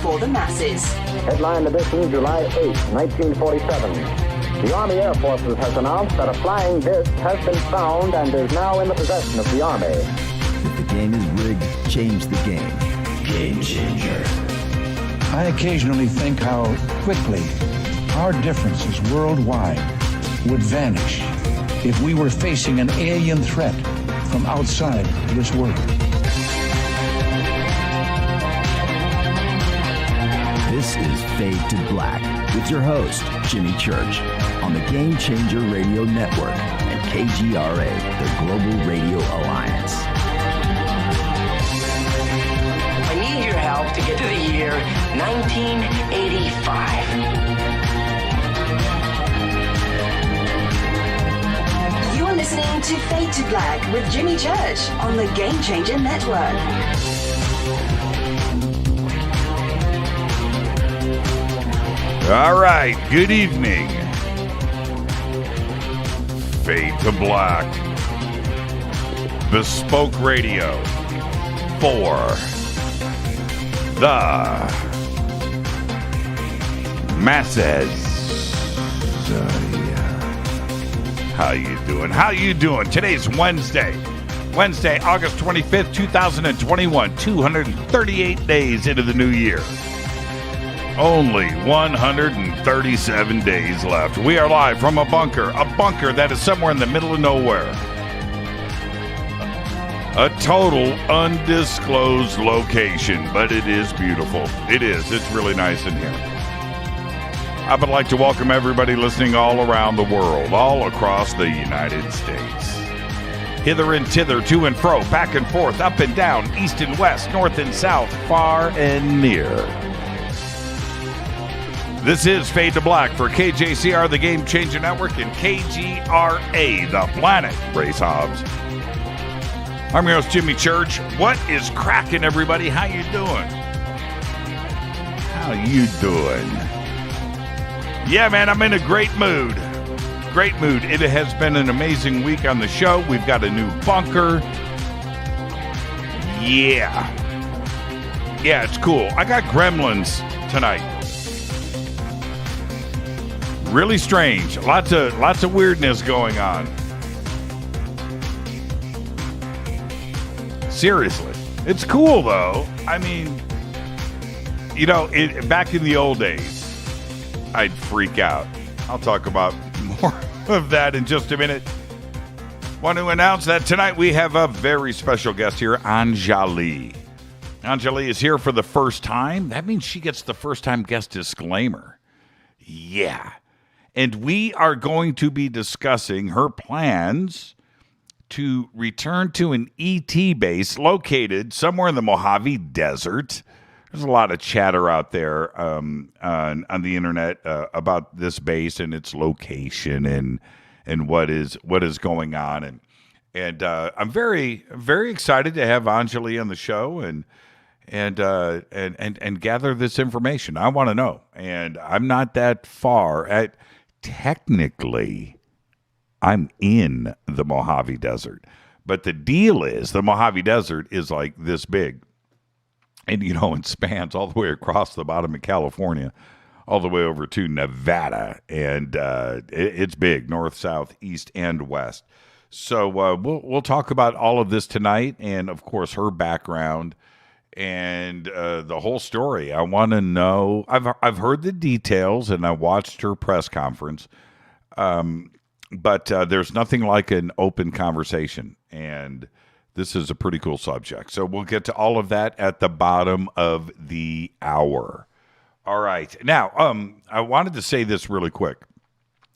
for the masses. Headline edition, July 8, 1947. The Army Air Forces has announced that a flying disc has been found and is now in the possession of the Army. If the game is rigged, change the game. Game changer. I occasionally think how quickly our differences worldwide would vanish if we were facing an alien threat from outside this world. This is Fade to Black with your host, Jimmy Church, on the Game Changer Radio Network and KGRA, the Global Radio Alliance. I need your help to get to the year 1985. You are listening to Fade to Black with Jimmy Church on the Game Changer Network. All right, good evening. Fade to Black. Bespoke Radio for the masses. How you doing? How you doing? Today's Wednesday, August 25th, 2021, 238 days into the new year. Only 137 days left. We are live from a bunker that is somewhere in the middle of nowhere. A total undisclosed location, but it is beautiful. It is. It's really nice in here. I would like to welcome everybody listening all around the world, all across the United States. Hither and thither, to and fro, back and forth, up and down, east and west, north and south, far and near. This is Fade to Black for KJCR, the Game Changer Network, and KGRA, the Planet Race Hobbs. I'm your host, Jimmy Church. What is cracking, everybody? How you doing? How you doing? Yeah, man, I'm in a great mood. Great mood. It has been an amazing week on the show. We've got a new bunker. Yeah, it's cool. I got Gremlins tonight. Really strange. Lots of weirdness going on. Seriously. It's cool, though. I mean, you know, back in the old days, I'd freak out. I'll talk about more of that in just a minute. Want to announce that tonight we have a very special guest here, Anjali. Anjali is here for the first time. That means she gets the first-time guest disclaimer. Yeah. And we are going to be discussing her plans to return to an ET base located somewhere in the Mojave Desert. There's a lot of chatter out there on the internet about this base and its location and what is going on. And I'm very, very excited to have Anjali on the show and gather this information. I want to know, and I'm not that far. Technically, I'm in the Mojave Desert, but the deal is the Mojave Desert is like this big, and it spans all the way across the bottom of California, all the way over to Nevada, and it's big, north, south, east, and west. So we'll talk about all of this tonight, and of course her background and the whole story. I want to know. I've heard the details, and I watched her press conference, but there's nothing like an open conversation, and this is a pretty cool subject. So we'll get to all of that at the bottom of the hour. All right. Now, I wanted to say this really quick.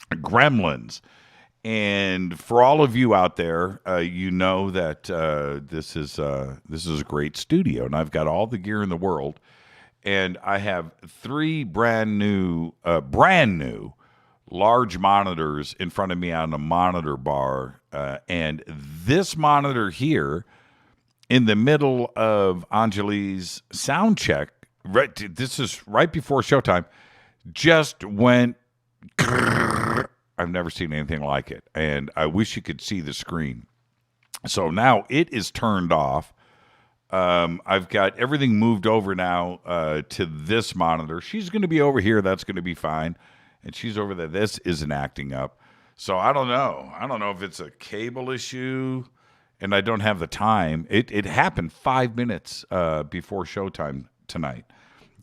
Gremlins. And for all of you out there, you know that this is a great studio, and I've got all the gear in the world, and I have 3 brand new large monitors in front of me on a monitor bar, and this monitor here, in the middle of Anjali's sound check, this is right before showtime, just went. I've never seen anything like it, and I wish you could see the screen. So now it is turned off. I've got everything moved over now to this monitor. She's going to be over here. That's going to be fine. And she's over there. This isn't acting up. So I don't know. I don't know if it's a cable issue and I don't have the time. It happened 5 minutes before showtime tonight.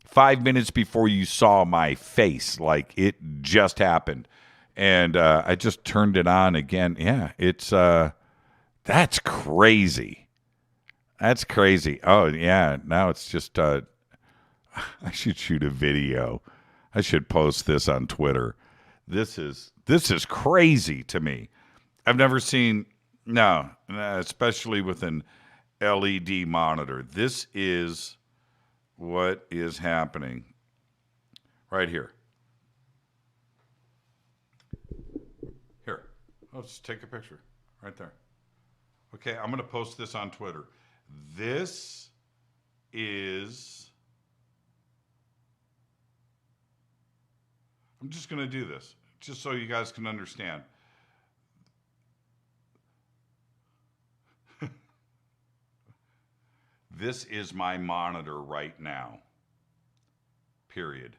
5 minutes before you saw my face. Like, it just happened. And I just turned it on again. Yeah, it's that's crazy. That's crazy. Oh, yeah. Now it's just I should shoot a video. I should post this on Twitter. This is crazy to me. I've never seen, no, especially with an LED monitor. This is what is happening right here. Here, let's take a picture right there. Okay, I'm going to post this on Twitter. This is, I'm just going to do this just so you guys can understand. This is my monitor right now, period.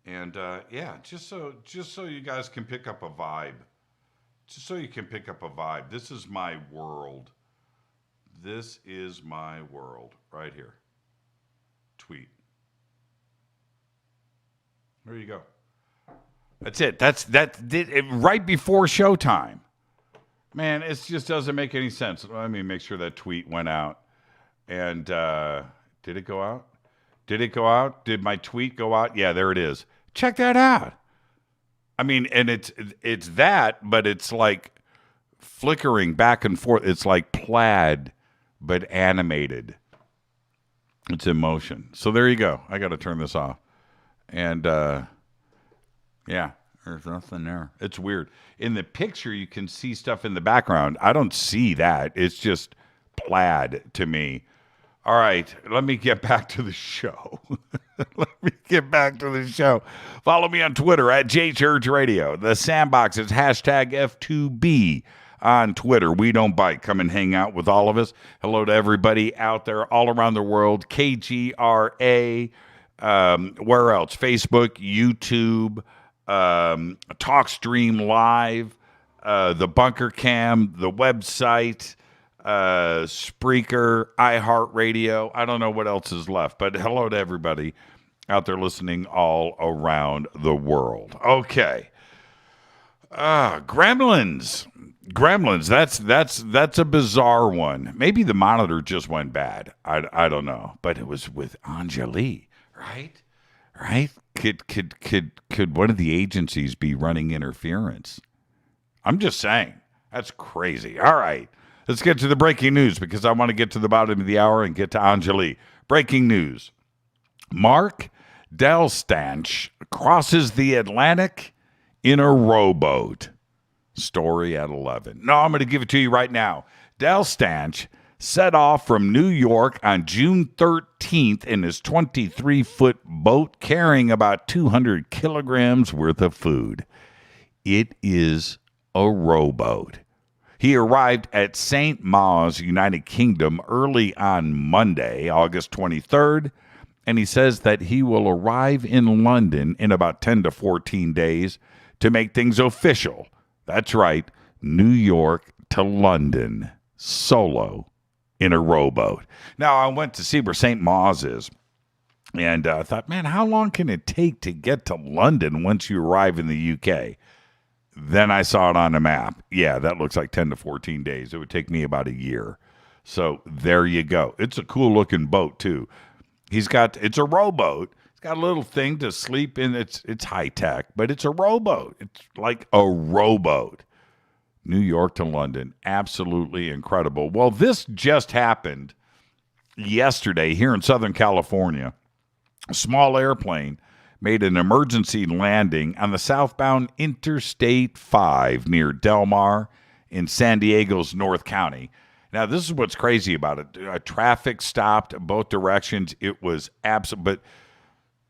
And yeah, just so you guys can pick up a vibe. Just so you can pick up a vibe. This is my world. This is my world right here. Tweet. There you go. That's it. That's right before showtime. Man, it just doesn't make any sense. Let me make sure that tweet went out. And did it go out? Did it go out? Did my tweet go out? Yeah, there it is. Check that out. I mean, and it's that, but it's like flickering back and forth. It's like plaid, but animated. It's in motion. So there you go. I got to turn this off. And yeah, there's nothing there. It's weird. In the picture, you can see stuff in the background. I don't see that. It's just plaid to me. All right, let me get back to the show. Follow me on Twitter at JChurchRadio. The Sandbox is hashtag F2B on Twitter. We don't bite. Come and hang out with all of us. Hello to everybody out there all around the world. KGRA, where else? Facebook, YouTube, TalkStream Live, the Bunker Cam, the website, Spreaker, iHeartRadio. I don't know what else is left, but hello to everybody out there listening all around the world. Okay. Gremlins. That's a bizarre one. Maybe the monitor just went bad. I don't know, but it was with Anjali, right? Right? Could one of the agencies be running interference? I'm just saying. That's crazy. All right. Let's get to the breaking news because I want to get to the bottom of the hour and get to Anjali. Breaking news. Mark Delstanch crosses the Atlantic in a rowboat. Story at 11. No, I'm going to give it to you right now. Delstanch set off from New York on June 13th in his 23-foot boat carrying about 200 kilograms worth of food. It is a rowboat. He arrived at St. Mawes, United Kingdom, early on Monday, August 23rd, and he says that he will arrive in London in about 10 to 14 days to make things official. That's right, New York to London, solo, in a rowboat. Now, I went to see where St. Mawes is, and I thought, man, how long can it take to get to London once you arrive in the UK? Then I saw it on a map. Yeah, that looks like 10 to 14 days. It would take me about a year. So there you go. It's a cool looking boat too. It's a rowboat. It's got a little thing to sleep in. It's high tech, but it's a rowboat. It's like a rowboat. New York to London. Absolutely incredible. Well, this just happened yesterday here in Southern California. A small airplane made an emergency landing on the southbound Interstate 5 near Del Mar in San Diego's North County. Now, this is what's crazy about it. Traffic stopped both directions. It was absolute, but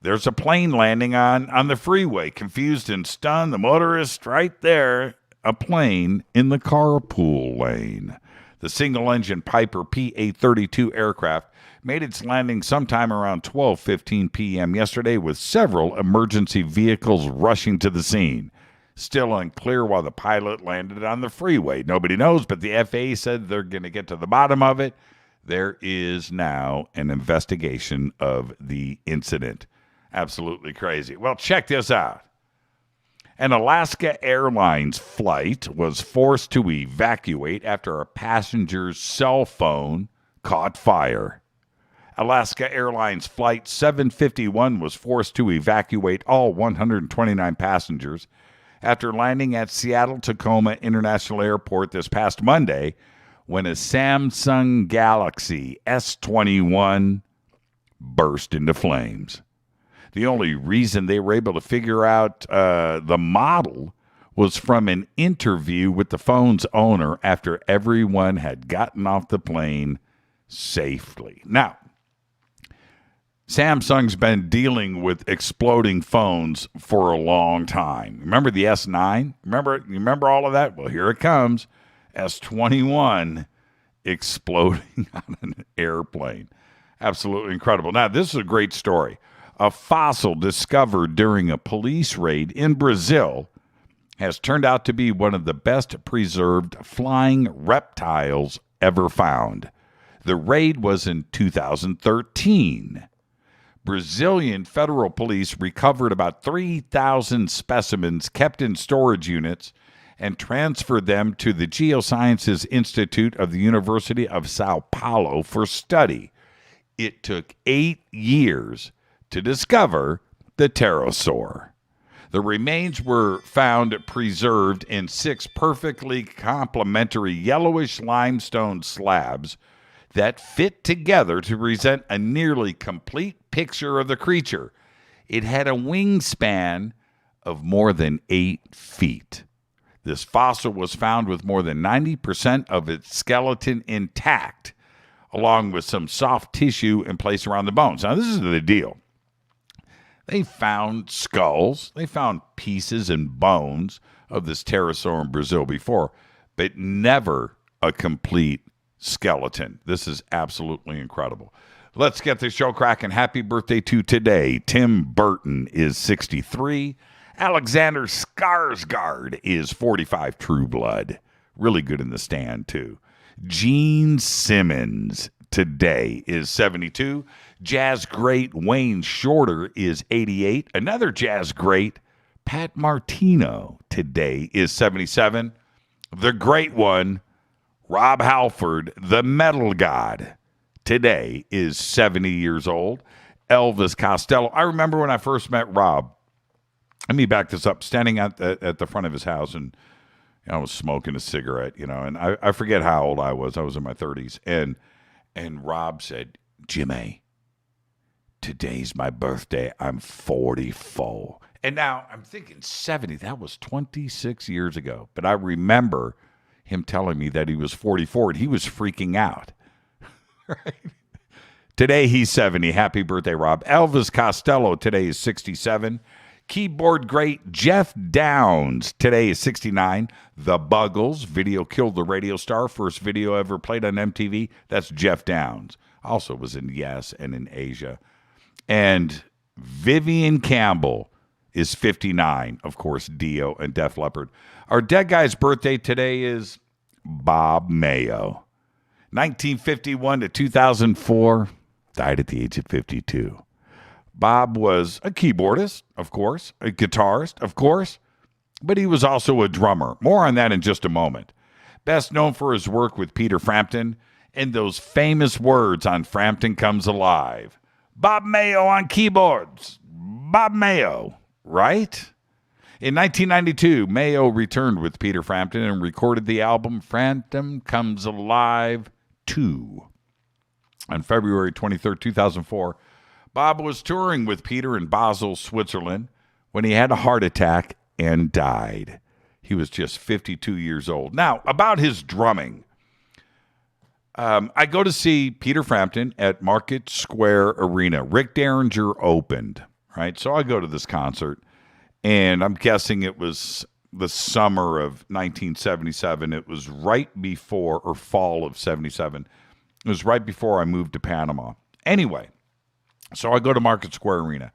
there's a plane landing on the freeway. Confused and stunned, the motorist right there, a plane in the carpool lane. The single-engine Piper PA-32 aircraft made its landing sometime around 12:15 p.m. yesterday with several emergency vehicles rushing to the scene. Still unclear why the pilot landed on the freeway. Nobody knows, but the FAA said they're going to get to the bottom of it. There is now an investigation of the incident. Absolutely crazy. Well, check this out. An Alaska Airlines flight was forced to evacuate after a passenger's cell phone caught fire. Alaska Airlines Flight 751 was forced to evacuate all 129 passengers after landing at Seattle-Tacoma International Airport this past Monday when a Samsung Galaxy S21 burst into flames. The only reason they were able to figure out the model was from an interview with the phone's owner after everyone had gotten off the plane safely. Now, Samsung's been dealing with exploding phones for a long time. Remember the S9? Remember all of that? Well, here it comes. S21 exploding on an airplane. Absolutely incredible. Now, this is a great story. A fossil discovered during a police raid in Brazil has turned out to be one of the best preserved flying reptiles ever found. The raid was in 2013. Brazilian federal police recovered about 3,000 specimens kept in storage units and transferred them to the Geosciences Institute of the University of Sao Paulo for study. It took 8 years to discover the pterosaur. The remains were found preserved in 6 perfectly complementary yellowish limestone slabs that fit together to present a nearly complete picture of the creature. It had a wingspan of more than 8 feet. This fossil was found with more than 90% of its skeleton intact, along with some soft tissue in place around the bones. Now, this is the deal. They found skulls, they found pieces and bones of this pterosaur in Brazil before, but never a complete skeleton. This is absolutely incredible. Let's get the show cracking. Happy birthday to today. Tim Burton is 63. Alexander Skarsgård is 45, True Blood. Really good in the stand, too. Gene Simmons today is 72. Jazz great Wayne Shorter is 88. Another jazz great, Pat Martino, today is 77. The great one, Rob Halford, the metal god, today is 70 years old. Elvis Costello. I remember when I first met Rob. Let me back this up. Standing at the front of his house, and I was smoking a cigarette, and I forget how old I was. I was in my 30s. And Rob said, Jimmy, today's my birthday. I'm 44. And now I'm thinking 70. That was 26 years ago. But I remember him telling me that he was 44, and he was freaking out. Right? Today he's 70. Happy birthday, Rob. Elvis Costello today is 67. Keyboard great Jeff Downs today is 69. The Buggles video killed the radio star. First video ever played on MTV. That's Jeff Downs. Also was in Yes and in Asia. And Vivian Campbell is 59. Of course, Dio and Def Leppard. Our dead guy's birthday today is Bob Mayo. 1951 to 2004. Died at the age of 52. Bob was a keyboardist, of course, a guitarist, of course, but he was also a drummer. More on that in just a moment. Best known for his work with Peter Frampton and those famous words on Frampton Comes Alive. Bob Mayo on keyboards. Bob Mayo, right? In 1992, Mayo returned with Peter Frampton and recorded the album Frampton Comes Alive 2. On February 23, 2004, Bob was touring with Peter in Basel, Switzerland, when he had a heart attack and died. He was just 52 years old. Now, about his drumming. I go to see Peter Frampton at Market Square Arena. Rick Derringer opened, right? So I go to this concert, and I'm guessing it was the summer of 1977. It was right before, or fall of 77. It was right before I moved to Panama. Anyway, so I go to Market Square Arena.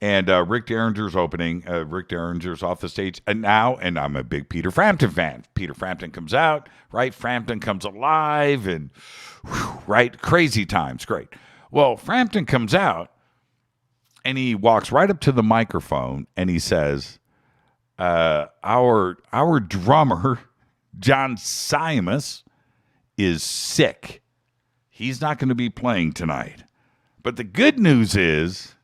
And Rick Derringer's opening. Rick Derringer's off the stage. And I'm a big Peter Frampton fan. Peter Frampton comes out, right? Frampton comes alive and, right? Crazy times. Great. Well, Frampton comes out and he walks right up to the microphone and he says, our drummer, John Simus, is sick. He's not going to be playing tonight. But the good news is,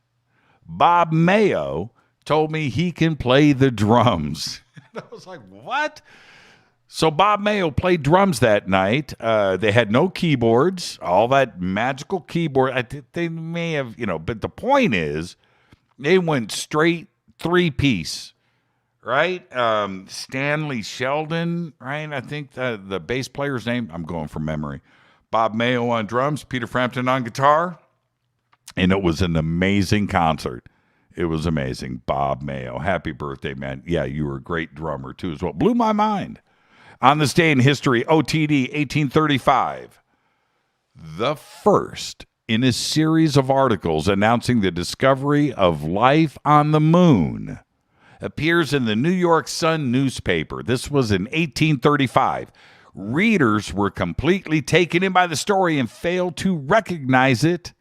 Bob Mayo told me he can play the drums. And I was like, what? So Bob Mayo played drums that night. They had no keyboards, all that magical keyboard. They may have, but the point is they went straight 3-piece, right? Stanley Sheldon, right? I think the bass player's name, I'm going from memory. Bob Mayo on drums, Peter Frampton on guitar. And it was an amazing concert. It was amazing. Bob Mayo, happy birthday, man. Yeah, you were a great drummer, too, as well. Blew my mind. On this day in history, OTD 1835, the first in a series of articles announcing the discovery of life on the moon, appears in the New York Sun newspaper. This was in 1835. Readers were completely taken in by the story and failed to recognize it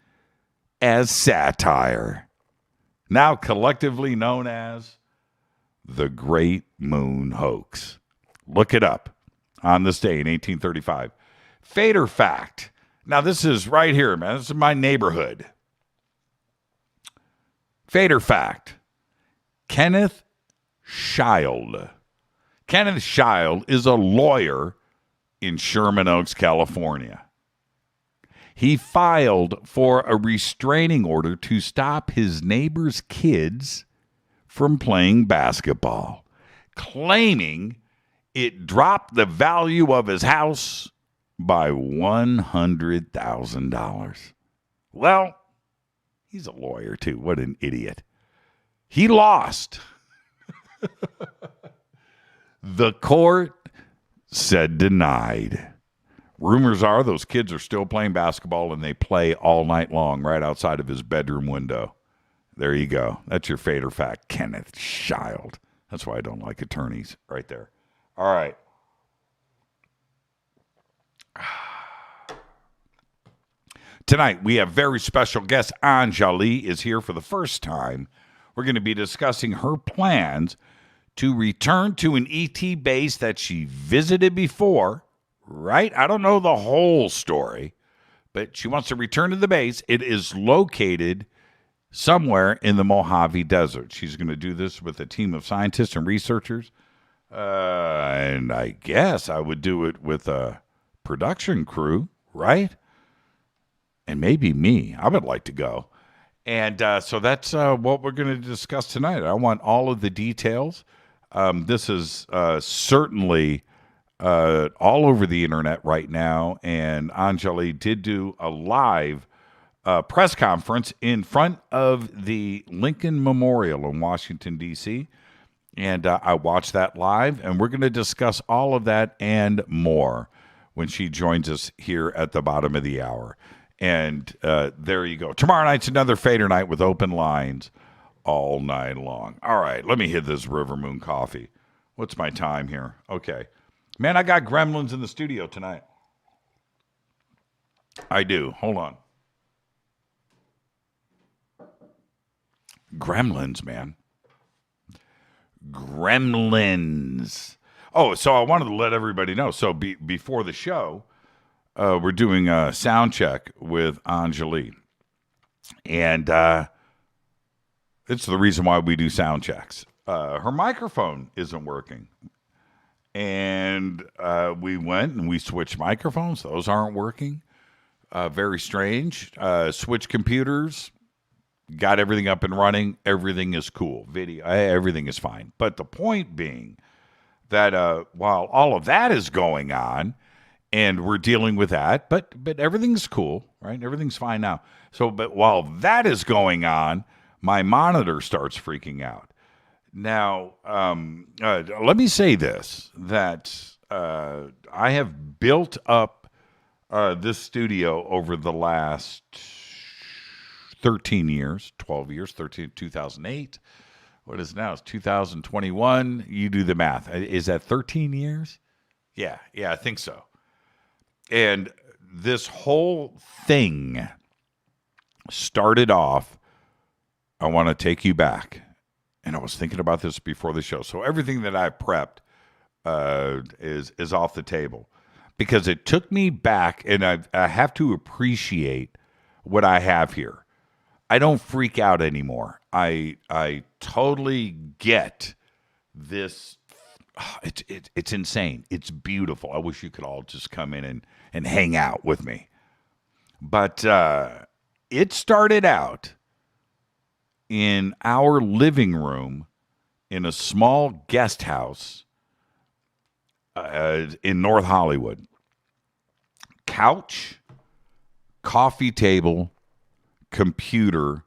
as satire, now collectively known as the Great Moon Hoax. Look it up on this day in 1835. Fader fact. Now, this is right here, man. This is my neighborhood. Fader fact. Kenneth Shield. Kenneth Shield is a lawyer in Sherman Oaks, California. He filed for a restraining order to stop his neighbor's kids from playing basketball, claiming it dropped the value of his house by $100,000. Well, he's a lawyer, too. What an idiot. He lost. The court said denied. Rumors are those kids are still playing basketball and they play all night long right outside of his bedroom window. There you go. That's your fader fact, Kenneth Shield. That's why I don't like attorneys right there. All right. Tonight, we have very special guest. Anjali is here for the first time. We're going to be discussing her plans to return to an ET base that she visited before. Right? I don't know the whole story, but she wants to return to the base. It is located somewhere in the Mojave Desert. She's going to do this with a team of scientists and researchers. And I guess I would do it with a production crew, right? And maybe me. I would like to go. And so that's what we're going to discuss tonight. I want all of the details. This is certainly all over the internet right now, and Anjali did do a live press conference in front of the Lincoln Memorial in Washington, D.C., and I watched that live, and we're going to discuss all of that and more when she joins us here at the bottom of the hour. And there you go. Tomorrow night's another Fader night with open lines all night long. All right, let me hit this River Moon coffee. What's my time here? Okay. Man, I got Gremlins in the studio tonight. I do. Hold on. Gremlins, man. Gremlins. Oh, so I wanted to let everybody know. So before the show, we're doing a sound check with Anjali. And it's the reason why we do sound checks. Her microphone isn't working. And we went and we switched microphones. Those aren't working. Very strange. Switched computers. Got everything up and running. Everything is cool. Video. Everything is fine. But the point being that while all of that is going on, and we're dealing with that, but everything's cool, right? Everything's fine now. So, but while that is going on, my monitor starts freaking out. Now, let me say this, that I have built up this studio over the last 13 years, 12 years, 2008. What is it now? It's 2021. You do the math. Is that 13 years? Yeah, I think so. And this whole thing started off, I want to take you back. And I was thinking about this before the show. So everything that I prepped is off the table. Because it took me back, and I have to appreciate what I have here. I don't freak out anymore. I totally get this. It's insane. It's beautiful. I wish you could all just come in and hang out with me. But it started out in our living room in a small guest house in North Hollywood. Couch, coffee table, computer,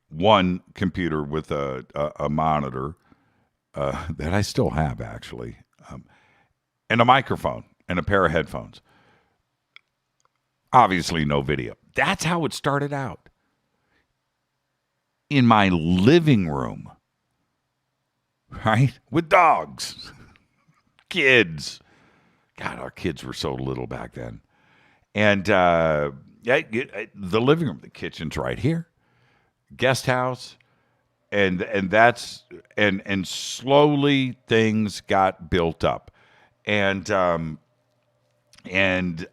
one computer with a monitor that I still have, actually, and a microphone and a pair of headphones. Obviously, no video. That's how it started out. In my living room, right? With dogs, kids. God, our kids were so little back then. And the living room, the kitchen's right here. Guest house. And that's and slowly things got built up. And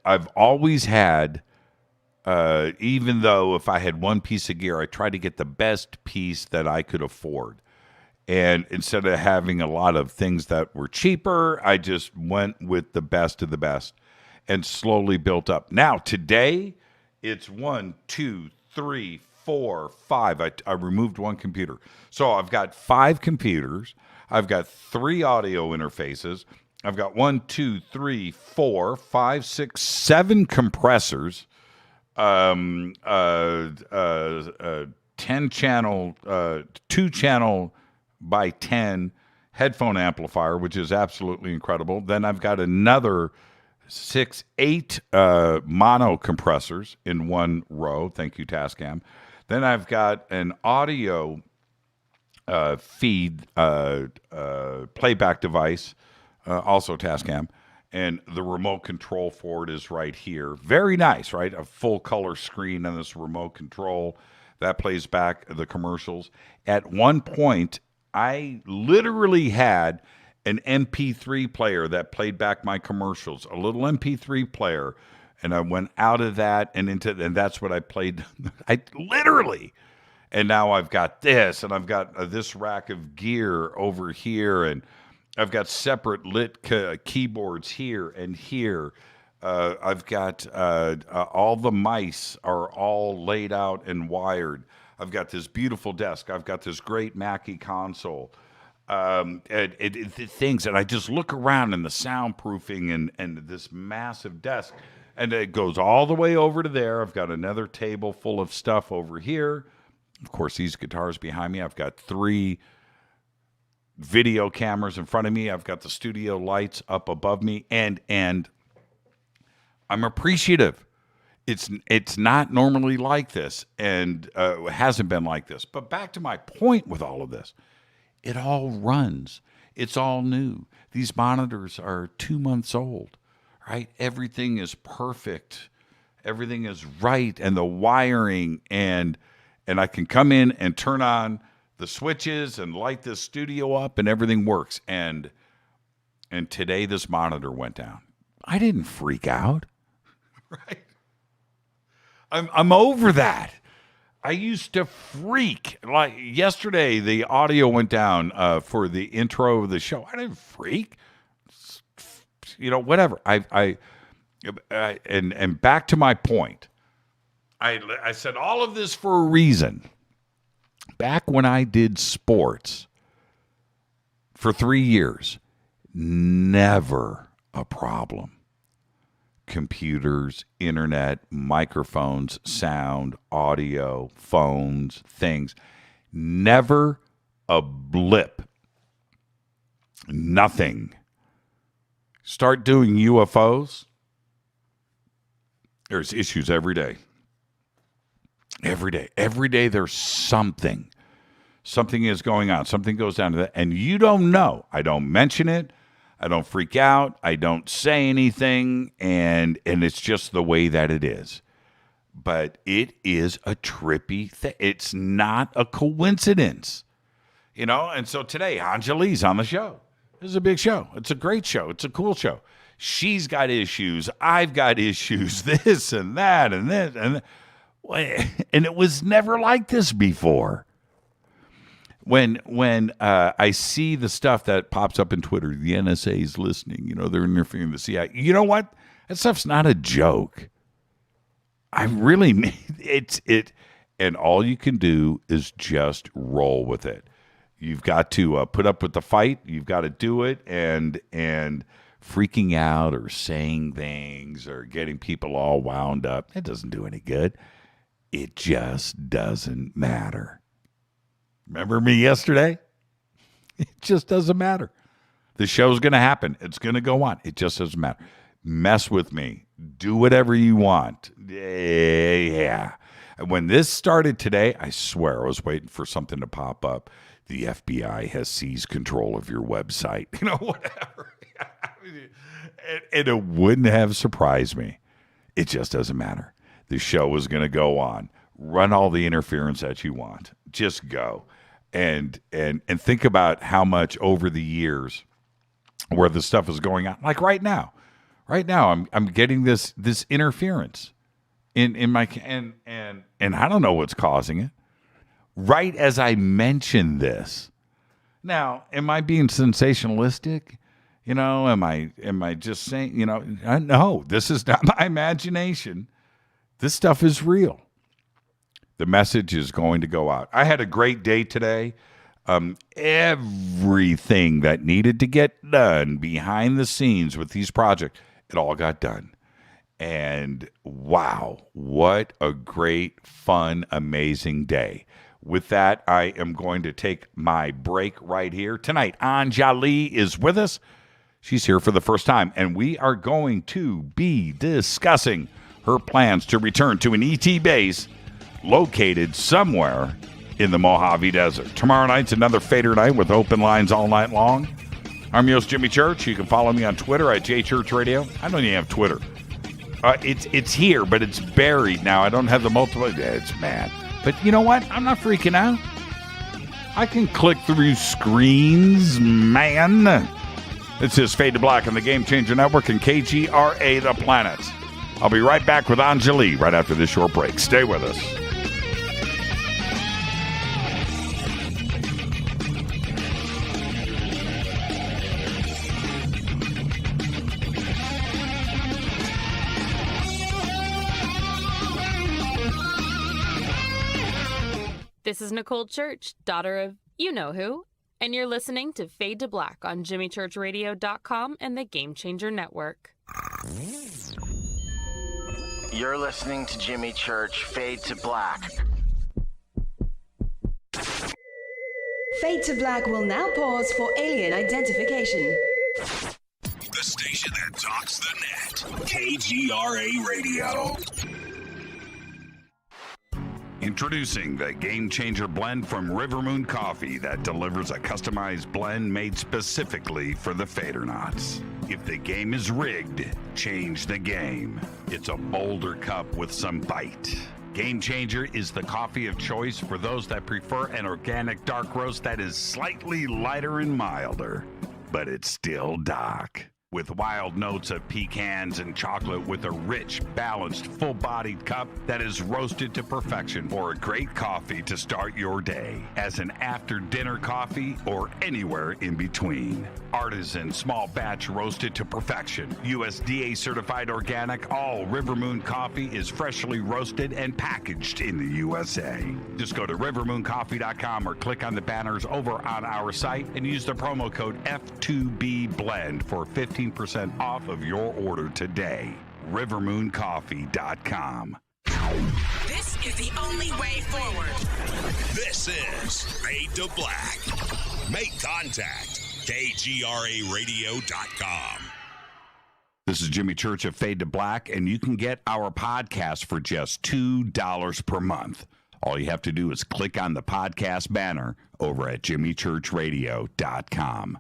I've always had, even though if I had one piece of gear, I tried to get the best piece that I could afford. And instead of having a lot of things that were cheaper, I just went with the best of the best and slowly built up. Now, today, it's 1, 2, 3, 4, 5. I removed one computer. So I've got 5 computers. I've got 3 audio interfaces. I've got 1, 2, 3, 4, 5, 6, 7 compressors. 10 channel, 2 channel by 10 headphone amplifier, which is absolutely incredible. Then I've got another 8 mono compressors in one row. Thank you, Tascam. Then I've got an audio feed playback device, also Tascam. And the remote control for it is right here. Very nice, right? A full color screen on this remote control that plays back the commercials. At one point, I literally had an MP3 player that played back my commercials, a little MP3 player. And I went out of that and that's what I played. I literally. And now I've got this, and I've got this rack of gear over here, and I've got separate lit keyboards here and here. I've got all the mice are all laid out and wired. I've got this beautiful desk. I've got this great Mackie console. Things, and I just look around in the soundproofing and this massive desk, and it goes all the way over to there. I've got another table full of stuff over here. Of course, these guitars behind me. I've got 3 video cameras in front of me. I've got the studio lights up above me, and I'm appreciative. It's not normally like this, and it hasn't been like this. But back to my point with all of this, it all runs. It's all new. These monitors are 2 months old, right? Everything is perfect. Everything is right, and the wiring, and I can come in and turn on the switches and light this studio up, and everything works. And today this monitor went down. I didn't freak out, right? I'm over that. I used to freak. Like yesterday, the audio went down for the intro of the show. I didn't freak. Whatever. And back to my point. I said all of this for a reason. Back when I did sports for 3 years, never a problem. Computers, internet, microphones, sound, audio, phones, things. Never a blip Nothing. Start doing UFOs. There's issues every day. Every day. Every day there's something. Something is going on. Something goes down to that. And you don't know. I don't mention it. I don't freak out. I don't say anything. And it's just the way that it is. But it is a trippy thing. It's not a coincidence. You know? And so today, Anjali's on the show. This is a big show. It's a great show. It's a cool show. She's got issues. I've got issues. This and that and this. And it was never like this before. When I see the stuff that pops up in Twitter, the NSA is listening. You know, they're interfering with the CIA. You know what? That stuff's not a joke. I really mean it. And all you can do is just roll with it. You've got to put up with the fight. You've got to do it. And freaking out or saying things or getting people all wound up, it doesn't do any good. It just doesn't matter. Remember me yesterday? It just doesn't matter. The show's going to happen. It's going to go on. It just doesn't matter. Mess with me. Do whatever you want. Yeah. And when this started today, I swear I was waiting for something to pop up. The FBI has seized control of your website. You know, whatever. And it wouldn't have surprised me. It just doesn't matter. The show is going to go on. Run all the interference that you want. Just go. And think about how much over the years where the stuff is going on. Like right now. Right now I'm getting this interference in my and I don't know what's causing it. Right as I mention this. Now, am I being sensationalistic? You know, am I just saying, you know, no, this is not my imagination. This stuff is real. The message is going to go out. I had a great day today. Everything that needed to get done behind the scenes with these projects, it all got done. And wow, what a great, fun, amazing day. With that, I am going to take my break right here. Tonight, Anjali is with us. She's here for the first time, and we are going to be discussing her plans to return to an ET base located somewhere in the Mojave Desert. Tomorrow night's another Fader night with open lines all night long. I'm your host, Jimmy Church. You can follow me on Twitter at JChurchRadio. I don't even have Twitter. It's here, but it's buried now. I don't have the multiple. It's mad. But you know what? I'm not freaking out. I can click through screens, man. This is Fade to Black on the Game Changer Network and KGRA The Planet. I'll be right back with Anjali right after this short break. Stay with us. This is Nicole Church, daughter of you-know-who, and you're listening to Fade to Black on JimmyChurchRadio.com and the Game Changer Network. You're listening to Jimmy Church, Fade to Black. Fade to Black will now pause for alien identification. The station that talks the net. KGRA Radio. Introducing the Game Changer blend from River Moon Coffee that delivers a customized blend made specifically for the Fadernauts. If the game is rigged, change the game. It's a bolder cup with some bite. Game Changer is the coffee of choice for those that prefer an organic dark roast that is slightly lighter and milder, but it's still dark. With wild notes of pecans and chocolate with a rich, balanced, full-bodied cup that is roasted to perfection for a great coffee to start your day, as an after-dinner coffee or anywhere in between. Artisan, small batch roasted to perfection. USDA certified organic, all River Moon coffee is freshly roasted and packaged in the USA. Just go to rivermooncoffee.com or click on the banners over on our site and use the promo code F2B Blend for 15% off of your order today. rivermooncoffee.com. This is the only way forward. This is Fade to Black. Make contact. KGRAradio.com. This is Jimmy Church of Fade to Black, and you can get our podcast for just $2 per month. All you have to do is click on the podcast banner over at jimmychurchradio.com.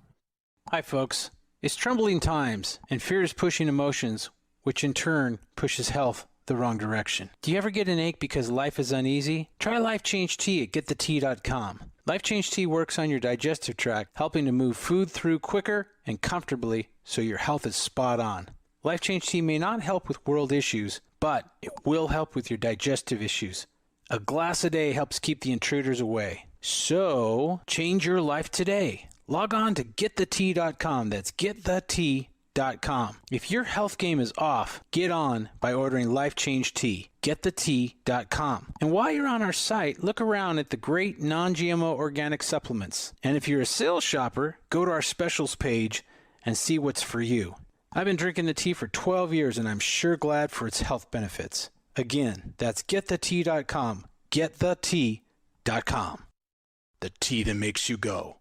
Hi, folks. It's troubling times, and fear is pushing emotions, which in turn pushes health the wrong direction. Do you ever get an ache because life is uneasy? Try Life Change Tea at gettheti.com. Life Change Tea works on your digestive tract, helping to move food through quicker and comfortably so your health is spot on. Life Change Tea may not help with world issues, but it will help with your digestive issues. A glass a day helps keep the intruders away. So, change your life today. Log on to gettheti.com. That's gettheti.com. If your health game is off, get on by ordering Life Change Tea. Gettheti.com. And while you're on our site, look around at the great non-GMO organic supplements. And if you're a sales shopper, go to our specials page and see what's for you. I've been drinking the tea for 12 years, and I'm sure glad for its health benefits. Again, that's gettheti.com. Gettheti.com. The tea that makes you go.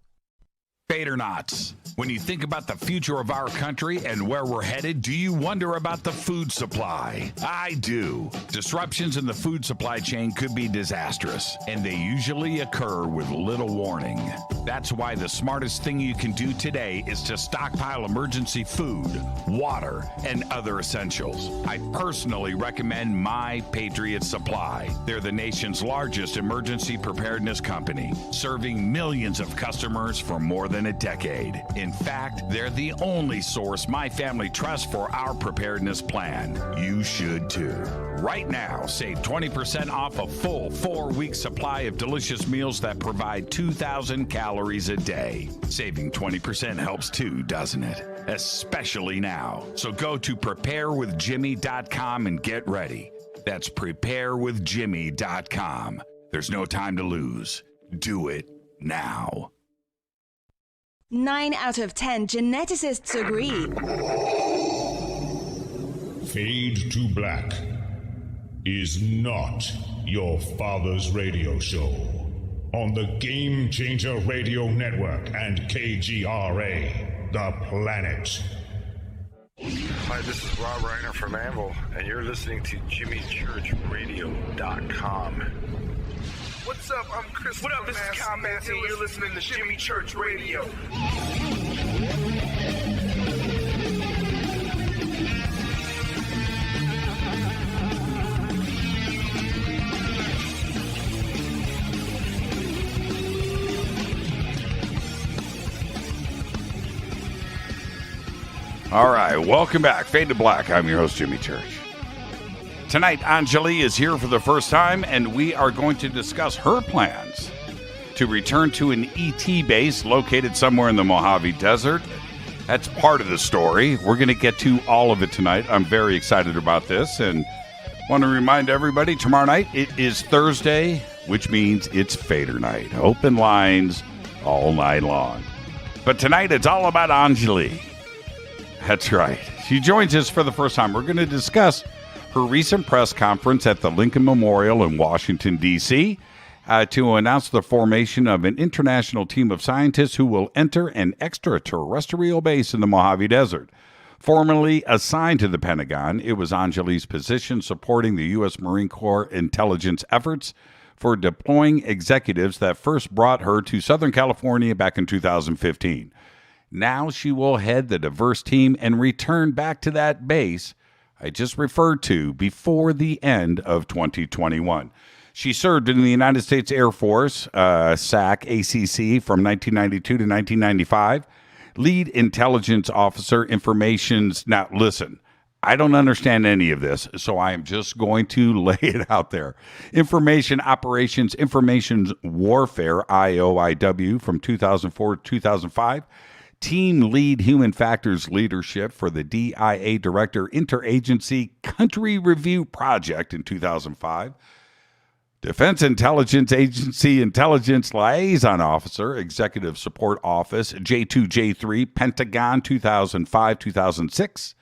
Fadernauts, when you think about the future of our country and where we're headed, do you wonder about the food supply? I do. Disruptions in the food supply chain could be disastrous, and they usually occur with little warning. That's why the smartest thing you can do today is to stockpile emergency food, water, and other essentials. I personally recommend My Patriot Supply. They're the nation's largest emergency preparedness company, serving millions of customers for more than a decade. In fact, they're the only source my family trusts for our preparedness plan. You should too. Right now, save 20% off a full 4-week supply of delicious meals that provide 2,000 calories a day. Saving 20% helps too, doesn't it? Especially now. So go to preparewithjimmy.com and get ready. That's preparewithjimmy.com. There's no time to lose. Do it now. 9 out of 10 geneticists agree. Fade to Black is not your father's radio show on the Game Changer Radio Network and KGRA, the planet. Hi, this is Rob Reiner from Anvil, and you're listening to JimmyChurchRadio.com. What's up? I'm Chris. What up? This is Kyle Manson. You're listening to Jimmy Church Radio. All right, welcome back. Fade to Black. I'm your host, Jimmy Church. Tonight, Anjali is here for the first time, and we are going to discuss her plans to return to an ET base located somewhere in the Mojave Desert. That's part of the story. We're going to get to all of it tonight. I'm very excited about this, and want to remind everybody, tomorrow night, it is Thursday, which means it's Fader night. Open lines all night long. But tonight, it's all about Anjali. That's right. She joins us for the first time. We're going to discuss her recent press conference at the Lincoln Memorial in Washington, D.C., to announce the formation of an international team of scientists who will enter an extraterrestrial base in the Mojave Desert. Formerly assigned to the Pentagon, it was Anjali's position supporting the U.S. Marine Corps intelligence efforts for deploying executives that first brought her to Southern California back in 2015. Now she will head the diverse team and return back to that base I just referred to before the end of 2021. She served in the United States Air Force, SAC, ACC, from 1992 to 1995. Lead Intelligence Officer, Informations. Now, listen, I don't understand any of this, so I am just going to lay it out there. Information Operations, Information Warfare, IOIW, from 2004 to 2005. Team Lead Human Factors Leadership for the DIA Director Interagency Country Review Project in 2005. Defense Intelligence Agency Intelligence Liaison Officer, Executive Support Office, J2J3, Pentagon 2005-2006.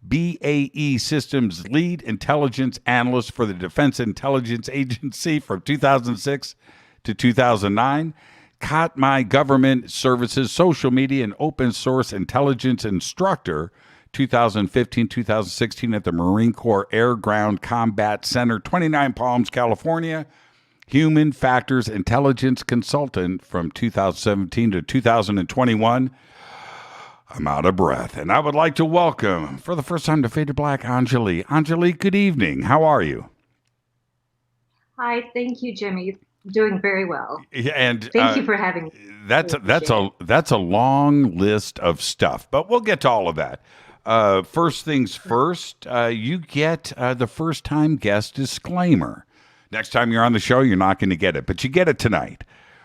BAE Systems Lead Intelligence Analyst for the Defense Intelligence Agency from 2006 to 2009. Caught My Government Services Social Media and Open Source Intelligence Instructor 2015-2016 at the Marine Corps Air Ground Combat Center, 29 Palms, California. Human Factors Intelligence Consultant from 2017 to 2021. I'm out of breath. And I would like to welcome, for the first time to Fade to Black, Anjali. Anjali, good evening. How are you? Hi, thank you, Jimmy. Doing very well. And thank you for having me. That's a long list of stuff, but we'll get to all of that. First things first, you get the first time guest disclaimer. Next time you're on the show, you're not going to get it, but you get it tonight,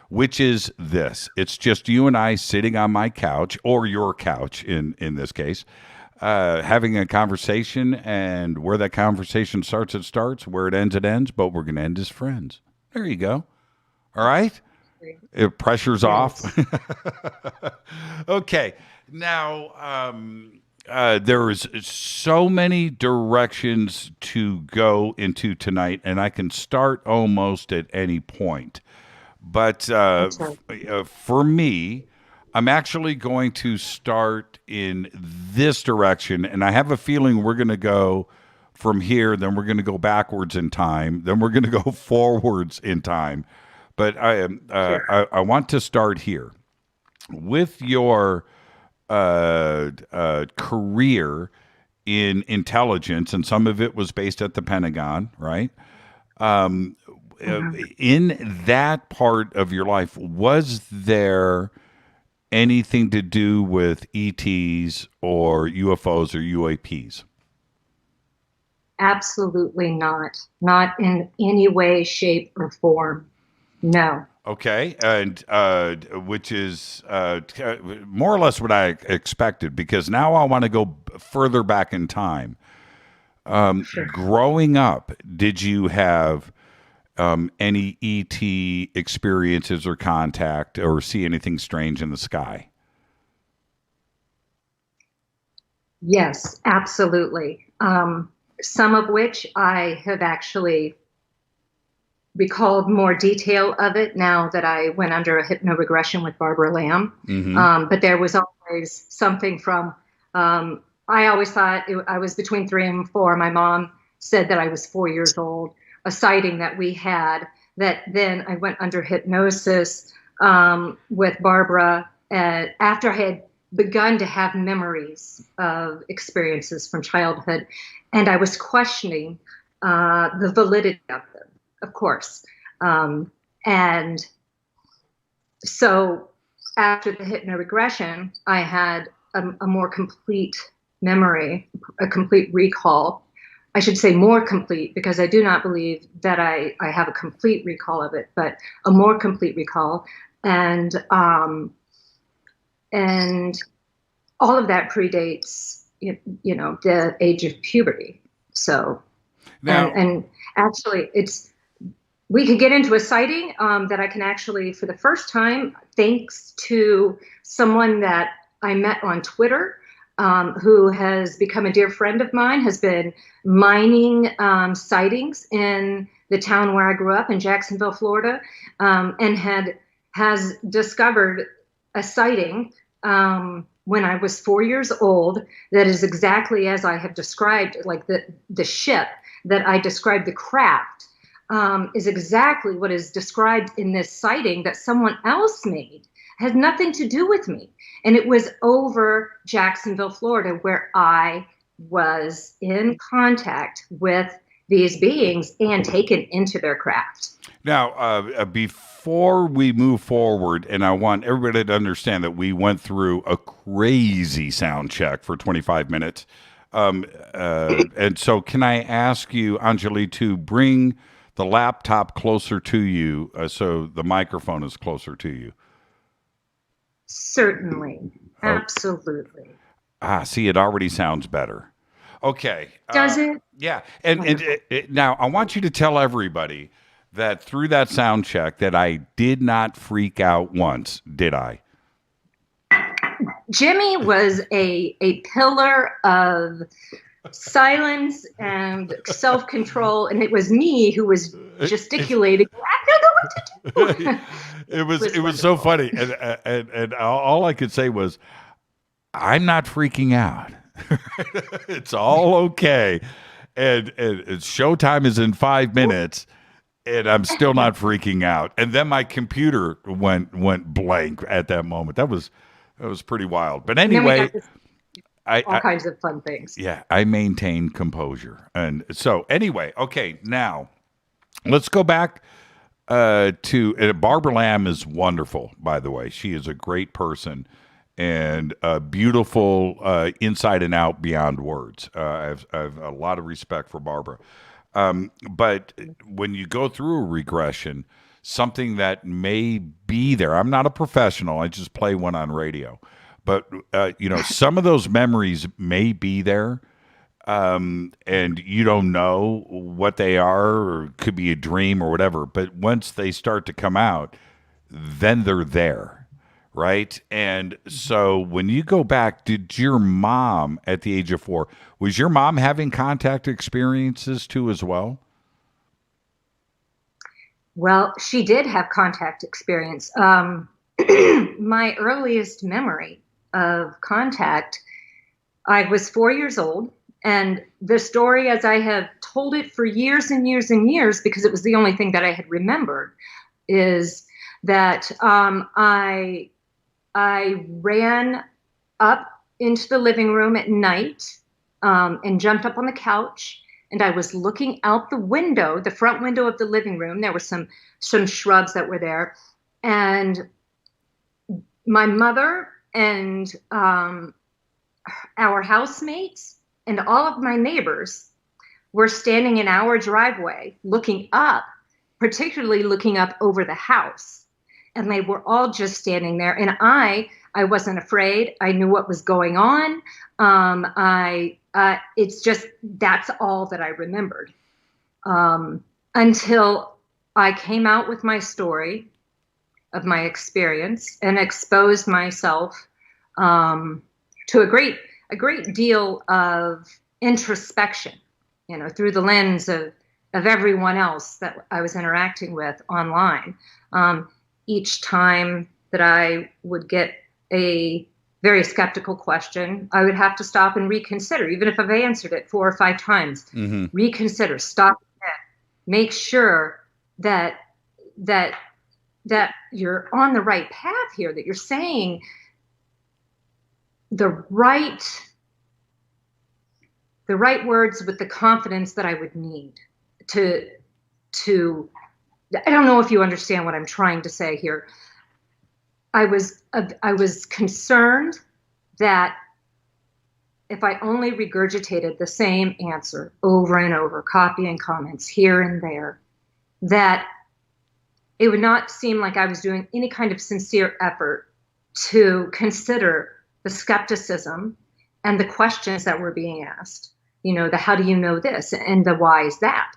which is this. It's just you and I sitting on my couch, or your couch in this case, having a conversation, and where that conversation starts, it starts. Where it ends, but we're going to end as friends. There you go. All right? Pressure's off. Okay. Now, there's so many directions to go into tonight, and I can start almost at any point. But for me, I'm actually going to start in this direction, and I have a feeling we're going to go from here, then we're going to go backwards in time, then we're going to go forwards in time. But I want to start here with your career in intelligence, and some of it was based at the Pentagon, right? In that part of your life, was there anything to do with ETs or UFOs or UAPs? Absolutely not. Not in any way, shape, or form. No. Okay, and which is more or less what I expected, because now I want to go further back in time. Sure. Growing up, did you have any ET experiences or contact, or see anything strange in the sky? Yes, absolutely. Some of which I have actually recalled more detail of it now that I went under a hypnoregression with Barbara Lamb. Mm-hmm. But there was always something from, I always thought I was between 3 and 4. My mom said that I was 4 years old, a sighting that we had, that then I went under hypnosis with Barbara after I had begun to have memories of experiences from childhood. And I was questioning the validity of them, of course. And so after the hypnoregression, I had a more complete memory, a complete recall. I should say more complete, because I do not believe that I have a complete recall of it, but a more complete recall. And all of that predates, the age of puberty. So, now, and actually we could get into a sighting that I can actually, for the first time, thanks to someone that I met on Twitter, who has become a dear friend of mine, has been mining sightings in the town where I grew up in Jacksonville, Florida, and has discovered a sighting when I was 4 years old that is exactly as I have described, like the ship that I described, the craft, is exactly what is described in this sighting that someone else made. Had nothing to do with me. And it was over Jacksonville, Florida, where I was in contact with these beings and taken into their craft. Now, before we move forward, and I want everybody to understand that we went through a crazy sound check for 25 minutes. And so can I ask you, Anjali, to bring the laptop closer to you so the microphone is closer to you? Certainly. Absolutely. See, it already sounds better. Okay. Does it? Yeah. And now I want you to tell everybody that through that sound check that I did not freak out once, did I? Jimmy was a pillar of silence and self-control, and it was me who was gesticulating. I feel the It was so funny, and all I could say was, I'm not freaking out. It's all okay, and showtime is in 5 minutes, and I'm still not freaking out. And then my computer went blank at that moment. That was pretty wild. But anyway, all kinds of fun things. Yeah, I maintain composure. And so anyway, okay, now let's go back to Barbara Lamb is wonderful, by the way. She is a great person and beautiful inside and out beyond words. I have a lot of respect for Barbara. But when you go through a regression, something that may be there, I'm not a professional, I just play one on radio. But, some of those memories may be there, and you don't know what they are, or it could be a dream or whatever. But once they start to come out, then they're there, right? And so when you go back, did your mom, at the age of 4, was your mom having contact experiences too as well? Well, she did have contact experience. My earliest memory of contact, I was 4 years old, and the story, as I have told it for years and years and years, because it was the only thing that I had remembered, is that I ran up into the living room at night and jumped up on the couch, and I was looking out the window, the front window of the living room. There were some shrubs that were there, and my mother and our housemates and all of my neighbors were standing in our driveway looking up, particularly looking up over the house. And they were all just standing there. And I wasn't afraid. I knew what was going on. It's just, that's all that I remembered. Until I came out with my story of my experience and exposed myself to a great deal of introspection, through the lens of everyone else that I was interacting with online. Each time that I would get a very skeptical question, I would have to stop and reconsider, even if I've answered it 4 or 5 times. Mm-hmm. Reconsider, stop again, make sure that you're on the right path here, that you're saying the right words with the confidence that I would need to I don't know if you understand what I'm trying to say here. I was concerned that if I only regurgitated the same answer over and over, copying comments here and there, that it would not seem like I was doing any kind of sincere effort to consider the skepticism and the questions that were being asked. The how do you know this and the why is that?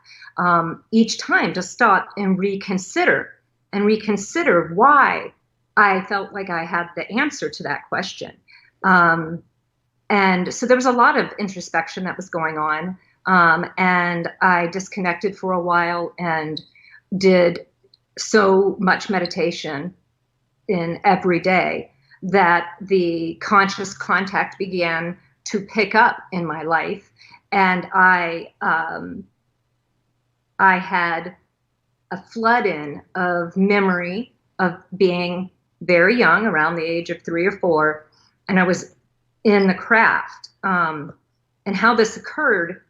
Each time to stop and reconsider why I felt like I had the answer to that question. And so there was a lot of introspection that was going on. And I disconnected for a while and did so much meditation in every day that the conscious contact began to pick up in my life. And I had a flood in of memory of being very young, around the age of 3 or 4, and I was in the craft. And how this occurred,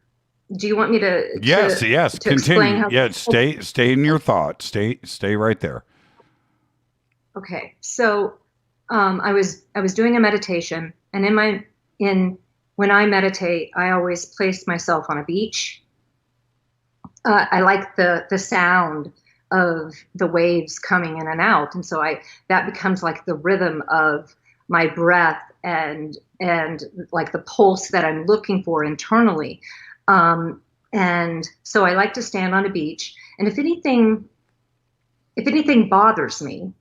do you want me to? Yes. To continue. Yeah, stay in your thoughts. Stay right there. Okay, so I was doing a meditation, and when I meditate, I always place myself on a beach. I like the sound of the waves coming in and out, and so that becomes like the rhythm of my breath and like the pulse that I'm looking for internally. And so I like to stand on a beach, and if anything bothers me,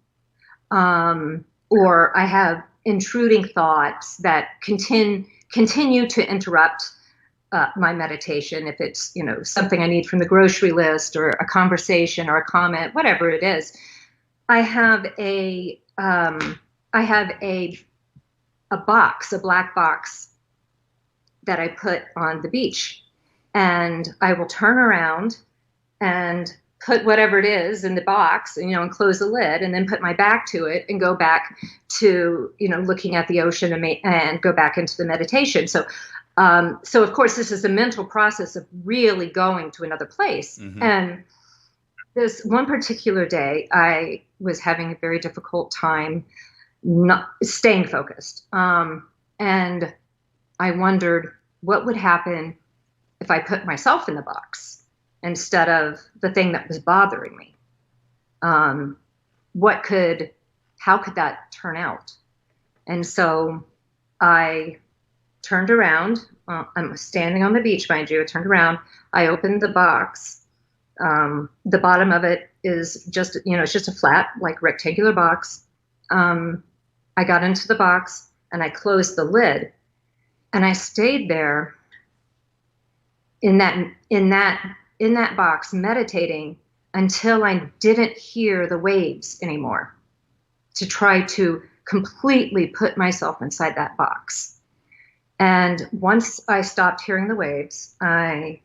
or I have intruding thoughts that continue to interrupt my meditation, if it's, something I need from the grocery list or a conversation or a comment, whatever it is. I have a box, a black box that I put on the beach, and I will turn around and put whatever it is in the box, and close the lid, and then put my back to it and go back to, looking at the ocean and go back into the meditation. So of course, this is a mental process of really going to another place. Mm-hmm. And this one particular day, I was having a very difficult time not staying focused. And I wondered what would happen if I put myself in the box instead of the thing that was bothering me. How could that turn out? And so I turned around. I'm standing on the beach, mind you. I turned around. I opened the box. The bottom of it is just, it's just a flat, like rectangular box. I got into the box and I closed the lid, and I stayed there in that box meditating until I didn't hear the waves anymore, to try to completely put myself inside that box. And once I stopped hearing the waves, I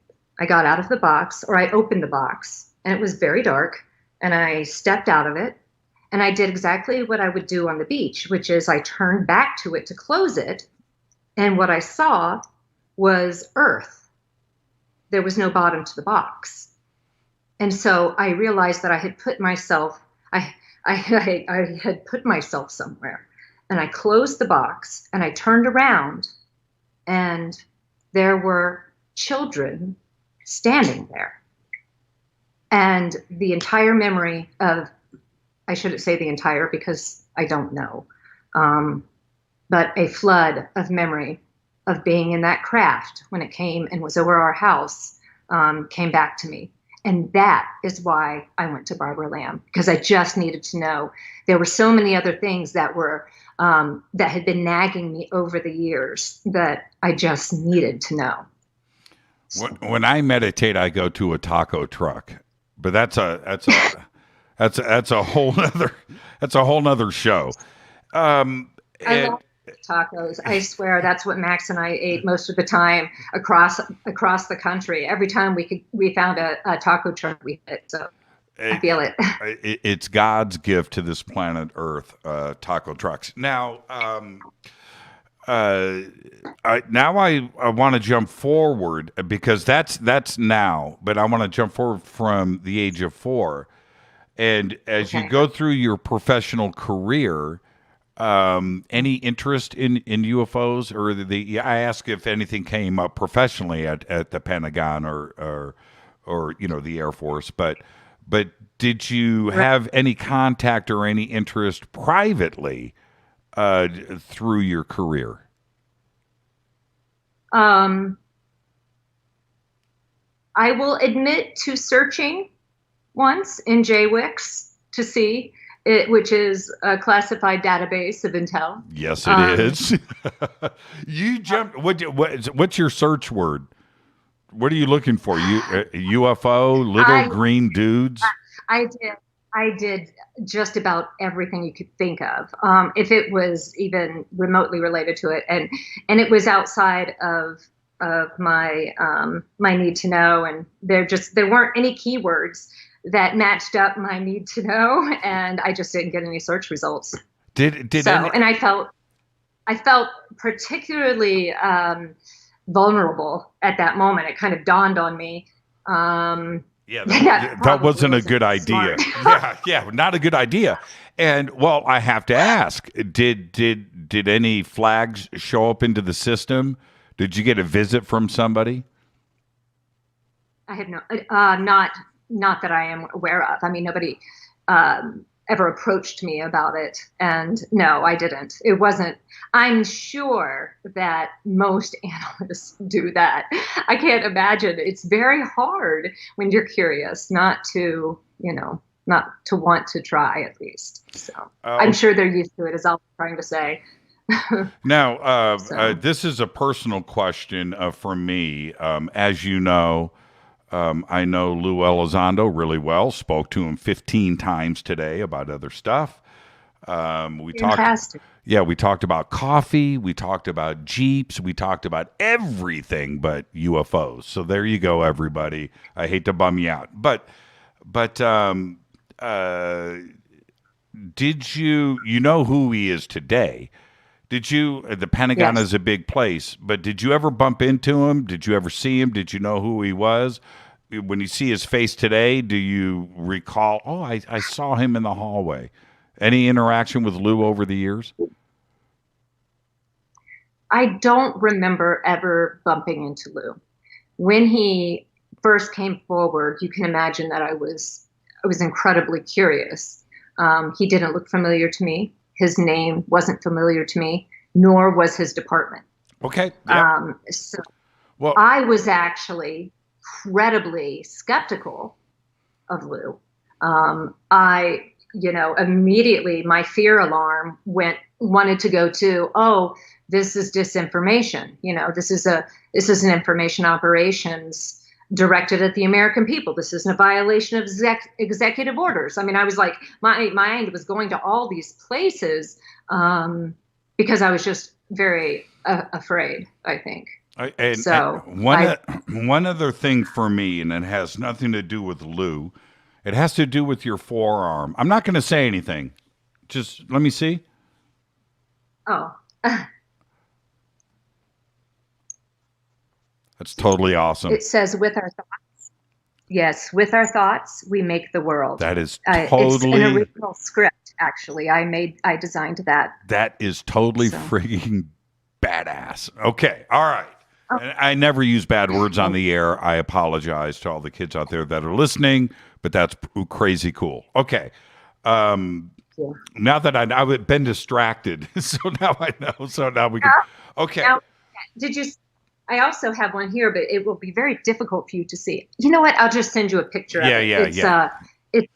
got out of the box, or I opened the box, and it was very dark, and I stepped out of it, and I did exactly what I would do on the beach, which is I turned back to it to close it, and what I saw was earth. There was no bottom to the box. And so I realized that I had put myself, I had put myself somewhere, and I closed the box, and I turned around, and there were children standing there. And the entire memory of, I shouldn't say the entire because I don't know, but a flood of memory of being in that craft when it came and was over our house came back to me. And that is why I went to Barbara Lamb, because I just needed to know. There were so many other things that were that had been nagging me over the years that I just needed to know. When I meditate, I go to a taco truck, but that's a whole nother show. I love tacos. I swear that's what Max and I ate most of the time across the country. Every time we found a taco truck, we hit. So I feel it. It's God's gift to this planet Earth, taco trucks. Now, I want to jump forward because that's now, but I want to jump forward from the age of 4. And as you go through your professional career, any interest in UFOs, or I ask if anything came up professionally at the Pentagon or the Air Force, but did you have any contact or any interest privately through your career? I will admit to searching once in JWIX to see it, which is a classified database of intel. Yes, it is. You jumped. What's your search word? What are you looking for? UFO, little green dudes? I did just about everything you could think of, if it was even remotely related to it, and it was outside of my my need to know, and there weren't any keywords that matched up my need to know, and I just didn't get any search results. And I felt particularly vulnerable at that moment. It kind of dawned on me. That wasn't a good idea. yeah, not a good idea. And well, I have to ask: did any flags show up into the system? Did you get a visit from somebody? I have not that I am aware of. I mean, nobody ever approached me about it, and no, I didn't. It wasn't. I'm sure that most analysts do that. I can't imagine. It's very hard when you're curious not to want to try, at least. So I'm sure they're used to it, is all I'm trying to say. Now, this is a personal question from me. As you know, I know Lou Elizondo really well. Spoke to him 15 times today about other stuff. Fantastic. We talked about coffee. We talked about Jeeps. We talked about everything but UFOs. So there you go, everybody. I hate to bum you out, but did you know who he is today? Did you? The Pentagon is a big place, but did you ever bump into him? Did you ever see him? Did you know who he was? When you see his face today, do you recall, I saw him in the hallway? Any interaction with Lou over the years? I don't remember ever bumping into Lou. When he first came forward, you can imagine that I was incredibly curious. He didn't look familiar to me. His name wasn't familiar to me, nor was his department. Okay. Yeah. Well, I was actually incredibly skeptical of Lou. Immediately my fear alarm wanted to go to, this is disinformation. This is an information operations directed at the American people. This isn't a violation of executive orders. I mean, I was like, my mind was going to all these places because I was just very afraid, I think. One other thing for me, and it has nothing to do with Lou, it has to do with your forearm. I'm not going to say anything. Just let me see. Oh. That's totally awesome. It says, with our thoughts. Yes, with our thoughts, we make the world. That is totally... It's an original script, actually. I designed that. That is totally freaking badass. Okay, all right. And I never use bad words on the air. I apologize to all the kids out there that are listening, but that's crazy cool. Okay. Now that I've been distracted, so now I know. So now we can... Okay. Now, I also have one here, but it will be very difficult for you to see. You know what? I'll just send you a picture of it.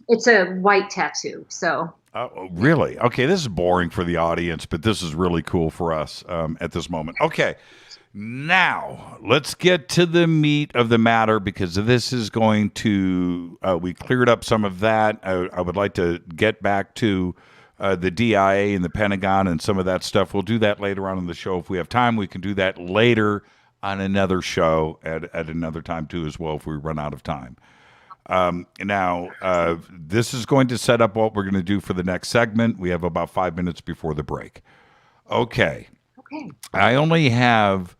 It's a white tattoo. So. Oh, really? Okay, this is boring for the audience, but this is really cool for us at this moment. Okay, now let's get to the meat of the matter, because this is going to. We cleared up some of that. I would like to get back to the DIA and the Pentagon and some of that stuff. We'll do that later on in the show. If we have time, we can do that later on another show at another time too as well if we run out of time. Now, this is going to set up what we're going to do for the next segment. We have about 5 minutes before the break. Okay. I only have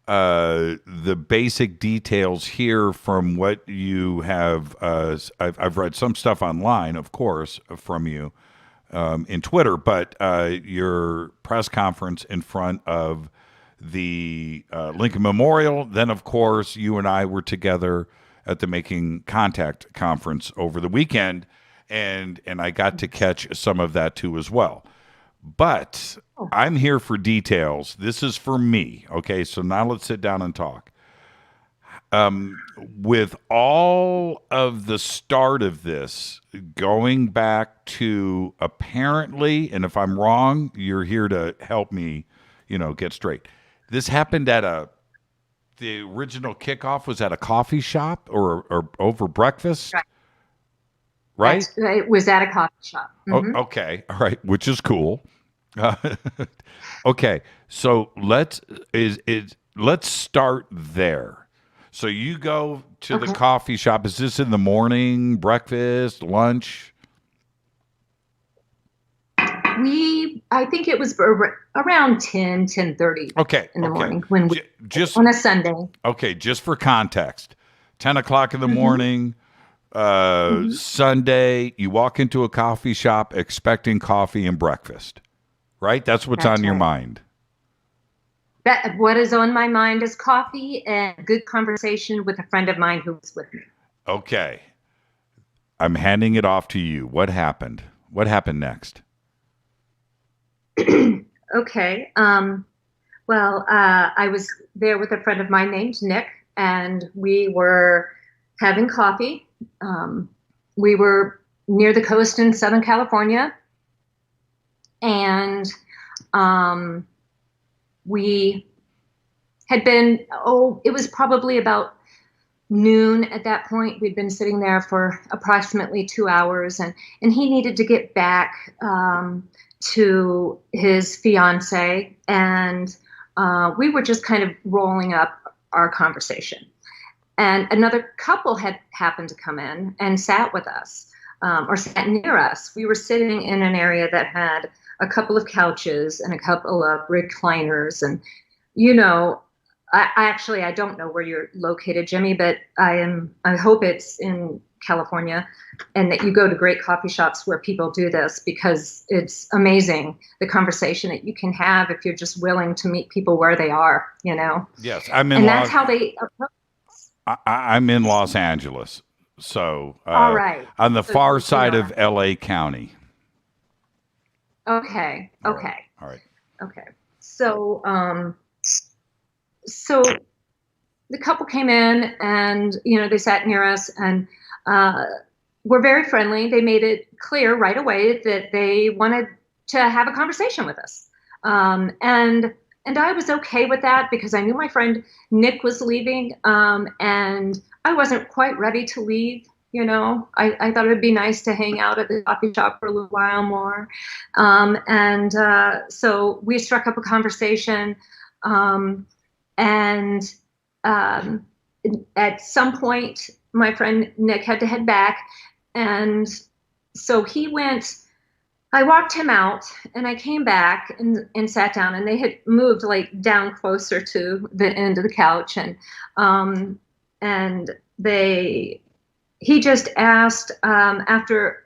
the basic details here from what you have. I've read some stuff online, of course, from you. In Twitter, but your press conference in front of the Lincoln Memorial. Then, of course, you and I were together at the Making Contact conference over the weekend, and I got to catch some of that too as well. But I'm here for details. This is for me. Okay, so now let's sit down and talk. With all of the start of this going back to apparently, and if I'm wrong, you're here to help me, get straight. This happened at the original kickoff was at a coffee shop or over breakfast, right? It was at a coffee shop. Mm-hmm. Oh, okay. All right. Which is cool. Okay. So let's start there. So you go to the coffee shop. Is this in the morning, breakfast, lunch? I think it was around 10:30 in the morning when we just on a Sunday. Okay, just for context, 10 o'clock in the morning, Sunday, you walk into a coffee shop expecting coffee and breakfast, right? That's what's on your mind. What is on my mind is coffee and good conversation with a friend of mine who was with me. Okay. I'm handing it off to you. What happened? What happened next? Okay. I was there with a friend of mine named Nick, and we were having coffee. We were near the coast in Southern California, and we had been, it was probably about noon at that point. We'd been sitting there for approximately 2 hours, and he needed to get back to his fiance, and we were just kind of rolling up our conversation. And another couple had happened to come in and sat with us, or sat near us. We were sitting in an area that had a couple of couches and a couple of recliners. And, I don't know where you're located, Jimmy, but I hope it's in California, and that you go to great coffee shops where people do this, because it's amazing the conversation that you can have if you're just willing to meet people where they are, Yes, that's how they approach. I'm in Los Angeles, so all right, on the far side of LA County. Okay. All right. Okay. So, so the couple came in, and they sat near us, and were very friendly. They made it clear right away that they wanted to have a conversation with us, and I was okay with that, because I knew my friend Nick was leaving, and I wasn't quite ready to leave. I thought it would be nice to hang out at the coffee shop for a little while more. So we struck up a conversation. And at some point, my friend Nick had to head back. And so he went, I walked him out, and I came back and sat down, and they had moved down closer to the end of the couch. And he just asked, after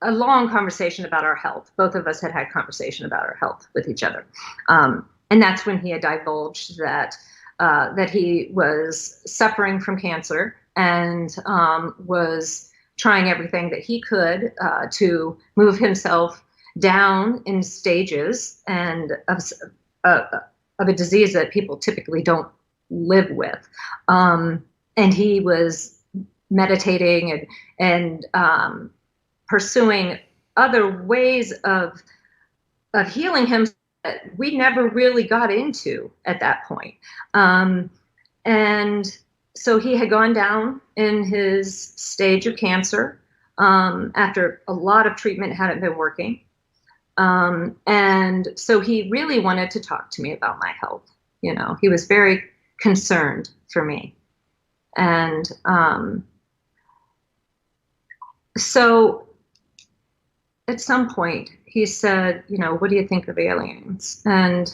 a long conversation about our health, both of us had conversation about our health with each other. And that's when he had divulged that he was suffering from cancer, and was trying everything that he could to move himself down in stages and of a disease that people typically don't live with. And he was meditating and pursuing other ways of healing him that we never really got into at that point. And so he had gone down in his stage of cancer after a lot of treatment hadn't been working. And so he really wanted to talk to me about my health. He was very concerned for me. And so at some point he said, what do you think of aliens? And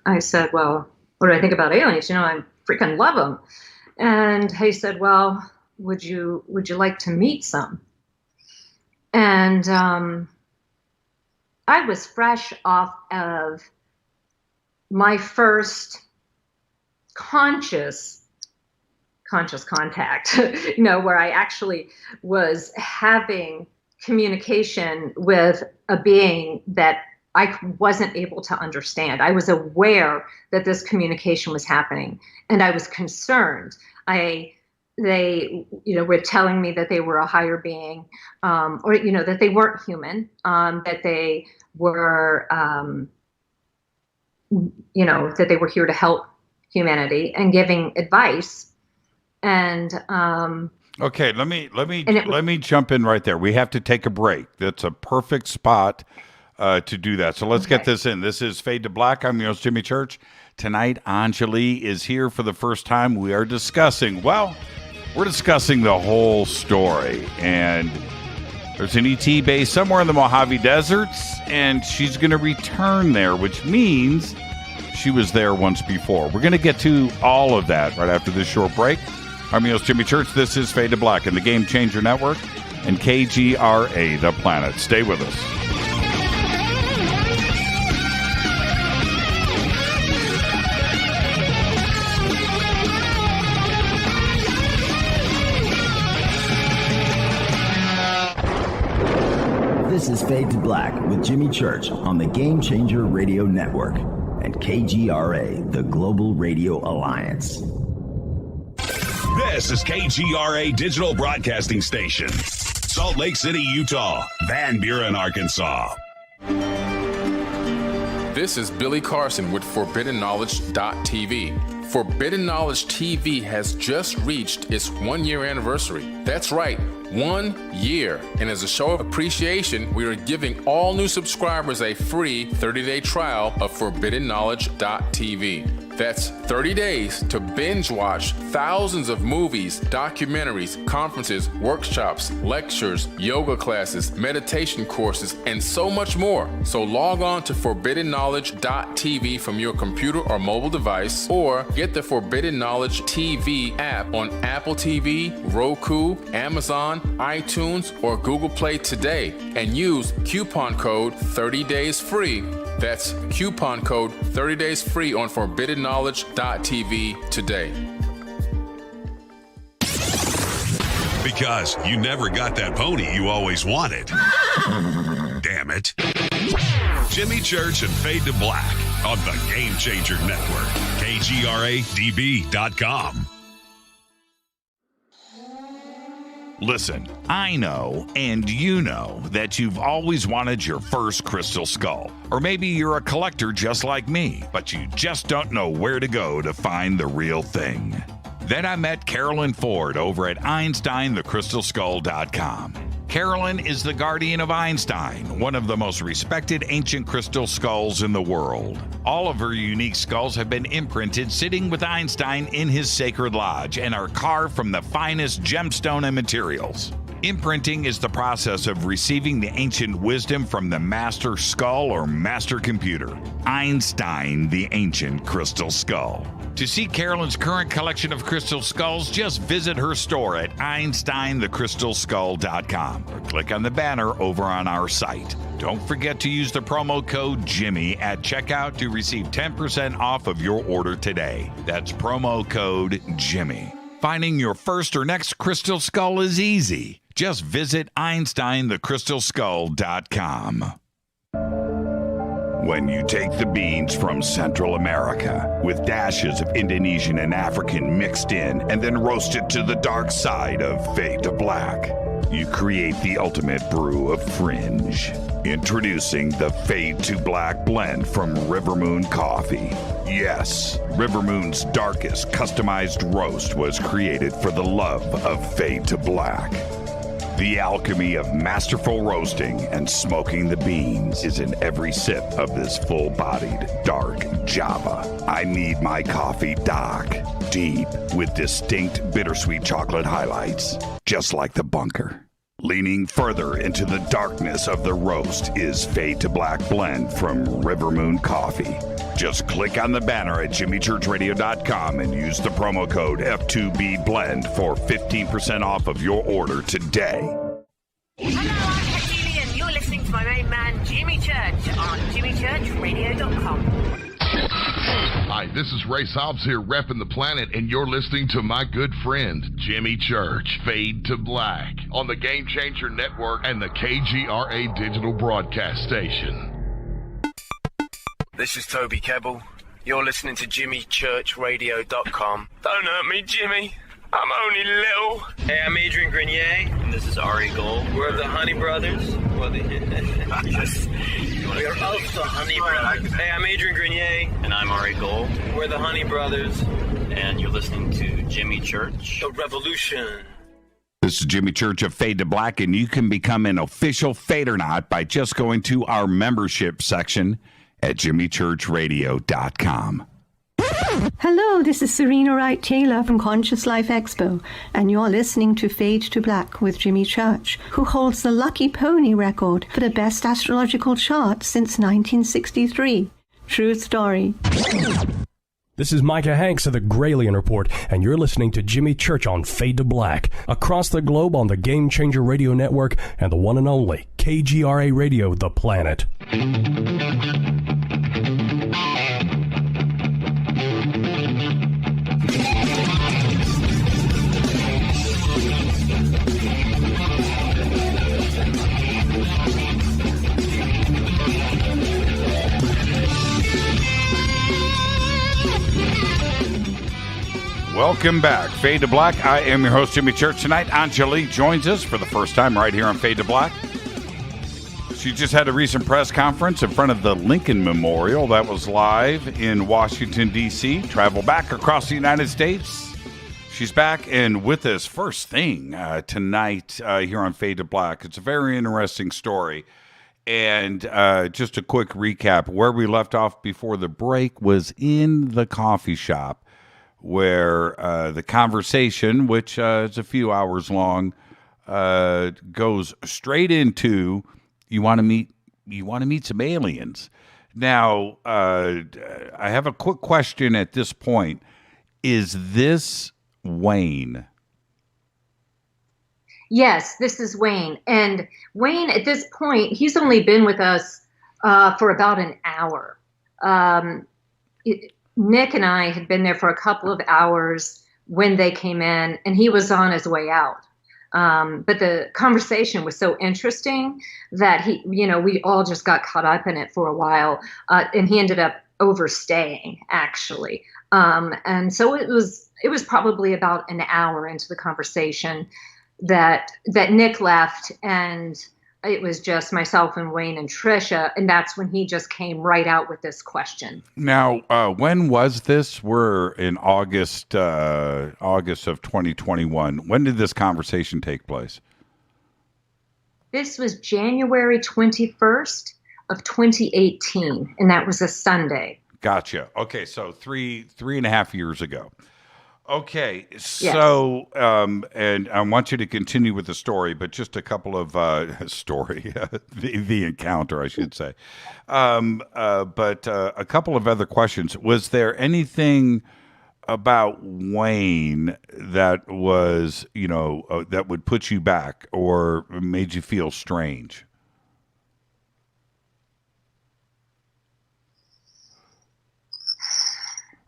I said, well, what do I think about aliens? I freaking love them. And he said, well, would you like to meet some? And I was fresh off of my first conscious contact, where I actually was having communication with a being that I wasn't able to understand. I was aware that this communication was happening, and I was concerned. They were telling me that they were a higher being, or that they weren't human, that they were, that they were here to help humanity and giving advice. And okay, let me jump in right there. We have to take a break. That's a perfect spot to do that. So let's get this in. This is Fade to Black. I'm your host, Jimmy Church. Tonight, Anjali is here for the first time. We are discussing the whole story. And there's an ET base somewhere in the Mojave Desert, and she's going to return there, which means she was there once before. We're going to get to all of that right after this short break. I'm your host, Jimmy Church. This is Fade to Black and the Game Changer Network and KGRA, The Planet. Stay with us. This is Fade to Black with Jimmy Church on the Game Changer Radio Network and KGRA, the Global Radio Alliance. This is KGRA Digital Broadcasting Station, Salt Lake City, Utah, Van Buren, Arkansas. This is Billy Carson with ForbiddenKnowledge.tv. Forbidden Knowledge TV has just reached its 1-year anniversary. That's right, 1 year. And as a show of appreciation, we are giving all new subscribers a free 30-day trial of ForbiddenKnowledge.tv. That's 30 days to binge watch thousands of movies, documentaries, conferences, workshops, lectures, yoga classes, meditation courses, and so much more. So log on to ForbiddenKnowledge.tv from your computer or mobile device, or get the Forbidden Knowledge TV app on Apple TV, Roku, Amazon, iTunes, or Google Play today and use coupon code 30daysfree. That's coupon code 30daysfree on ForbiddenKnowledge.tv today. Because you never got that pony you always wanted. Damn it. Jimmy Church and Fade to Black on the Game Changer Network. KGRADB.com. Listen, I know, and you know, that you've always wanted your first crystal skull. Or maybe you're a collector just like me, but you just don't know where to go to find the real thing. Then I met Carolyn Ford over at EinsteinTheCrystalSkull.com. Carolyn is the guardian of Einstein, one of the most respected ancient crystal skulls in the world. All of her unique skulls have been imprinted sitting with Einstein in his sacred lodge and are carved from the finest gemstone and materials. Imprinting is the process of receiving the ancient wisdom from the master skull or master computer. Einstein, the ancient crystal skull. To see Carolyn's current collection of crystal skulls, just visit her store at EinsteinTheCrystalSkull.com or click on the banner over on our site. Don't forget to use the promo code Jimmy at checkout to receive 10% off of your order today. That's promo code Jimmy. Finding your first or next crystal skull is easy. Just visit EinsteinTheCrystalSkull.com. When you take the beans from Central America with dashes of Indonesian and African mixed in and then roast it to the dark side of Fade to Black, you create the ultimate brew of fringe. Introducing the Fade to Black blend from Rivermoon Coffee. Yes, Rivermoon's darkest customized roast was created for the love of Fade to Black. The alchemy of masterful roasting and smoking the beans is in every sip of this full-bodied, dark Java. I need my coffee dark, deep, with distinct bittersweet chocolate highlights, just like the bunker. Leaning further into the darkness of the roast is Fade to Black blend from Rivermoon Coffee. Just click on the banner at jimmychurchradio.com and use the promo code F2B Blend for 15% off of your order today. Hello, I'm Anjali, and you're listening to my main man, Jimmy Church, on jimmychurchradio.com. Hi, this is Ray Hobbs here, repping the planet, and you're listening to my good friend, Jimmy Church, Fade to Black, on the Game Changer Network and the KGRA digital broadcast station. This is Toby Kebbell. You're listening to JimmyChurchRadio.com. Don't hurt me, Jimmy. I'm only little. Hey, I'm Adrian Grenier. And this is Ari Gold. We're the Honey Brothers. We're of the Honey Brothers. Hey, I'm Adrian Grenier. And I'm Ari Gold. We're the Honey Brothers. And you're listening to Jimmy Church. The Revolution. This is Jimmy Church of Fade to Black, and you can become an official Fadernaut by just going to our membership section at jimmychurchradio.com. Hello, this is Serena Wright Taylor from Conscious Life Expo, and you're listening to Fade to Black with Jimmy Church, who holds the Lucky Pony record for the best astrological chart since 1963. True story. This is Micah Hanks of the Gralien Report, and you're listening to Jimmy Church on Fade to Black, across the globe on the Game Changer Radio Network and the one and only KGRA Radio, The Planet. Welcome back. Fade to Black. I am your host, Jimmy Church. Tonight, Anjali joins us for the first time right here on Fade to Black. She just had a recent press conference in front of the Lincoln Memorial. That was live in Washington, D.C. Travel back across the United States. She's back and with us first thing tonight here on Fade to Black. It's a very interesting story. And just a quick recap. Where we left off before the break was in the coffee shop where the conversation, which is a few hours long, goes straight into you want to meet some aliens. Now, I have a quick question at this point. Is this Wayne? Yes, this is Wayne. And Wayne, at this point, he's only been with us for about an hour. Nick and I had been there for a couple of hours when they came in, and he was on his way out. But the conversation was so interesting that we all just got caught up in it for a while. And he ended up overstaying, actually. And so it was probably about an hour into the conversation that Nick left, and it was just myself and Wayne and Trisha. And that's when he just came right out with this question. Now, when was this? We're in August of 2021. When did this conversation take place? This was January 21st of 2018, and that was a Sunday. Gotcha. Okay, so three and a half years ago. Okay, so, yes. And I want you to continue with the story, but just a couple of, the encounter, I should say. But a couple of other questions. Was there anything about Wayne that was, that would put you back or made you feel strange?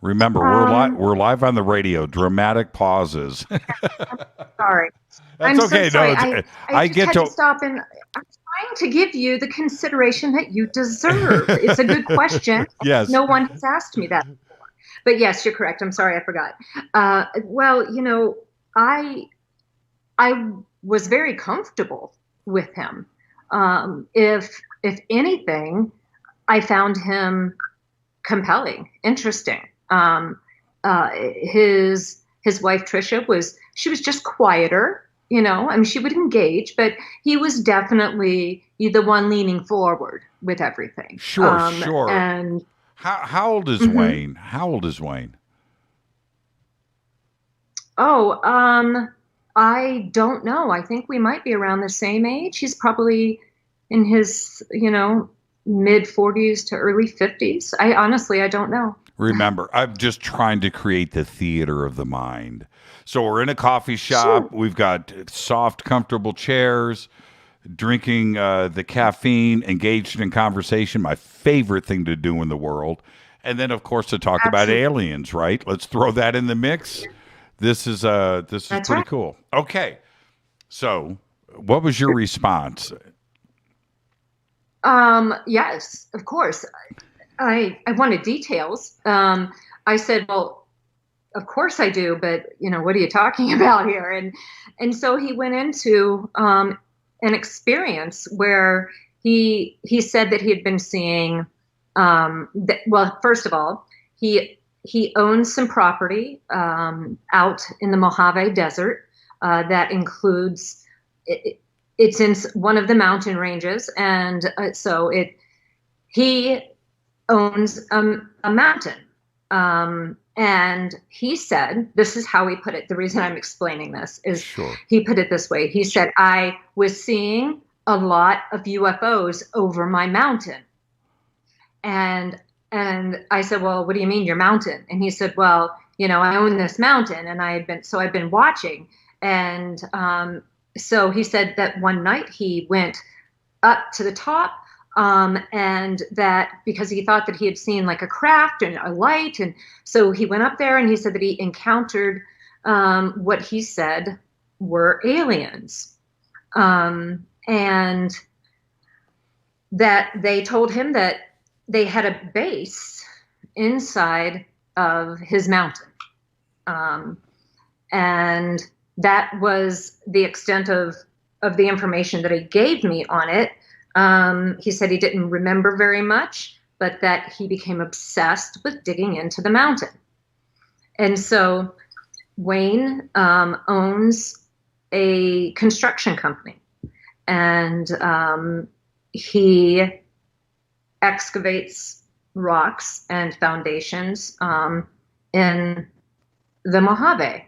Remember, we're live on the radio. Dramatic pauses. Sorry. That's okay. So sorry. No, I just had to stop, and I'm trying to give you the consideration that you deserve. It's a good question. Yes. No one has asked me that before. But yes, you're correct. I'm sorry, I forgot. Well, I was very comfortable with him. If anything, I found him compelling, interesting. His wife Trisha was just quieter, I mean, she would engage, but he was definitely the one leaning forward with everything. Sure. And how old is Wayne? How old is Wayne? Oh, I don't know. I think we might be around the same age. He's probably in his, mid 40s to early 50s. I don't know. Remember, I'm just trying to create the theater of the mind. So we're in a coffee shop. Sure. We've got soft, comfortable chairs, drinking the caffeine, engaged in conversation, my favorite thing to do in the world. And then, of course, to talk about aliens, right? Let's throw that in the mix. This is pretty cool. Okay. So what was your response? Yes, of course. I wanted details. I said, well, of course I do, but what are you talking about here? And so he went into an experience where he said that he had been seeing. Well, first of all, he owns some property out in the Mojave Desert that includes. It's in one of the mountain ranges, and so he owns a mountain. And he said, this is how he put it. The reason I'm explaining this is He put it this way. He said, I was seeing a lot of UFOs over my mountain. And I said, well, what do you mean your mountain? And he said, well, I own this mountain, and I've been watching. And so he said that one night he went up to the top, and that because he thought that he had seen like a craft and a light. And so he went up there, and he said that he encountered what he said were aliens. And that they told him that they had a base inside of his mountain. And that was the extent of the information that he gave me on it. He said he didn't remember very much, but that he became obsessed with digging into the mountain. And so Wayne owns a construction company, and he excavates rocks and foundations in the Mojave.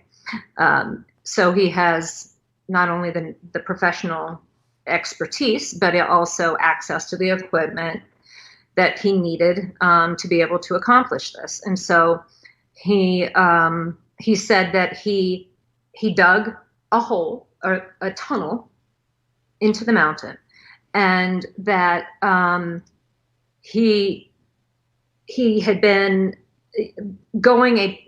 So he has not only the professional expertise, but also access to the equipment that he needed to be able to accomplish this. And so he said that he dug a hole or a tunnel into the mountain, and that he had been going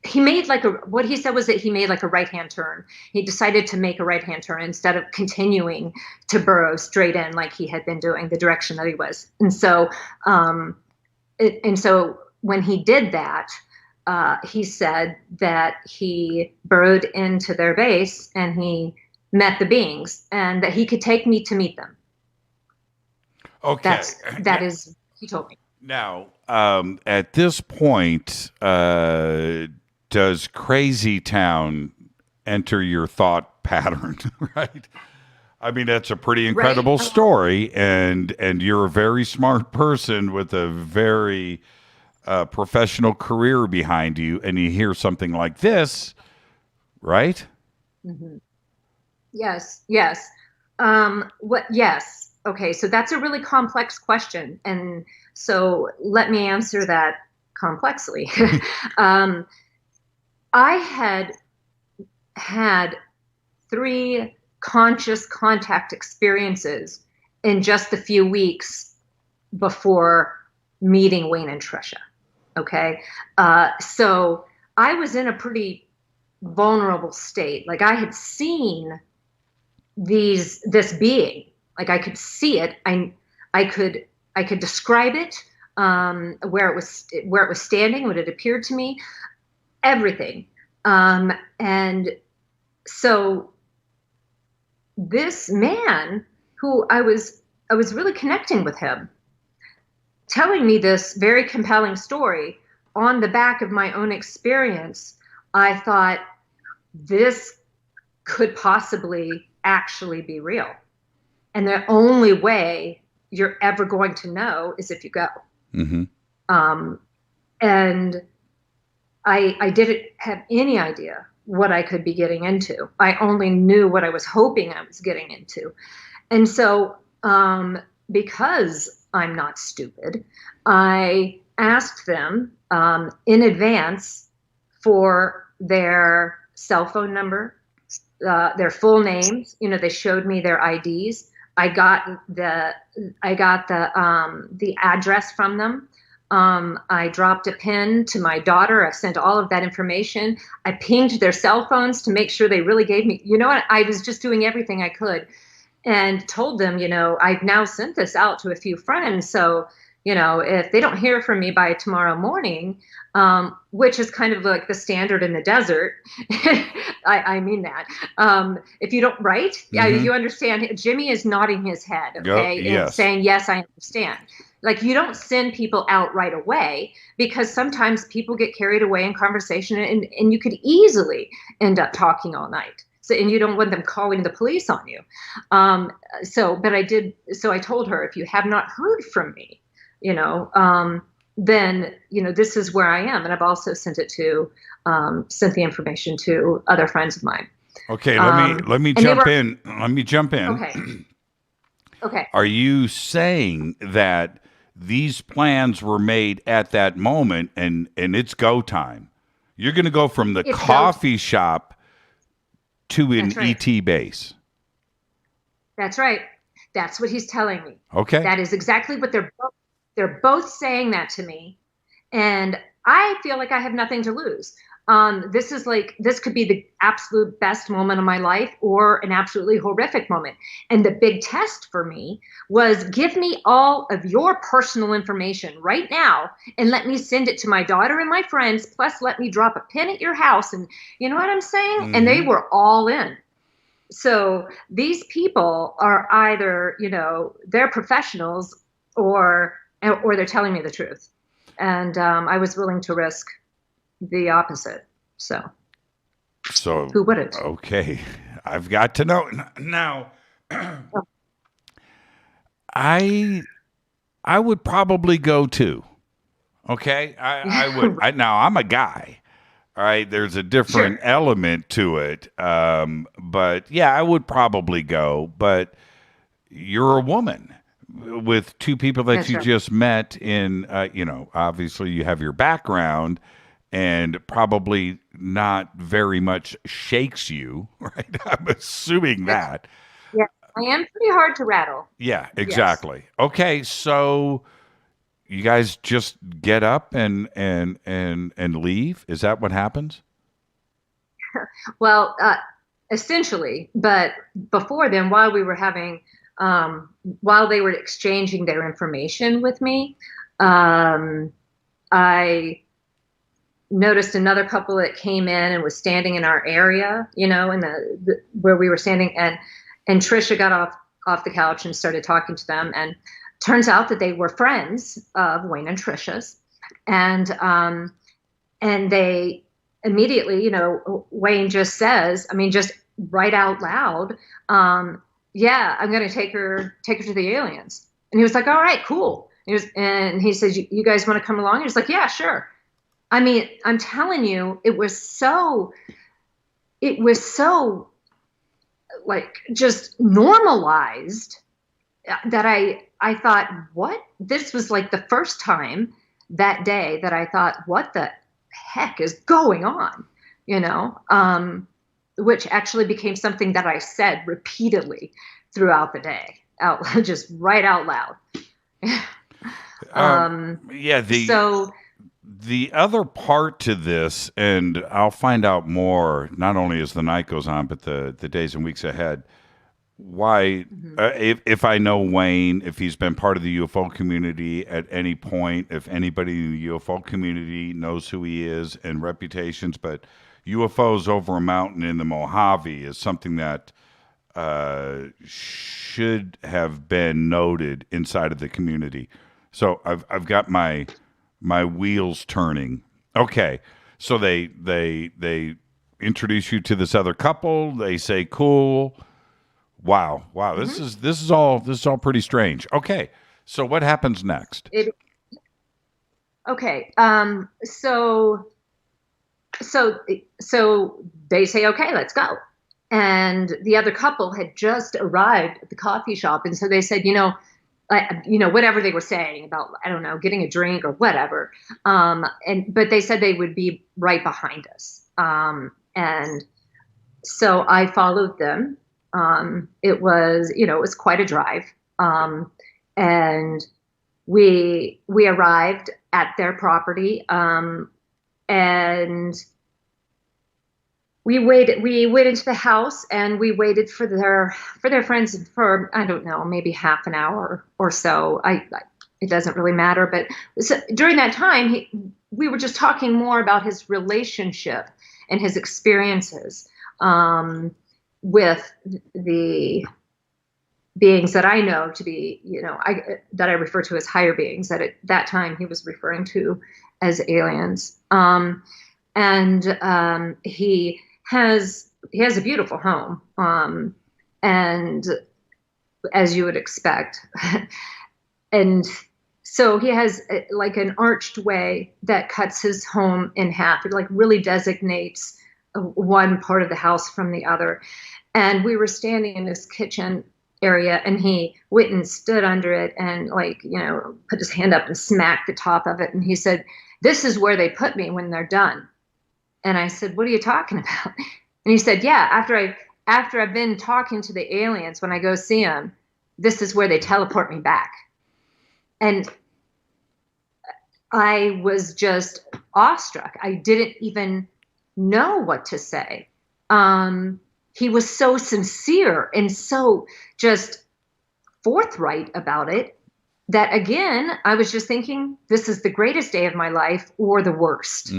he made what he said was that he made like a right-hand turn. He decided to make a right-hand turn instead of continuing to burrow straight in like he had been doing, the direction that he was. And so, so when he did that, he said that he burrowed into their base and he met the beings, and that he could take me to meet them. Okay. That is, he told me. Now, at this point, does Crazy Town enter your thought pattern, right? I mean, that's a pretty incredible story, and you're a very smart person with a very professional career behind you, and you hear something like this, right? Mm-hmm. Yes. Yes. Yes. Okay. So that's a really complex question. And so let me answer that complexly. I had 3 conscious contact experiences in just a few weeks before meeting Wayne and Trisha. Okay. So I was in a pretty vulnerable state. Like, I had seen this being, like I could see it. I could describe it, where it was standing, what it appeared to me, everything. And so this man, who I was really connecting with him, telling me this very compelling story on the back of my own experience, I thought, this could possibly actually be real. And the only way you're ever going to know is if you go. Mm-hmm. And I didn't have any idea what I could be getting into. I only knew what I was hoping I was getting into. And so, because I'm not stupid, I asked them in advance for their cell phone number, their full names. You know, they showed me their IDs. I got the address from them. I dropped a pin to my daughter. I sent all of that information. I pinged their cell phones to make sure they really gave me, you know what? I was just doing everything I could, and told them, you know, I've now sent this out to a few friends. So, you know, if they don't hear from me by tomorrow morning, which is kind of like the standard in the desert, I mean that. If you don't, right? Mm-hmm. You understand. Jimmy is nodding his head, okay, yes. and saying, yes, I understand. Like, you don't send people out right away, because sometimes people get carried away in conversation, and you could easily end up talking all night. So, and you don't want them calling the police on you. But I did. So I told her, if you have not heard from me, you know, then, you know, this is where I am. And I've also sent the information to other friends of mine. Okay. Let me jump in. Let me jump in. Okay. Okay. Are you saying that these plans were made at that moment, and it's go time? You're going to go from the coffee shop to an ET base. That's right. That's what he's telling me. Okay. That is exactly what they're both saying that to me. And I feel like I have nothing to lose. This could be the absolute best moment of my life, or an absolutely horrific moment. And the big test for me was, give me all of your personal information right now, and let me send it to my daughter and my friends, plus let me drop a pin at your house. And you know what I'm saying? Mm-hmm. And they were all in. So these people are either, they're professionals or they're telling me the truth. And I was willing to risk the opposite. So who wouldn't? Okay. I've got to know now. I would probably go too. Okay. I would. Now I'm a guy. All right. There's a different element to it. But yeah, I would probably go, but you're a woman with two people that you just met in, obviously you have your background and probably not very much shakes you, right? I'm assuming that. Yeah, I am pretty hard to rattle. Yeah, exactly. Yes. Okay, so you guys just get up and leave? Is that what happens? Well, essentially, but before then, while we were having, while they were exchanging their information with me, I noticed another couple that came in and was standing in our area, in the where we were standing, and Trisha got off the couch and started talking to them, and turns out that they were friends of Wayne and Trisha's, and they immediately, Wayne just says, just right out loud, yeah, I'm going to take her to the aliens. And he was like, all right, cool. And he says, you guys want to come along? He was like, yeah, sure. I'm telling you, it was so like just normalized that I thought, what? This was like the first time that day that I thought, what the heck is going on? Which actually became something that I said repeatedly throughout the day, just right out loud. The other part to this, and I'll find out more, not only as the night goes on, but the days and weeks ahead, why, if I know Wayne, if he's been part of the UFO community at any point, if anybody in the UFO community knows who he is and reputations, but UFOs over a mountain in the Mojave is something that should have been noted inside of the community. So I've got my wheels turning. Okay, so they introduce you to this other couple. They say, "Cool, wow, this is all pretty strange." Okay, so what happens next? So they say, "Okay, let's go." And the other couple had just arrived at the coffee shop, and so they said, whatever they were saying about, I don't know, getting a drink or whatever. But they said they would be right behind us. And so I followed them. It was quite a drive. And we arrived at their property. And we went into the house and we waited for their friends for, I don't know, maybe half an hour or so. It doesn't really matter. But during that time, we were just talking more about his relationship and his experiences with the beings that I know to be, that I refer to as higher beings, that at that time he was referring to as aliens. He has a beautiful home, and as you would expect, and so he has like an arched way that cuts his home in half. It like really designates one part of the house from the other. And we were standing in this kitchen area, and he went and stood under it and put his hand up and smacked the top of it. And he said, "This is where they put me when they're done." And I said, "What are you talking about?" And he said, "Yeah, after I've been talking to the aliens, when I go see them, this is where they teleport me back." And I was just awestruck. I didn't even know what to say. He was so sincere and so just forthright about it that, again, I was just thinking, this is the greatest day of my life or the worst.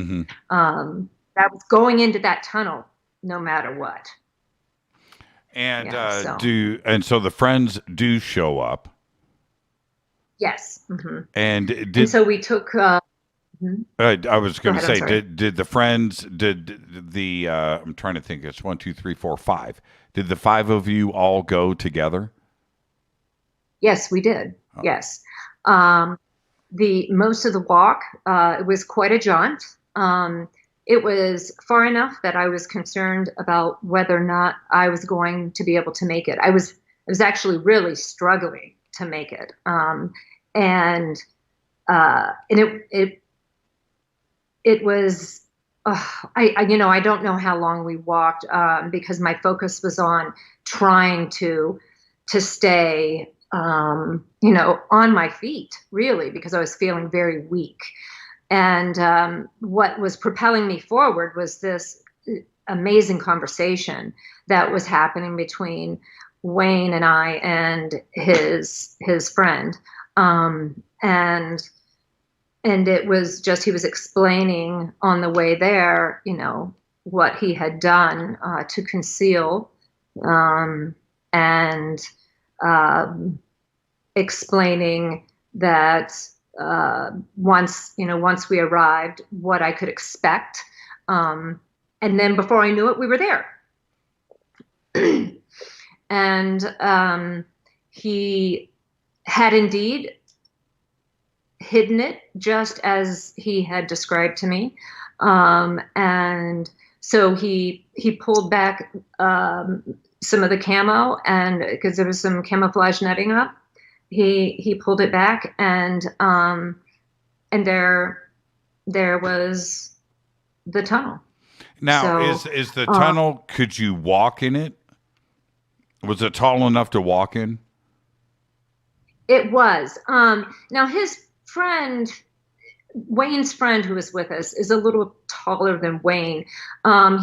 That was going into that tunnel no matter what. And so the friends do show up. Yes. Mm-hmm. And so we took. I was going to say, I'm sorry. did the friends, I'm trying to think, it's 1, 2, 3, 4, 5. Did the 5 of you all go together? Yes, we did. Oh. Yes. The most of the walk, it was quite a jaunt. It was far enough that I was concerned about whether or not I was going to be able to make it. I was actually really struggling to make it. And it was, I don't know how long we walked, because my focus was on trying to stay, on my feet, really, because I was feeling very weak. And what was propelling me forward was this amazing conversation that was happening between Wayne and I and his friend. And it was just, he was explaining on the way there, what he had done to conceal, and explaining that once we arrived, what I could expect. And then before I knew it, we were there. And he had indeed hidden it just as he had described to me. And so he pulled back some of the camo, and because there was some camouflage netting up, he pulled it back, and there was the tunnel. Now, so, is the tunnel, could you walk in it? Was it tall enough to walk in? It was. Now his friend, Wayne's friend who was with us, is a little taller than Wayne.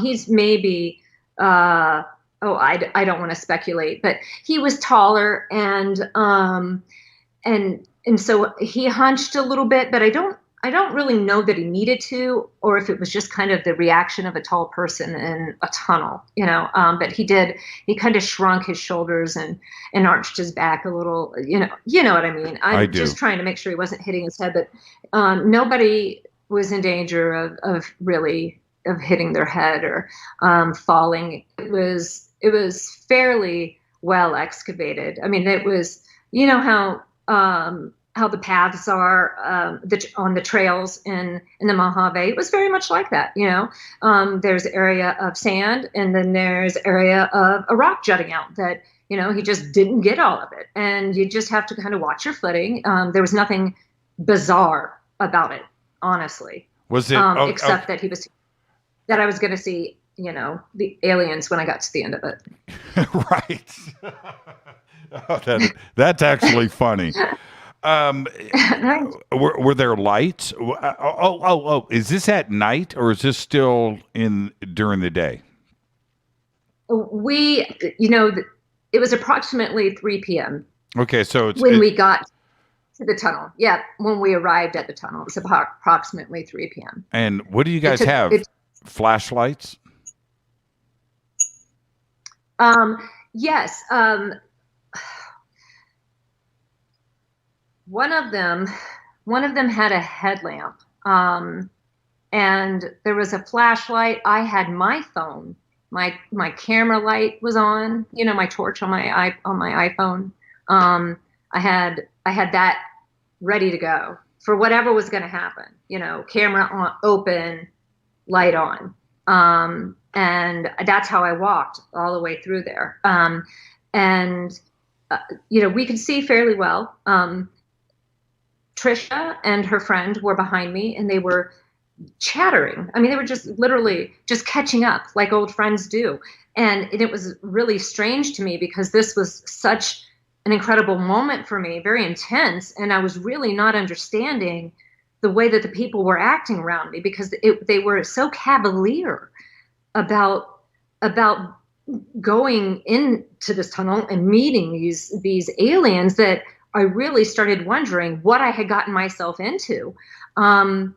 He's maybe, I don't want to speculate, but he was taller, and so he hunched a little bit, but I don't really know that he needed to, or if it was just kind of the reaction of a tall person in a tunnel, but he kind of shrunk his shoulders and arched his back a little, you know what I mean? I'm just trying to make sure he wasn't hitting his head, but nobody was in danger of hitting their head or falling. It was fairly well excavated. I mean, it was, how the paths are on the trails in the Mojave. It was very much like that, There's area of sand, and then there's area of a rock jutting out that, he just didn't get all of it. And you just have to kind of watch your footing. There was nothing bizarre about it, honestly. Was it? Except that that I was going to see, the aliens when I got to the end of it. Right. That's actually funny. Were there lights? Is this at night, or is this still during the day? It was approximately 3 p.m. Okay, so when we got to the tunnel. Yeah, when we arrived at the tunnel, it was approximately 3 p.m. And what do you guys have? Flashlights? Yes. One of them had a headlamp, and there was a flashlight. I had my phone. My camera light was on. My torch on my iPhone. I had that ready to go for whatever was going to happen. Camera on, open, light on, and that's how I walked all the way through there. We could see fairly well. Trisha and her friend were behind me, and they were chattering. I mean, they were just literally just catching up like old friends do. And it was really strange to me because this was such an incredible moment for me, very intense. And I was really not understanding the way that the people were acting around me, because they were so cavalier about going into this tunnel and meeting these aliens that I really started wondering what I had gotten myself into. And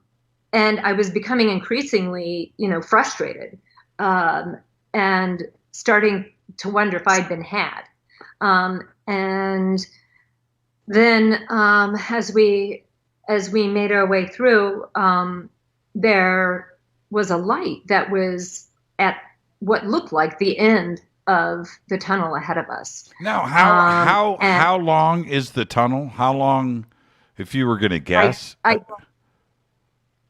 I was becoming increasingly, frustrated, and starting to wonder if I'd been had. And then as we made our way through, there was a light that was at what looked like the end of the tunnel ahead of us. Now, how long is the tunnel? How long, if you were going to guess?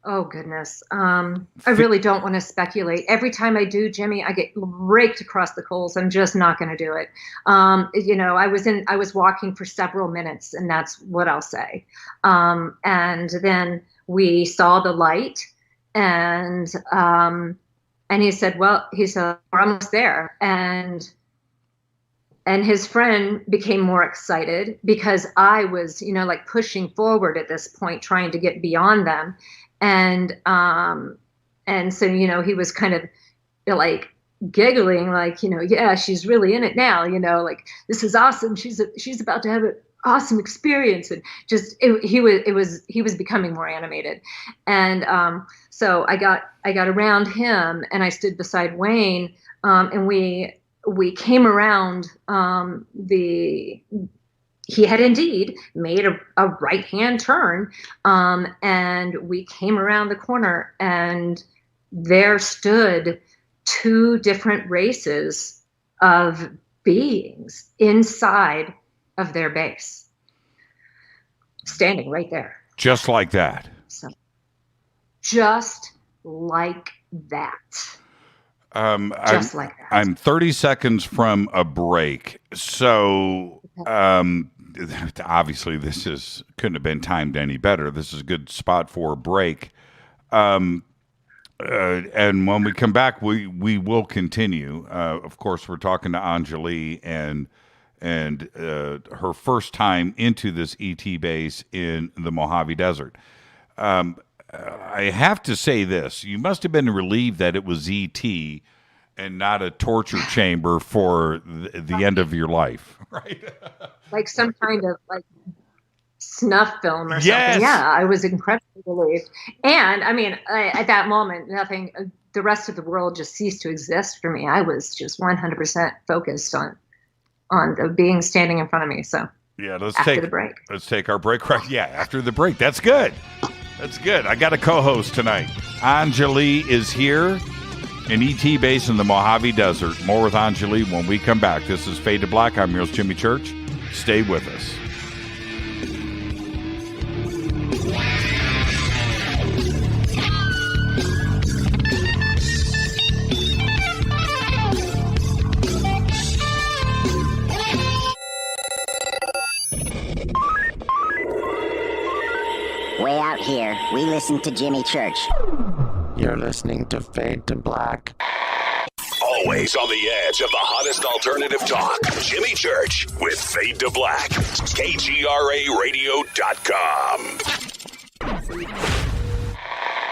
Oh, goodness. I really don't want to speculate. Every time I do, Jimmy, I get raked across the coals. I'm just not going to do it. I was walking for several minutes, and that's what I'll say. And then we saw the light, and he said, we're almost there. And his friend became more excited because I was, like pushing forward at this point, trying to get beyond them. And so, he was kind of like giggling, like, yeah, she's really in it now, like, this is awesome. She's about to have an awesome experience. And just, he was becoming more animated. And so I got around him and I stood beside Wayne, and we came around he had indeed made a right-hand turn, and we came around the corner, and there stood two different races of beings inside of their base, standing right there. Just like that. So, just like that. Just like that. I'm 30 seconds from a break, so obviously this couldn't have been timed any better. This is a good spot for a break. And when we come back, we will continue. Of course, we're talking to Anjali and her first time into this ET base in the Mojave Desert. I have to say this. You must have been relieved that it was ET and not a torture chamber for the end of your life, right? Like some kind of like snuff film or yes. something. Yeah, I was incredibly relieved. And I mean, at that moment, the rest of the world just ceased to exist for me. I was just 100% focused on the being standing in front of me. So yeah, after the break. Let's take our break right. Yeah, after the break. That's good. That's good. I got a co-host tonight. Anjali is here in ET base in the Mojave Desert. More with Anjali when we come back. This is Fade to Black. I'm your host, Jimmy Church. Stay with us. Way out here, we listen to Jimmy Church. You're listening to Fade to Black. Always on the edge of the hottest alternative talk. Jimmy Church with Fade to Black. KGRARadio.com.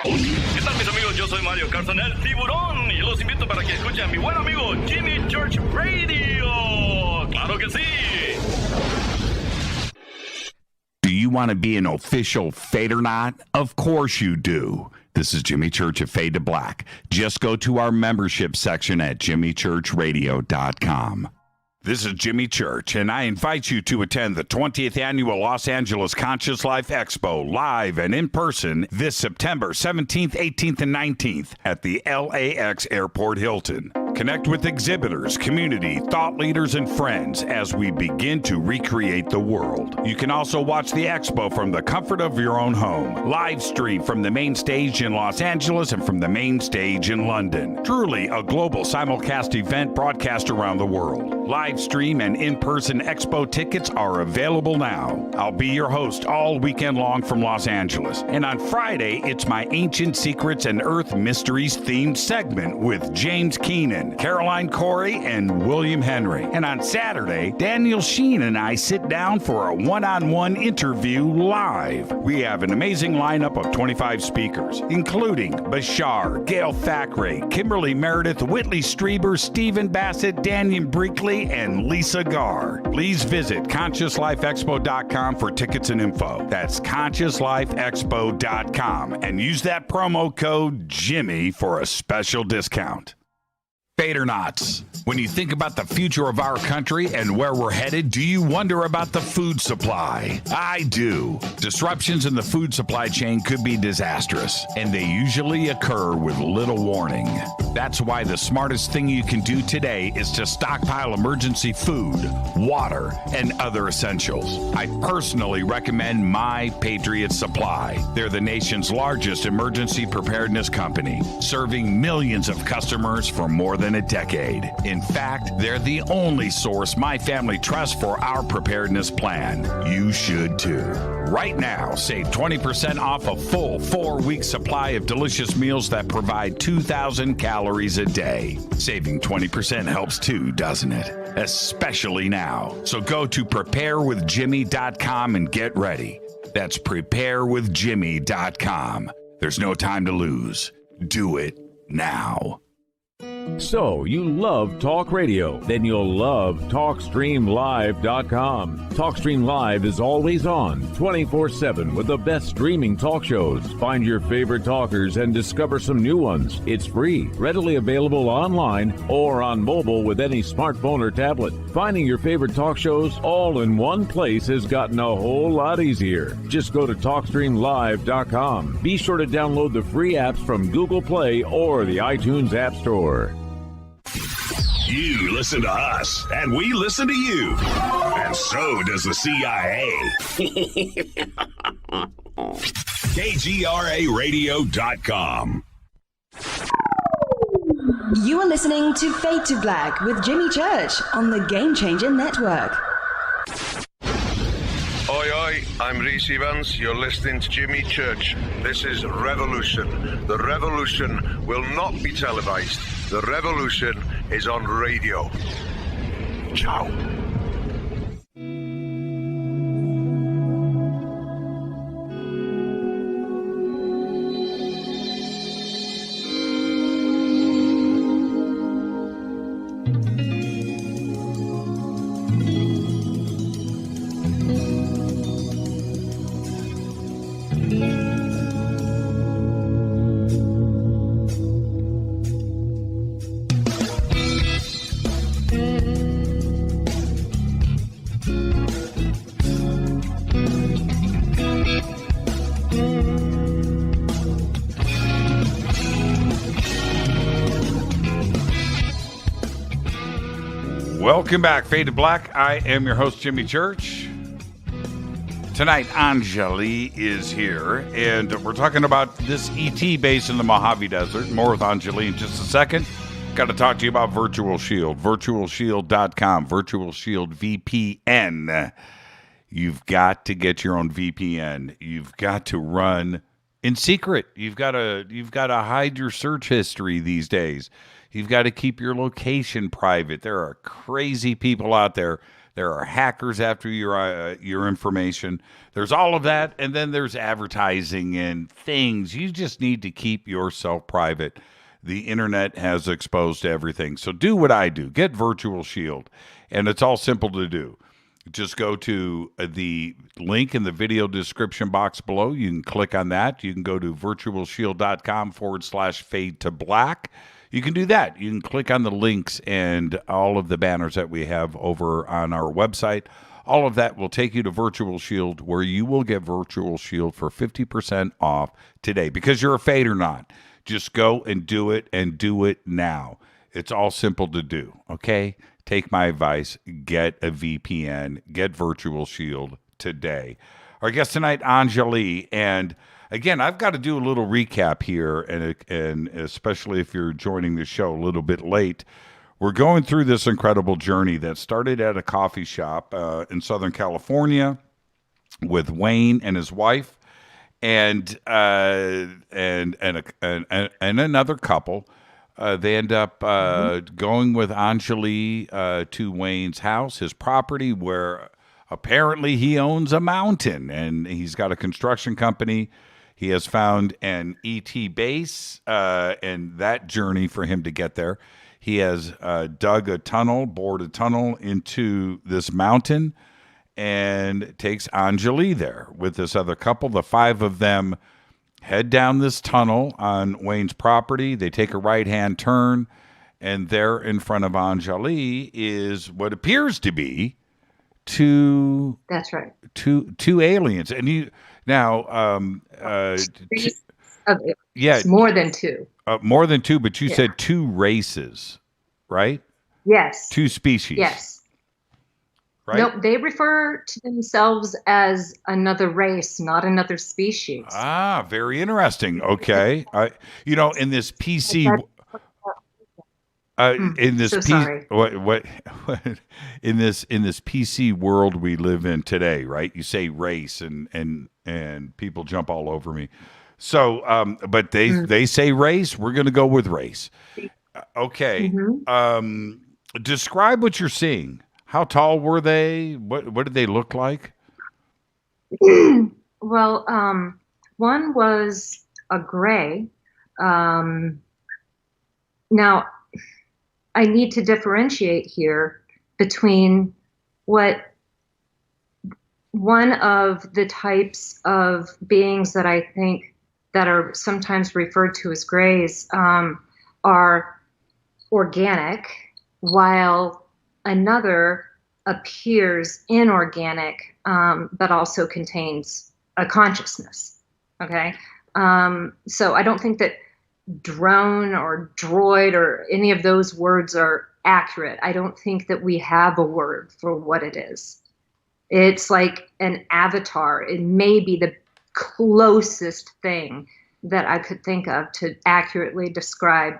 ¿Qué tal, mis amigos? Yo soy Mario Carson, el tiburón, y los invito para que escuchen a mi buen amigo Jimmy Church Radio. ¡Claro que sí! Do you want to be an official Fadernaut? Of course you do. This is Jimmy Church of Fade to Black. Just go to our membership section at jimmychurchradio.com. This is Jimmy Church, and I invite you to attend the 20th Annual Los Angeles Conscious Life Expo live and in person this September 17th, 18th, and 19th at the LAX Airport Hilton. Connect with exhibitors, community, thought leaders, and friends as we begin to recreate the world. You can also watch the expo from the comfort of your own home. Live stream from the main stage in Los Angeles and from the main stage in London. Truly a global simulcast event broadcast around the world. Live stream and in-person expo tickets are available now. I'll be your host all weekend long from Los Angeles. And on Friday, it's my Ancient Secrets and Earth Mysteries themed segment with James Keenan, Caroline Corey, and William Henry. And on Saturday, Daniel Sheen and I sit down for a one-on-one interview live. We have an amazing lineup of 25 speakers, including Bashar, Gail Thackeray, Kimberly Meredith, Whitley Strieber, Stephen Bassett, Daniel Brinkley, and Lisa Garr. Please visit ConsciousLifeExpo.com for tickets and info. That's ConsciousLifeExpo.com and use that promo code Jimmy for a special discount. Fadernauts, when you think about the future of our country and where we're headed, do you wonder about the food supply? I do. Disruptions in the food supply chain could be disastrous, and they usually occur with little warning. That's why the smartest thing you can do today is to stockpile emergency food, water, and other essentials. I personally recommend My Patriot Supply. They're the nation's largest emergency preparedness company, serving millions of customers for more than a decade. In fact, they're the only source my family trusts for our preparedness plan. You should too. Right now, save 20% off a full 4-week supply of delicious meals that provide 2,000 calories a day. Saving 20% helps too, doesn't it? Especially now. So go to preparewithjimmy.com and get ready. That's preparewithjimmy.com. There's no time to lose. Do it now. So, you love talk radio? Then you'll love TalkStreamLive.com. TalkStream Live is always on, 24/7 with the best streaming talk shows. Find your favorite talkers and discover some new ones. It's free, readily available online or on mobile with any smartphone or tablet. Finding your favorite talk shows all in one place has gotten a whole lot easier. Just go to TalkStreamLive.com. Be sure to download the free apps from Google Play or the iTunes App Store. You listen to us, and we listen to you. And so does the CIA. KGRAradio.com. You are listening to Fade to Black with Jimmy Church on the Game Changer Network. Oi, oi, I'm Reese Evans. You're listening to Jimmy Church. This is Revolution. The revolution will not be televised. The revolution is on radio. Ciao. Welcome back, Fade to Black. I am your host, Jimmy Church. Tonight, Anjali is here, and we're talking about this ET base in the Mojave Desert. More with Anjali in just a second. Got to talk to you about Virtual Shield, virtualshield.com, Virtual Shield VPN. You've got to get your own VPN. You've got to run in secret. You've got to hide your search history these days. You've got to keep your location private. There are crazy people out there. There are hackers after your information. There's all of that, and then there's advertising and things. You just need to keep yourself private. The internet has exposed everything. So do what I do. Get Virtual Shield, and it's all simple to do. Just go to the link in the video description box below. You can click on that. You can go to virtualshield.com/fade to black. You can do that. You can click on the links and all of the banners that we have over on our website. All of that will take you to Virtual Shield, where you will get Virtual Shield for 50% off today. Because you're a fade or not, just go and do it now. It's all simple to do, okay? Take my advice. Get a VPN. Get Virtual Shield today. Our guest tonight, Anjali, and again, I've got to do a little recap here, and especially if you're joining the show a little bit late. We're going through this incredible journey that started at a coffee shop in Southern California with Wayne and his wife, and another couple. They end up going with Anjali to Wayne's house, his property, where apparently he owns a mountain, and he's got a construction company. He has found an ET base, and that journey for him to get there. He has bored a tunnel into this mountain, and takes Anjali there with this other couple. The 5 of them head down this tunnel on Wayne's property. They take a right-hand turn, and there in front of Anjali is what appears to be two. That's right. Two aliens, and you now. It's more than two. More than two, but you said two races, right? Yes. Two species. Yes. Right? Nope, they refer to themselves as another race, not another species. Ah, very interesting. Okay. In this PC in this PC world we live in today, right? You say race and people jump all over me. So but they say race, we're going to go with race. Okay. Describe what you're seeing. How tall were they? What did they look like? Well, one was a gray. Now, I need to differentiate here between what one of the types of beings that I think that are sometimes referred to as grays are organic, while another appears inorganic, but also contains a consciousness. Okay. So I don't think that drone or droid or any of those words are accurate. I don't think that we have a word for what it is. It's like an avatar. It may be the closest thing that I could think of to accurately describe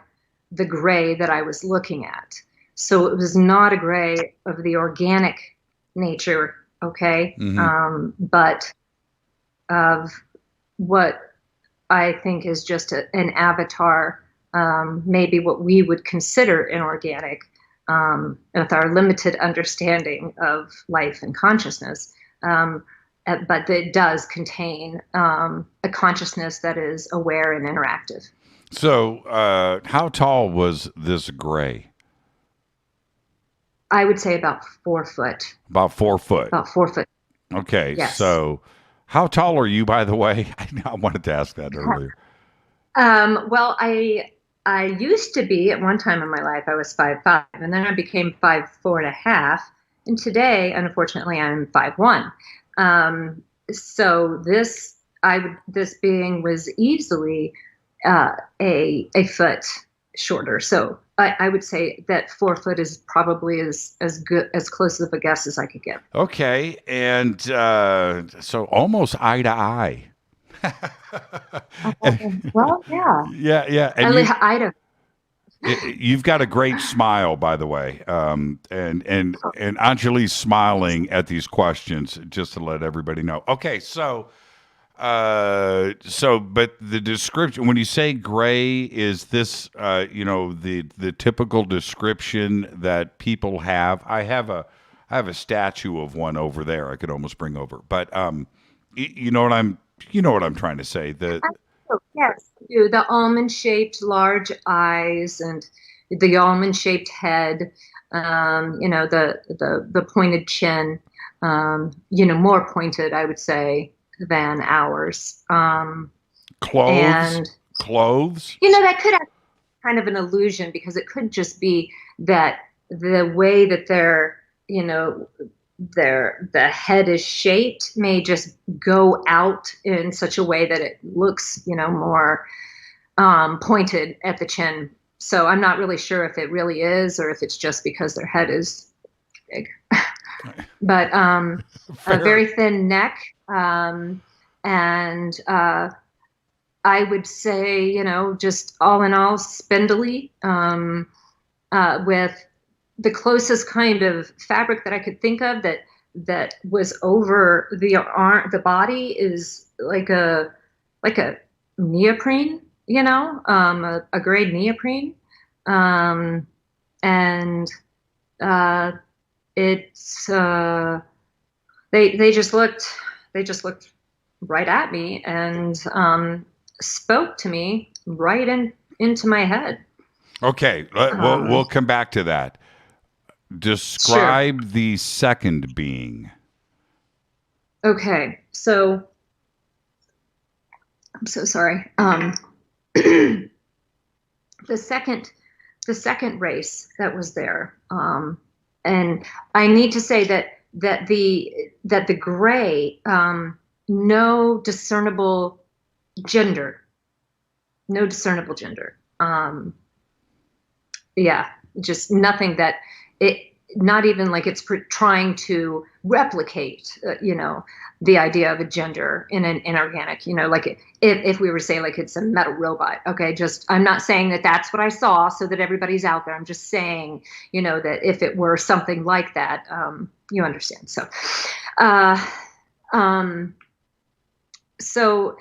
the gray that I was looking at. So it was not a gray of the organic nature, okay, but of what I think is just an avatar, maybe what we would consider inorganic with our limited understanding of life and consciousness. But it does contain a consciousness that is aware and interactive. So how tall was this gray? I would say about 4 foot. About 4 foot. About 4 foot. Okay. Yes. So how I you, by the way? I wanted to ask that earlier. Well, I used to be, at one time in my life, I was 5'5", and then I became 5'4.5", and today, unfortunately, I'm 5'1". So this being was easily a foot shorter. So I would say that 4 foot is probably as close of a guess as I could get. Okay, and so almost eye to eye. Well, yeah. Yeah. And you've got a great smile, by the way, and Anjali's smiling at these questions just to let everybody know. Okay, so but the description, when you say gray, is this the typical description that people have? I have a statue of one over there. I could almost bring over, but you know what I'm trying to say. Yes, the almond-shaped large eyes and the almond-shaped head. The pointed chin. More pointed, I would say, than ours. Clothes. That could have kind of an illusion, because it could just be that the way that the head is shaped may just go out in such a way that it looks, more pointed at the chin. So I'm not really sure if it really is, or if it's just because their head is big. But a very thin neck, and I would say, just all in all, spindly, with the closest kind of fabric that I could think of that was over the body is like a neoprene, a grade neoprene, and it's they just looked right at me and spoke to me right into my head. Okay, we'll come back to that. Describe the second being. Okay, so I'm so sorry. The second the second race that was there. And I need to say that the gray, no discernible gender. Yeah, just nothing that not even like it's trying to replicate, the idea of a gender in an inorganic, like if we were to say like it's a metal robot. Okay, I'm not saying that that's what I saw so that everybody's out there. I'm just saying, that if it were something like that, you understand. So, so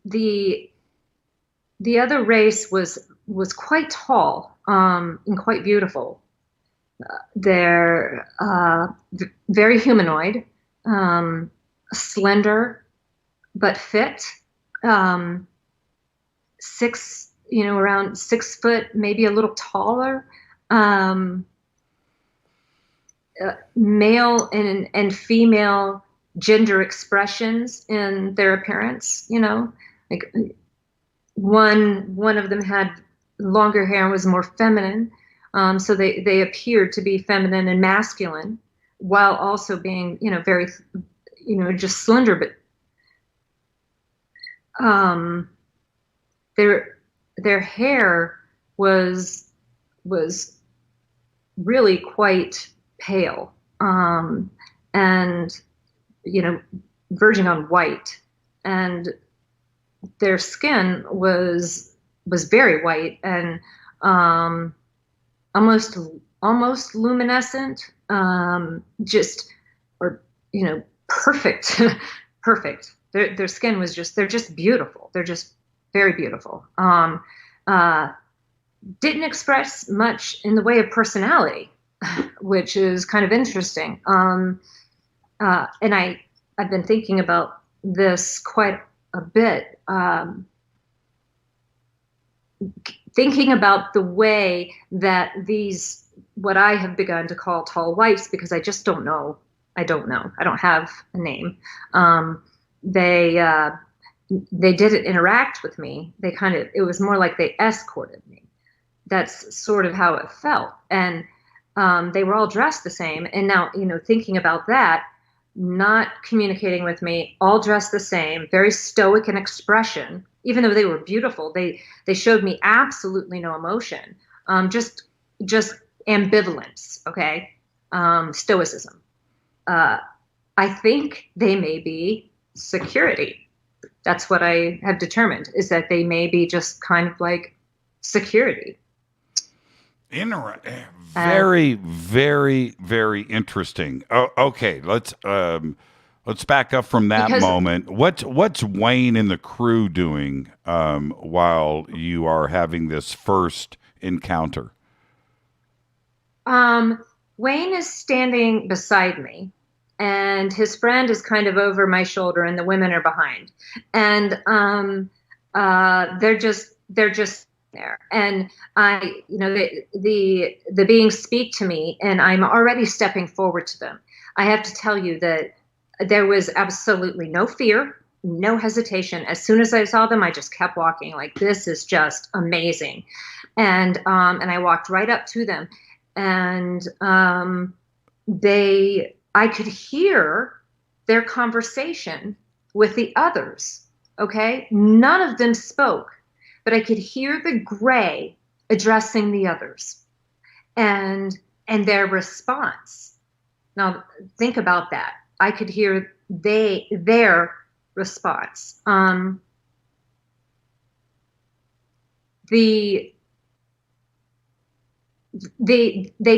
the other race was quite tall and quite beautiful. They're very humanoid, slender, but fit. Around 6 foot, maybe a little taller. Male and female gender expressions in their appearance. Like one of them had longer hair and was more feminine. So they appeared to be feminine and masculine, while also being, very, just slender. But their hair was really quite pale, and verging on white, and their skin was very white and almost luminescent, perfect. Perfect. Their skin was they're just beautiful. They're just very beautiful. Didn't express much in the way of personality, which is kind of interesting. And I've been thinking about this quite a bit, thinking about the way that these, what I have begun to call tall whites, because I just don't know. I don't have a name. They didn't interact with me. It was more like they escorted me. That's sort of how it felt. And they were all dressed the same. And now, thinking about that, not communicating with me, all dressed the same, very stoic in expression, even though they were beautiful, they showed me absolutely no emotion, just ambivalence, okay, stoicism. I think they may be security. That's what I have determined, is that they may be just kind of like security. Very, very, very interesting. Okay, let's back up from that moment. What's Wayne and the crew doing while you are having this first encounter? Wayne is standing beside me, and his friend is kind of over my shoulder, and the women are behind, and they're just there. And I, the beings speak to me, and I'm already stepping forward to them. I have to tell you that there was absolutely no fear, no hesitation. As soon as I saw them, I just kept walking, like, this is just amazing. And I walked right up to them, and I could hear their conversation with the others. Okay. None of them spoke, but I could hear the gray addressing the others and their response. Now think about that. I could hear their response. They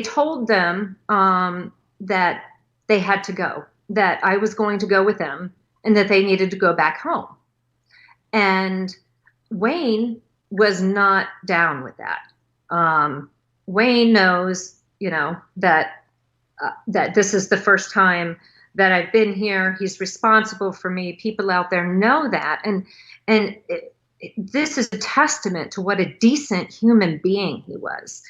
told them that they had to go, that I was going to go with them, and that they needed to go back home. And Wayne was not down with that. Wayne knows, that this is the first time that I've been here. He's responsible for me. People out there know that. And this is a testament to what a decent human being he was,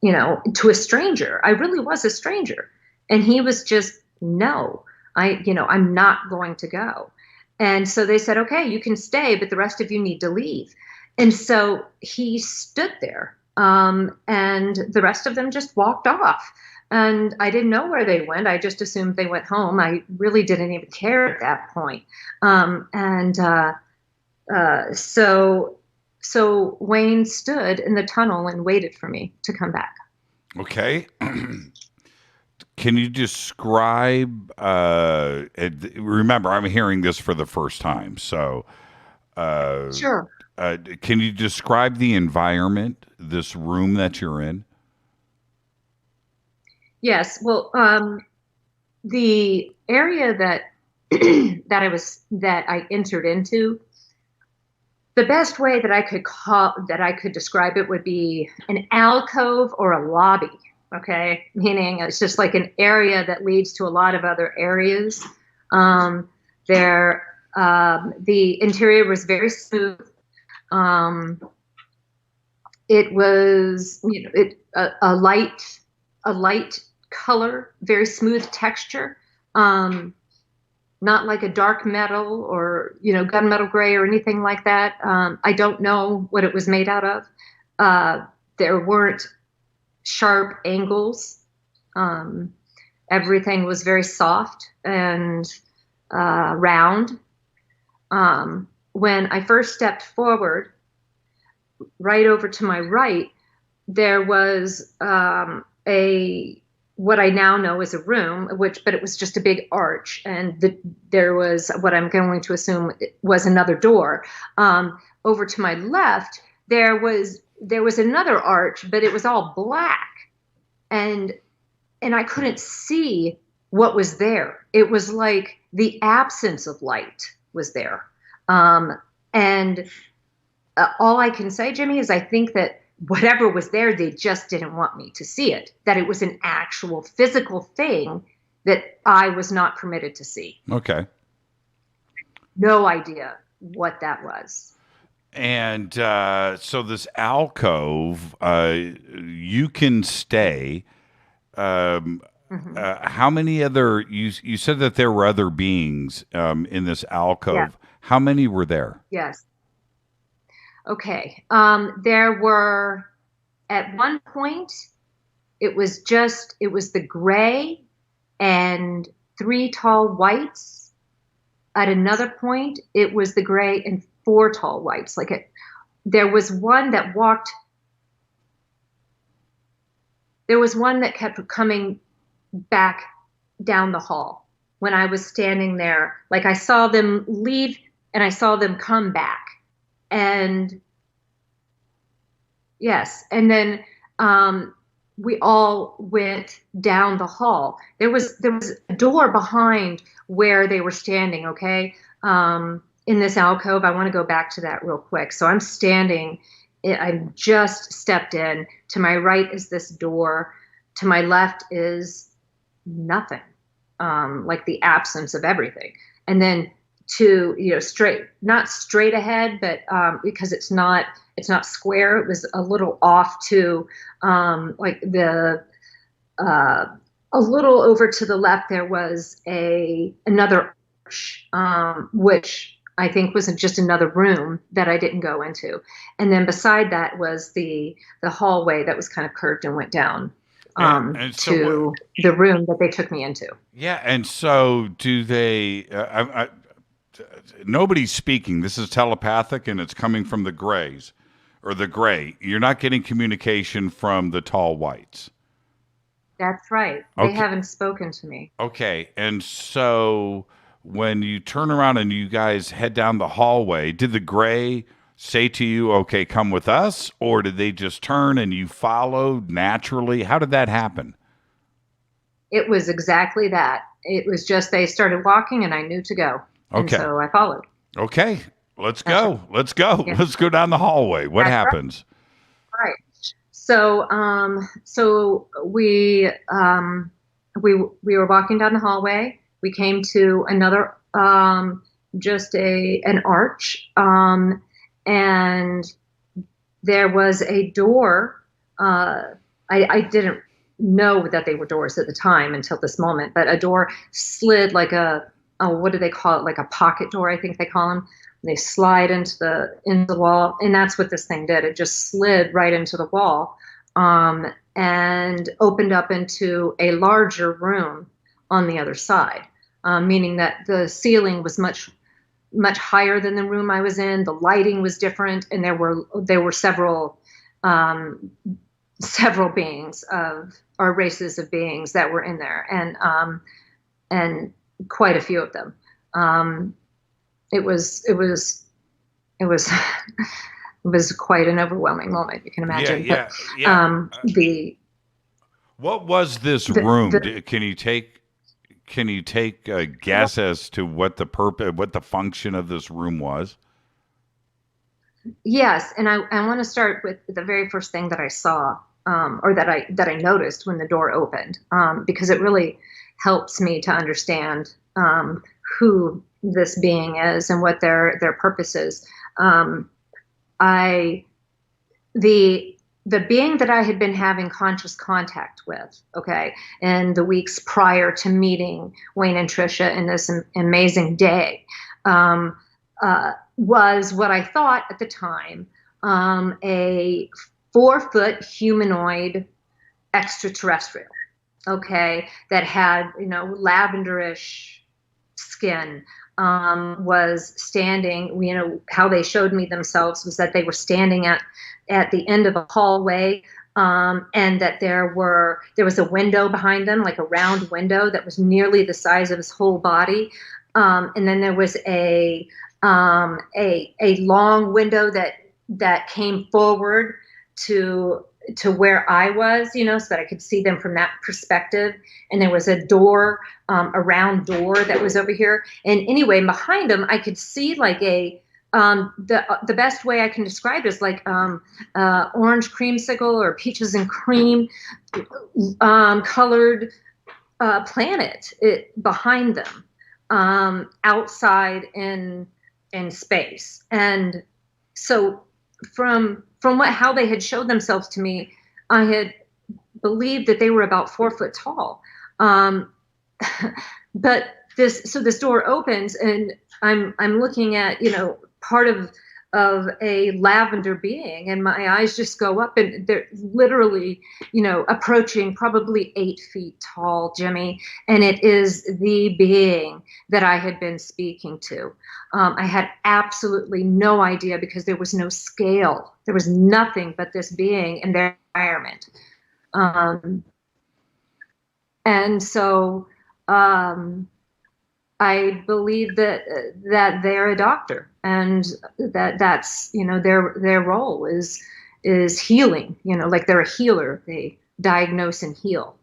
to a stranger. I really was a stranger. And he was just, no, I'm not going to go. And so they said, okay, you can stay, but the rest of you need to leave. And so he stood there And the rest of them just walked off. And I didn't know where they went. I just assumed they went home. I really didn't even care at that point. So Wayne stood in the tunnel and waited for me to come back. Okay. Can you describe, remember, I'm hearing this for the first time, so. Sure. Can you describe the environment, this room that you're in? Yes. Well, the area that that I entered into, the best way that I could describe it would be an alcove or a lobby. Okay, meaning it's just like an area that leads to a lot of other areas. The interior was very smooth. It was, a light color, very smooth texture. Not like a dark metal or, gunmetal gray or anything like that. I don't know what it was made out of. There weren't sharp angles. Everything was very soft and round. When I first stepped forward, right over to my right, there was what I now know is a room, but it was just a big arch, and there was what I'm going to assume was another door. Over to my left, there was another arch, but it was all black, and I couldn't see what was there. It was like the absence of light was there. And all I can say, Jimmy, is I think that whatever was there, they just didn't want me to see it, that it was an actual physical thing that I was not permitted to see. Okay. No idea what that was. And so this alcove, you can stay. How many other, you said that there were other beings in this alcove. Yeah. How many were there? Yes. Okay. There were, at one point, it was the gray and 3 tall whites. At another point, it was the gray and 4 tall whites. There was one that kept coming back down the hall when I was standing there. Like, I saw them leave and I saw them come back. And yes, and then we all went down the hall. There was a door behind where they were standing, okay? In this alcove. I want to go back to that real quick. So I'm standing, I just stepped in. To my right is this door. To my left is nothing, like the absence of everything. And then not straight ahead, but because it's not square, it was a little off to a little over to the left. There was another arch, which I think was just another room that I didn't go into. And then beside that was the hallway that was kind of curved and went down to the room that they took me into. Yeah. And so do they, nobody's speaking. This is telepathic and it's coming from the grays or the gray. You're not getting communication from the tall whites. That's right. Okay. They haven't spoken to me. Okay. And so when you turn around and you guys head down the hallway, did the gray say to you, okay, come with us? Or did they just turn and you followed naturally? How did that happen? It was exactly that. It was just they started walking and I knew to go. Okay. And so I followed. Okay. Let's go. Let's go. Yeah. Let's go down the hallway. What happens? Right. All right. So we were walking down the hallway. We came to another, just an arch, and there was a door. I didn't know that they were doors at the time until this moment, but a door slid like what do they call it? Like a pocket door, I think they call them. They slide into the wall, and that's what this thing did. It just slid right into the wall, and opened up into a larger room on the other side, meaning that the ceiling was much higher than the room I was in. The lighting was different, and there were several beings or races of beings that were in there, and quite a few of them. It was it was quite an overwhelming moment, you can imagine. Yeah. What was this room? Can you take a guess as to what the function of this room was? Yes, and I want to start with the very first thing that I saw, or that I noticed when the door opened, because it really helps me to understand who this being is and what their purpose is. The being that I had been having conscious contact with, okay, in the weeks prior to meeting Wayne and Trisha in this amazing day, was what I thought at the time, a 4-foot humanoid extraterrestrial, okay, that had, lavenderish skin, was standing, how they showed me themselves was that they were standing at the end of a hallway, and that there was a window behind them, like a round window that was nearly the size of his whole body. And then there was a long window that came forward to where I was, so that I could see them from that perspective. And there was a door, a round door that was over here. And anyway, behind them, I could see like the best way I can describe it is like orange creamsicle or peaches and cream colored planet behind them, outside in space. And so from how they had showed themselves to me, I had believed that they were about 4 foot tall. But this door opens, and I'm looking at, part of a lavender being, and my eyes just go up, and they're literally, approaching probably 8 feet tall, Jimmy. And it is the being that I had been speaking to. I had absolutely no idea, because there was no scale. There was nothing but this being and their environment. And so I believe that they're a doctor, and that's their role is healing. Like they're a healer. They diagnose and heal.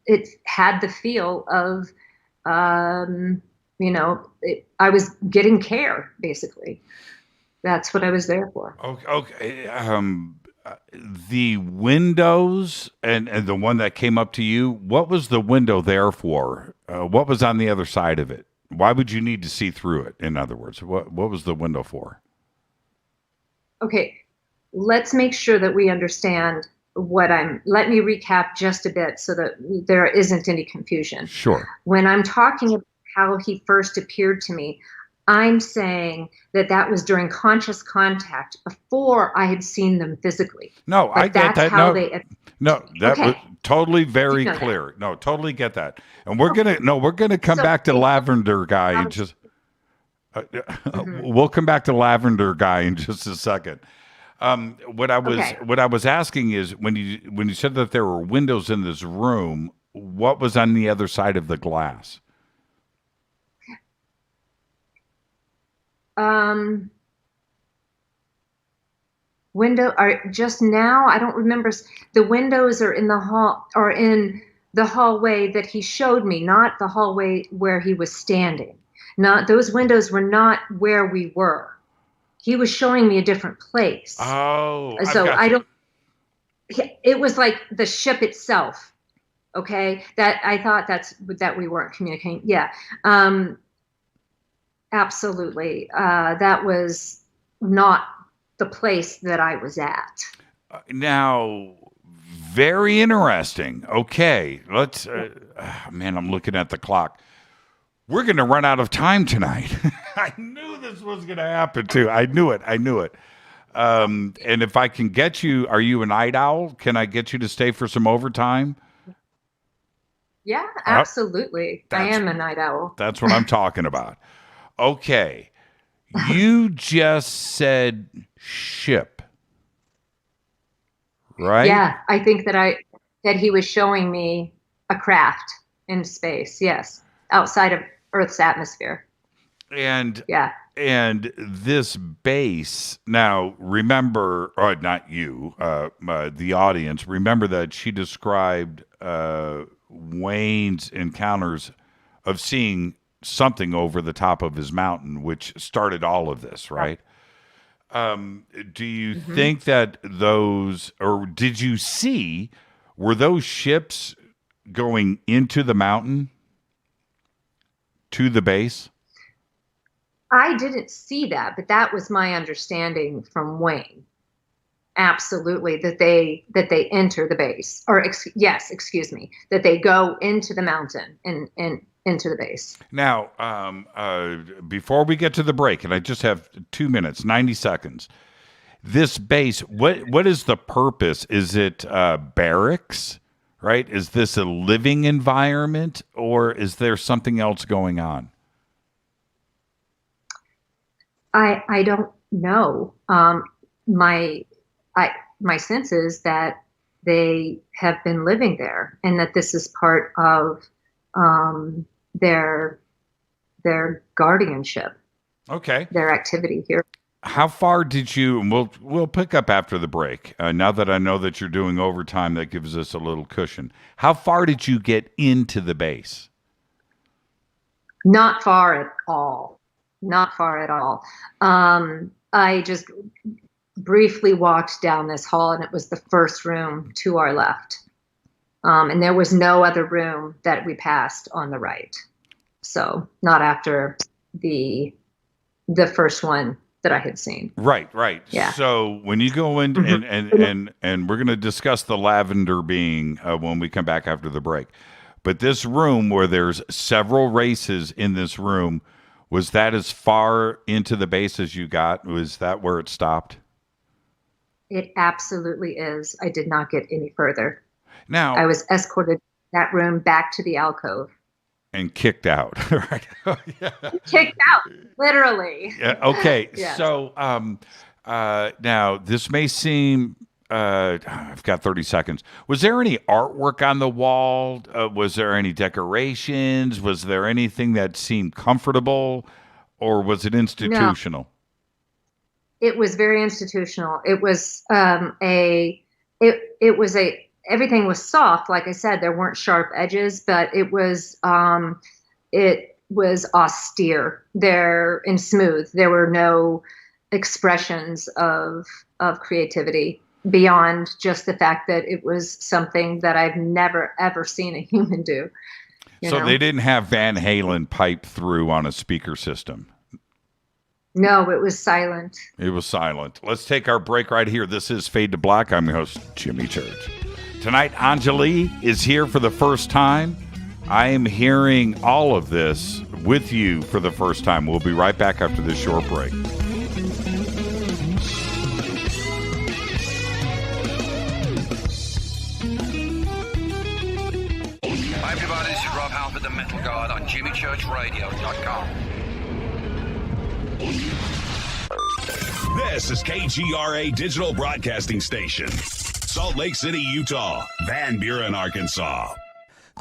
It had the feel of I was getting care, basically. That's what I was there for. Okay. The windows and the one that came up to you, what was the window there for? What was on the other side of it? Why would you need to see through it? In other words, what was the window for? Okay, let's make sure that we understand let me recap just a bit so that there isn't any confusion. Sure. When I'm talking about how he first appeared to me, I'm saying that was during conscious contact, before I had seen them physically. No, I get that. That was totally very clear. That. No, totally get that. And we're gonna come back to Lavender Guy and just we'll come back to Lavender Guy in just a second. What I was asking is, when you said that there were windows in this room, what was on the other side of the glass? Window are just now. I don't remember. The windows are in the hall, or in the hallway that he showed me, not the hallway where he was standing. Not those windows were not where we were. He was showing me a different place. Oh, so I don't. It was like the ship itself. Okay, that I thought that we weren't communicating. Yeah. Absolutely. That was not the place that I was at. Now, very interesting. Okay, let's, man, I'm looking at the clock. We're going to run out of time tonight. I knew this was going to happen too. I knew it. And if I can get you, are you a night owl? Can I get you to stay for some overtime? Yeah, absolutely. I am a night owl. That's what I'm talking about. Okay. You just said ship, right? Yeah, I think that he was showing me a craft in space. Yes, outside of Earth's atmosphere. And this base, now remember, or not you, the audience, remember that she described Wayne's encounters of seeing something over the top of his mountain, which started all of this, right? Do you think that those, or did you see, were those ships going into the mountain to the base? I didn't see that, but that was my understanding from Wayne. Absolutely, that they enter the base, or excuse me, that they go into the mountain and into the base. Now, before we get to the break, and I just have 2 minutes, 90 seconds. This base, what is the purpose? Is it barracks, right? Is this a living environment, or is there something else going on? I don't know. My sense is that they have been living there, and that this is part of their guardianship. Okay. Their activity here. How far did you? And we'll pick up after the break. Now that I know that you're doing overtime, that gives us a little cushion. How far did you get into the base? Not far at all. Not far at all. I just briefly walked down this hall, and it was the first room to our left. And there was no other room that we passed on the right. So not after the first one that I had seen. Right. Yeah. So when you go in and we're going to discuss the lavender being when we come back after the break. But this room where there's several races in this room, was that as far into the base as you got? Was that where it stopped? It absolutely is. I did not get any further. Now I was escorted that room back to the alcove. And kicked out, right? Yeah. Kicked out, literally. Yeah, okay, Yes. So now this may seem, I've got 30 seconds. Was there any artwork on the wall? Was there any decorations? Was there anything that seemed comfortable, or was it institutional? No. It was very institutional. It was everything was soft. Like I said, there weren't sharp edges, but it was austere there and smooth. There were no expressions of creativity beyond just the fact that it was something that I've never, ever seen a human do. So they didn't have Van Halen pipe through on a speaker system. No, it was silent. It was silent. Let's take our break right here. This is Fade to Black. I'm your host, Jimmy Church. Tonight, Anjali is here for the first time. I am hearing all of this with you for the first time. We'll be right back after this short break. Hi, everybody. This is Rob Halford, the Metal Guard on jimmychurchradio.com. This is KGRA Digital Broadcasting Station. Salt Lake City, Utah. Van Buren, Arkansas.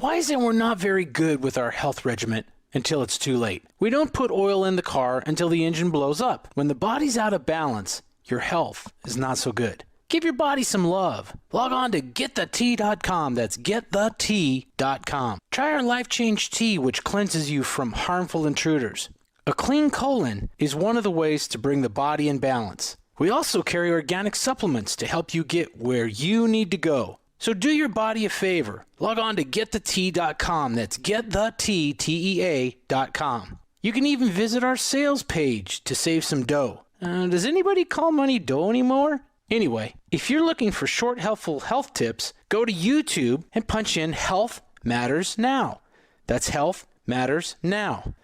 Why is it we're not very good with our health regimen until it's too late? We don't put oil in the car until the engine blows up. When the body's out of balance, your health is not so good. Give your body some love. Log on to getthetea.com. That's getthetea.com. Try our Life Change Tea, which cleanses you from harmful intruders. A clean colon is one of the ways to bring the body in balance. We also carry organic supplements to help you get where you need to go. So do your body a favor. Log on to getthetea.com. That's getthetea.com. You can even visit our sales page to save some dough. Does anybody call money dough anymore? Anyway, if you're looking for short, helpful health tips, go to YouTube and punch in Health Matters Now. That's Health matters now.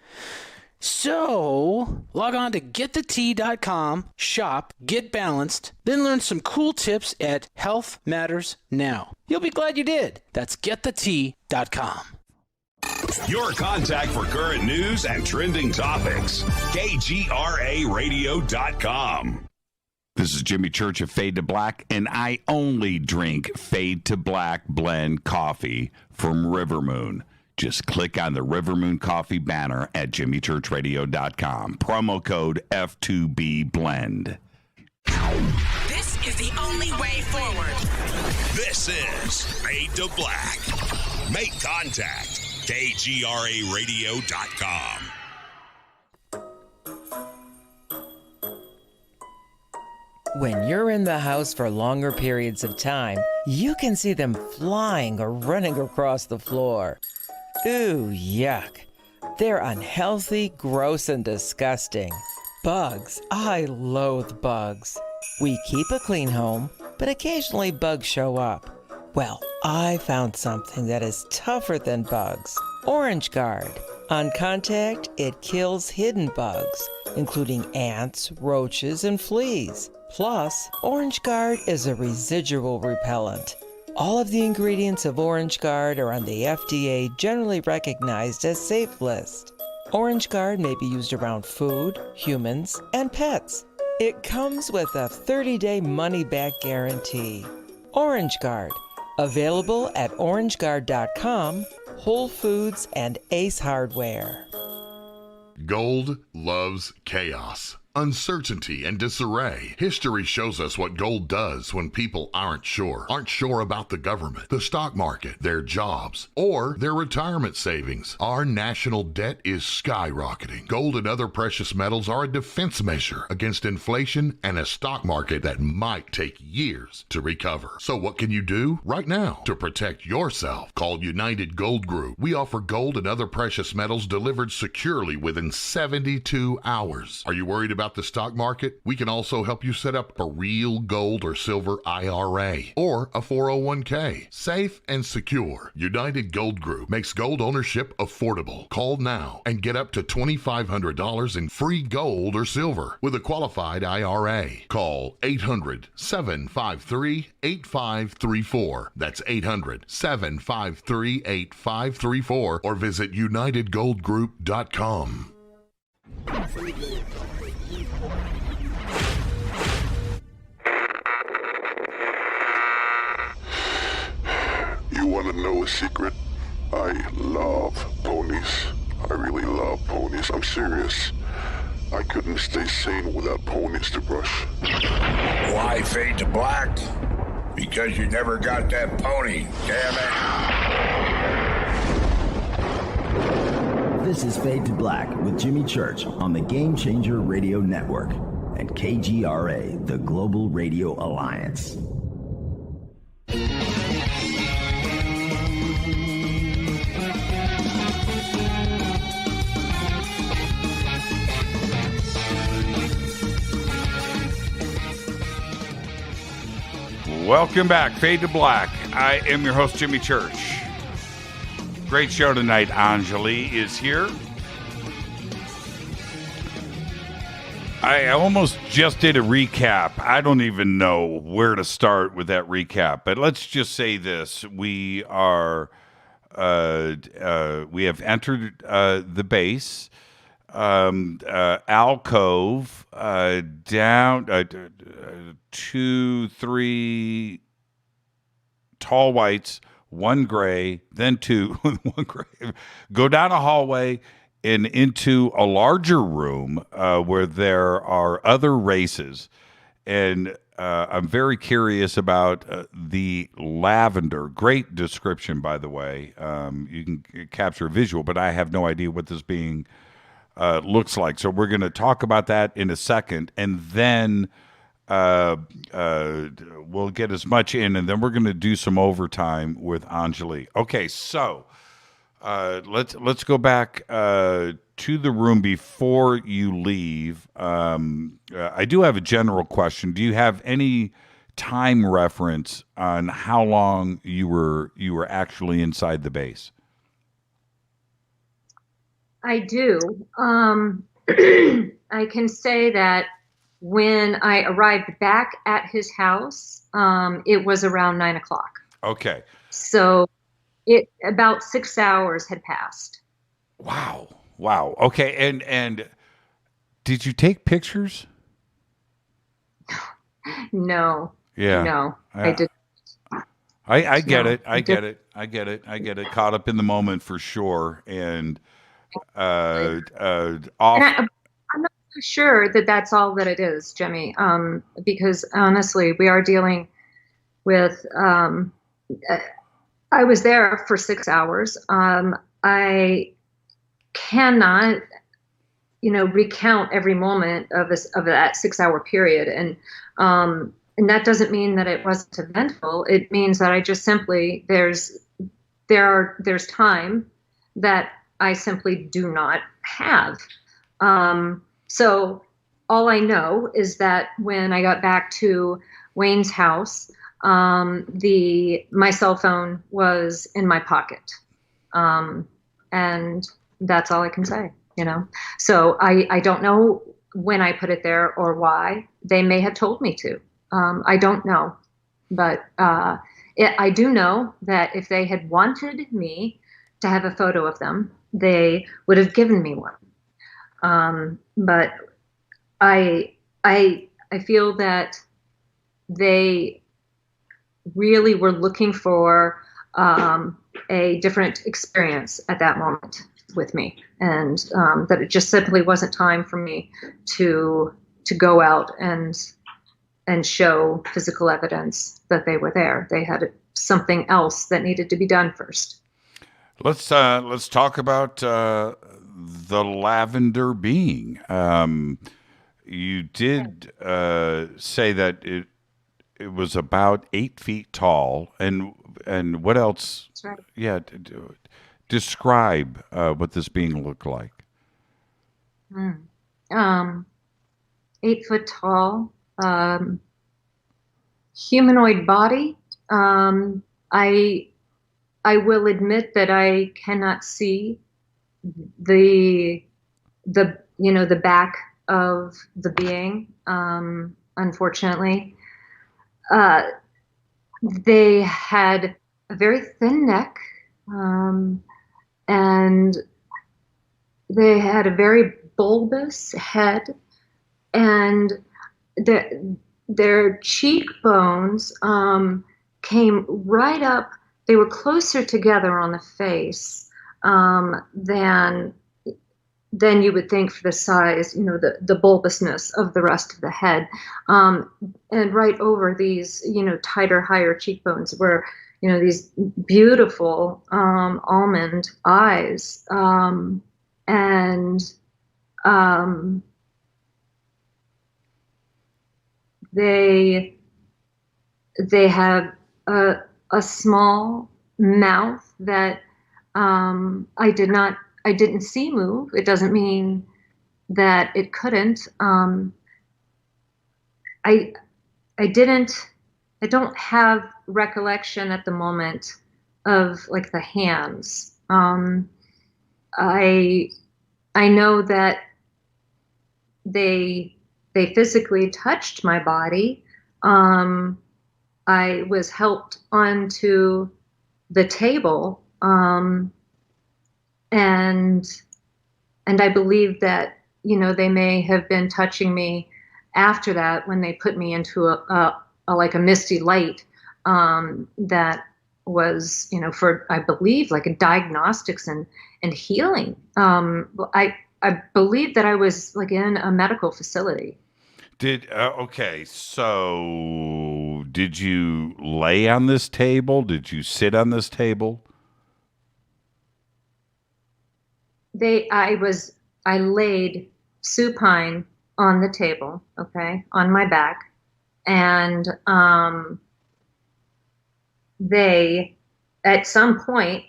So, log on to gettheti.com, shop, get balanced, then learn some cool tips at Health Matters Now. You'll be glad you did. That's gettheti.com. Your contact for current news and trending topics. KGRAradio.com. This is Jimmy Church of Fade to Black, and I only drink Fade to Black blend coffee from River Moon. Just click on the River Moon Coffee banner at jimmychurchradio.com. Promo code F2B Blend. This is the only way forward. This is Fade to Black. Make contact. KGRAradio.com. When you're in the house for longer periods of time, you can see them flying or running across the floor. Ooh, yuck. They're unhealthy, gross, and disgusting. Bugs. I loathe bugs. We keep a clean home, but occasionally bugs show up. Well, I found something that is tougher than bugs. Orange Guard. On contact, it kills hidden bugs, including ants, roaches, and fleas. Plus, Orange Guard is a residual repellent. All of the ingredients of Orange Guard are on the FDA generally recognized as safe list. Orange Guard may be used around food, humans, and pets. It comes with a 30-day money-back guarantee. Orange Guard, available at orangeguard.com, Whole Foods, and Ace Hardware. Gold loves chaos, uncertainty, and disarray. History shows us what gold does when people aren't sure about the government, the stock market, their jobs, or their retirement savings. Our national debt is skyrocketing. Gold and other precious metals are a defense measure against inflation and a stock market that might take years to recover. So what can you do right now to protect yourself? Call United Gold Group. We offer gold and other precious metals delivered securely within 72 hours. Are you worried about the stock market? We can also help you set up a real gold or silver IRA or a 401k. Safe and secure. United Gold Group makes gold ownership affordable. Call now and get up to $2,500 in free gold or silver with a qualified IRA. Call 800-753-8534. That's 800-753-8534 or visit unitedgoldgroup.com. You want to know a secret? I love ponies. I really love ponies. I'm serious. I couldn't stay sane without ponies to brush. Why Fade to Black? Because you never got that pony, damn it. This is Fade to Black with Jimmy Church on the Game Changer Radio Network and KGRA, the Global Radio Alliance. Welcome back, Fade to Black. I am your host, Jimmy Church. Great show tonight. Anjali is here. I almost just did a recap. I don't even know where to start with that recap, but let's just say this. We are, we have entered the base, alcove, down 2, 3 tall whites, 1 gray, then 2, 1 gray. Go down a hallway and into a larger room where there are other races. And I'm very curious about the lavender. Great description, by the way. You can capture a visual, but I have no idea what this being looks like. So we're going to talk about that in a second, and then we'll get as much in, and then we're going to do some overtime with Anjali. Okay, so let's go back to the room before you leave. I do have a general question. Do you have any time reference on how long you were actually inside the base? I do. I can say that when I arrived back at his house, it was around 9 o'clock. Okay. So about 6 hours had passed. Wow. Okay. And did you take pictures? No. Yeah. No, I didn't. I get No, it. I get it. Caught up in the moment for sure. And off. And I'm not so sure that that's all that it is, Jimmy. Because honestly, we are dealing with. I was there for 6 hours. I cannot, recount every moment of that 6 hour period, and that doesn't mean that it wasn't eventful. It means that I just simply there's time that I simply do not have. So all I know is that when I got back to Wayne's house, my cell phone was in my pocket, and that's all I can say. So I don't know when I put it there or why. They may have told me to. I don't know, but I do know that if they had wanted me to have a photo of them, they would have given me one. But I feel that they really were looking for a different experience at that moment with me, and that it just simply wasn't time for me to go out and show physical evidence that they were there. They had something else that needed to be done first. Let's talk about the lavender being. You did say that it was about 8 feet tall, and what else? That's right. Yeah, describe what this being looked like. 8 foot tall, humanoid body. I will admit that I cannot see the back of the being. Unfortunately, they had a very thin neck, and they had a very bulbous head, and their cheekbones came right up. They were closer together on the face than you would think for the size, the bulbousness of the rest of the head. And right over these, tighter, higher cheekbones were, these beautiful almond eyes. They have a small mouth that I didn't see move. It doesn't mean that it couldn't. I don't have recollection at the moment of like the hands. I know that they physically touched my body. I was helped onto the table, and I believe that they may have been touching me after that when they put me into a misty light that was for, I believe, like a diagnostics and healing. I believe that I was like in a medical facility. Okay, so did you lay on this table? Did you sit on this table? I laid supine on the table, okay, on my back, and they, at some point,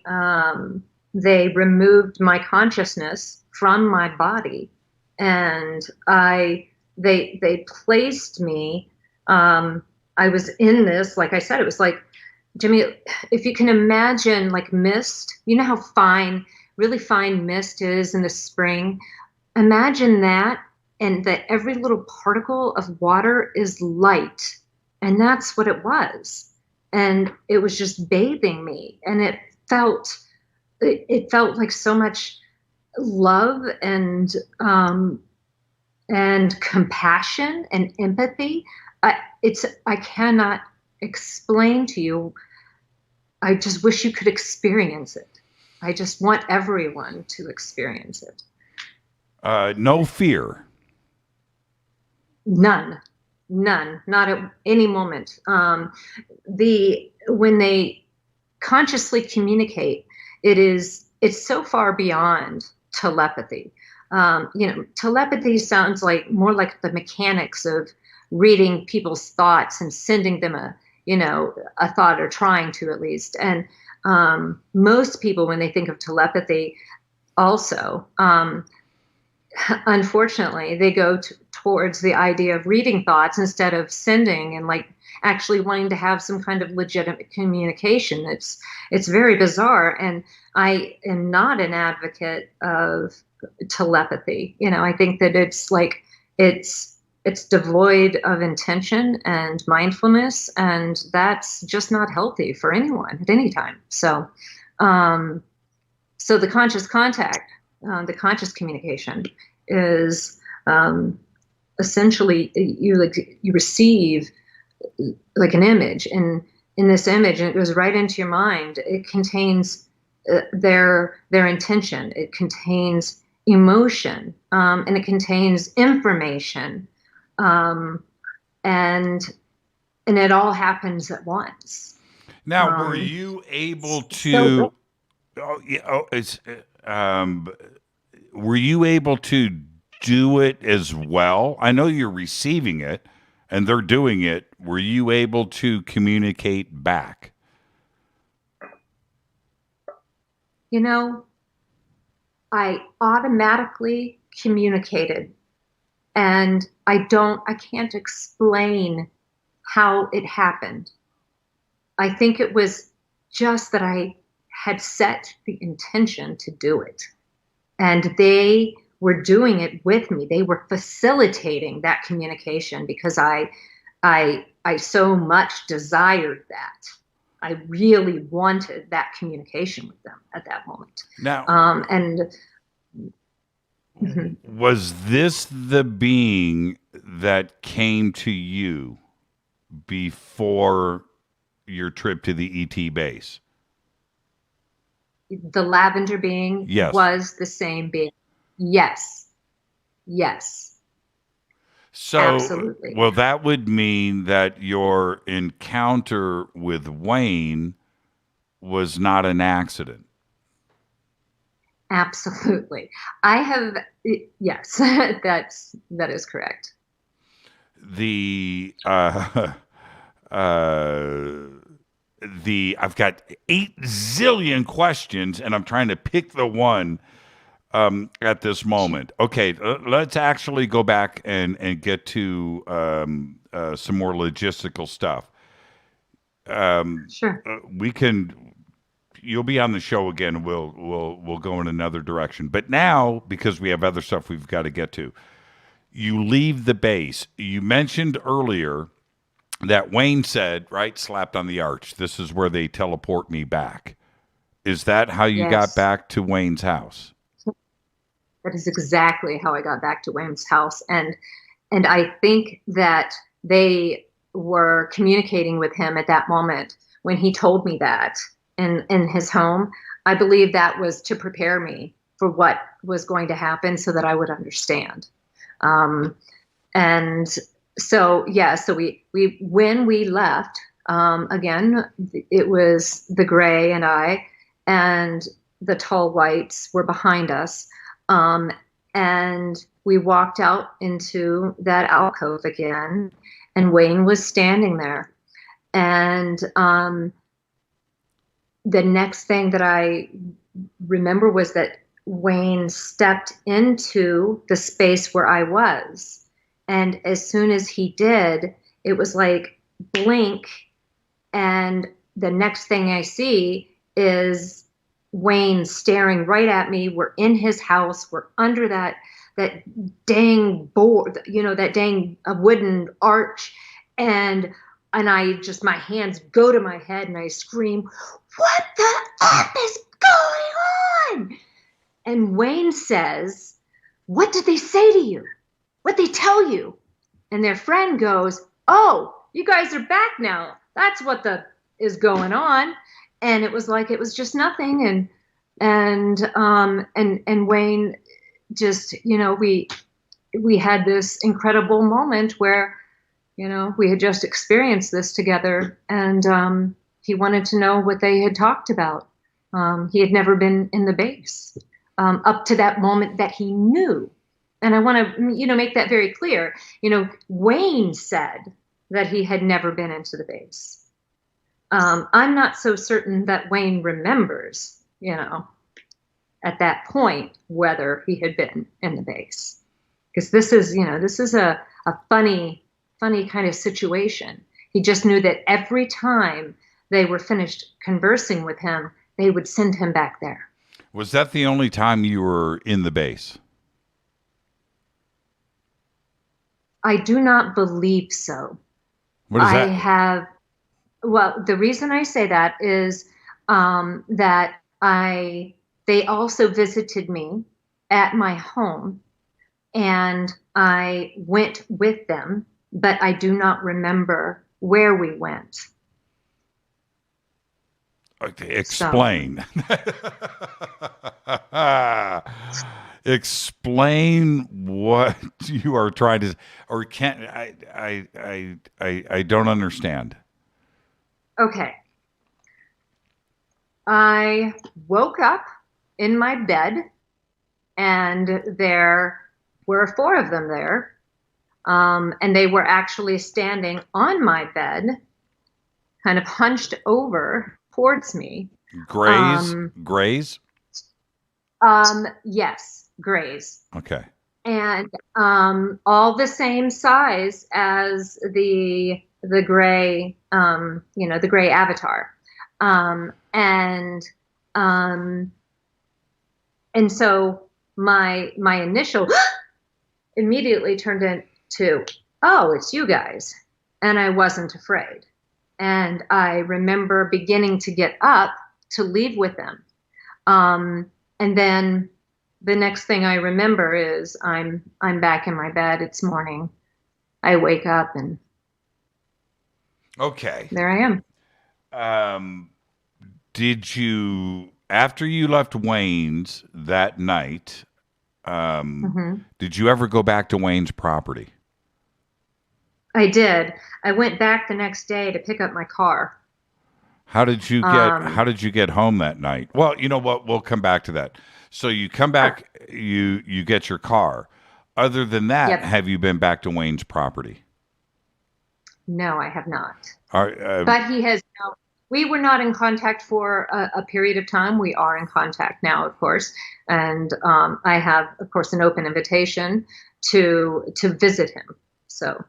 they removed my consciousness from my body, and they placed me. I was in this, like I said, it was like, Jimmy, if you can imagine like mist, you know how fine really fine mist is in the spring. Imagine that, and that every little particle of water is light. And that's what it was. And it was just bathing me. And it felt like so much love and compassion and empathy. I cannot explain to you. I just wish you could experience it. I just want everyone to experience it. No fear. None, not at any moment. When they consciously communicate, it's so far beyond telepathy. Telepathy sounds more like the mechanics of reading people's thoughts and sending them a thought, or trying to at least. And most people, when they think of telepathy, also, unfortunately, they go towards the idea of reading thoughts instead of sending and actually wanting to have some kind of legitimate communication. It's very bizarre, and I am not an advocate of telepathy. I think that it's devoid of intention and mindfulness, and that's just not healthy for anyone at any time. So the conscious contact, the conscious communication is essentially you receive an image, and in this image, and it goes right into your mind. It contains their intention. It contains emotion, and it contains information, and it all happens at once. Now, were you able to? Were you able to do it as well? I know you're receiving it, and they're doing it. Were you able to communicate back? I automatically communicated, and I can't explain how it happened. I think it was just that I had set the intention to do it, and they were doing it with me. They were facilitating that communication because I so much desired that. I really wanted that communication with them at that moment. Now, Mm-hmm. Was this the being that came to you before your trip to the ET base? The lavender being was the same being. Yes. So, absolutely. Well, that would mean that your encounter with Wayne was not an accident. Absolutely. Yes, that is correct. I've got 8 zillion questions, and I'm trying to pick the one at this moment. Okay, let's actually go back and get to some more logistical stuff. Sure. You'll be on the show again. We'll go in another direction. But now, because we have other stuff we've got to get to, you leave the base. You mentioned earlier that Wayne said, right, slapped on the arch, this is where they teleport me back. Is that how you got back to Wayne's house? That is exactly how I got back to Wayne's house. And I think that they were communicating with him at that moment when he told me that in his home. I believe that was to prepare me for what was going to happen so that I would understand. And so, when we left, again, it was the gray and I, and the tall whites were behind us. And we walked out into that alcove again, and Wayne was standing there. And the next thing that I remember was that Wayne stepped into the space where I was. And as soon as he did, it was like blink. And the next thing I see is Wayne staring right at me. We're in his house. We're under that dang board, that dang wooden arch. And I just, my hands go to my head and I scream, "What the F is going on?" And Wayne says, "What did they say to you? What'd they tell you?" And their friend goes, "Oh, you guys are back now. That's what is going on." And it was like, it was just nothing. And Wayne just, we had this incredible moment where, we had just experienced this together, and he wanted to know what they had talked about. He had never been in the base up to that moment that he knew. And I want to, make that very clear. Wayne said that he had never been into the base. I'm not so certain that Wayne remembers, at that point, whether he had been in the base. Because this is a funny kind of situation. He just knew that every time they were finished conversing with him, they would send him back there. Was that the only time you were in the base? I do not believe so. What is that? Well, the reason I say that is that they also visited me at my home, and I went with them, but I do not remember where we went. Okay, explain. Explain what you are trying to, or can't. I don't understand. Okay. I woke up in my bed, and there were 4 of them there. And they were actually standing on my bed, kind of hunched over towards me. Grays? Yes, grays. Okay. And all the same size as the gray, the gray avatar. And so my initial immediately turned into, "Oh, it's you guys." And I wasn't afraid. And I remember beginning to get up to leave with them. And then the next thing I remember is I'm back in my bed. It's morning. I wake up and okay, there I am. Did you, after you left Wayne's that night, did you ever go back to Wayne's property? I did. I went back the next day to pick up my car. How did you get home that night? Well, you know what? We'll come back to that. So you come back, you get your car. Other than that, Yep. Have you been back to Wayne's property? No, I have not. But he has. No, we were not in contact for a period of time. We are in contact now, of course, and I have, of course, an open invitation to visit him. So,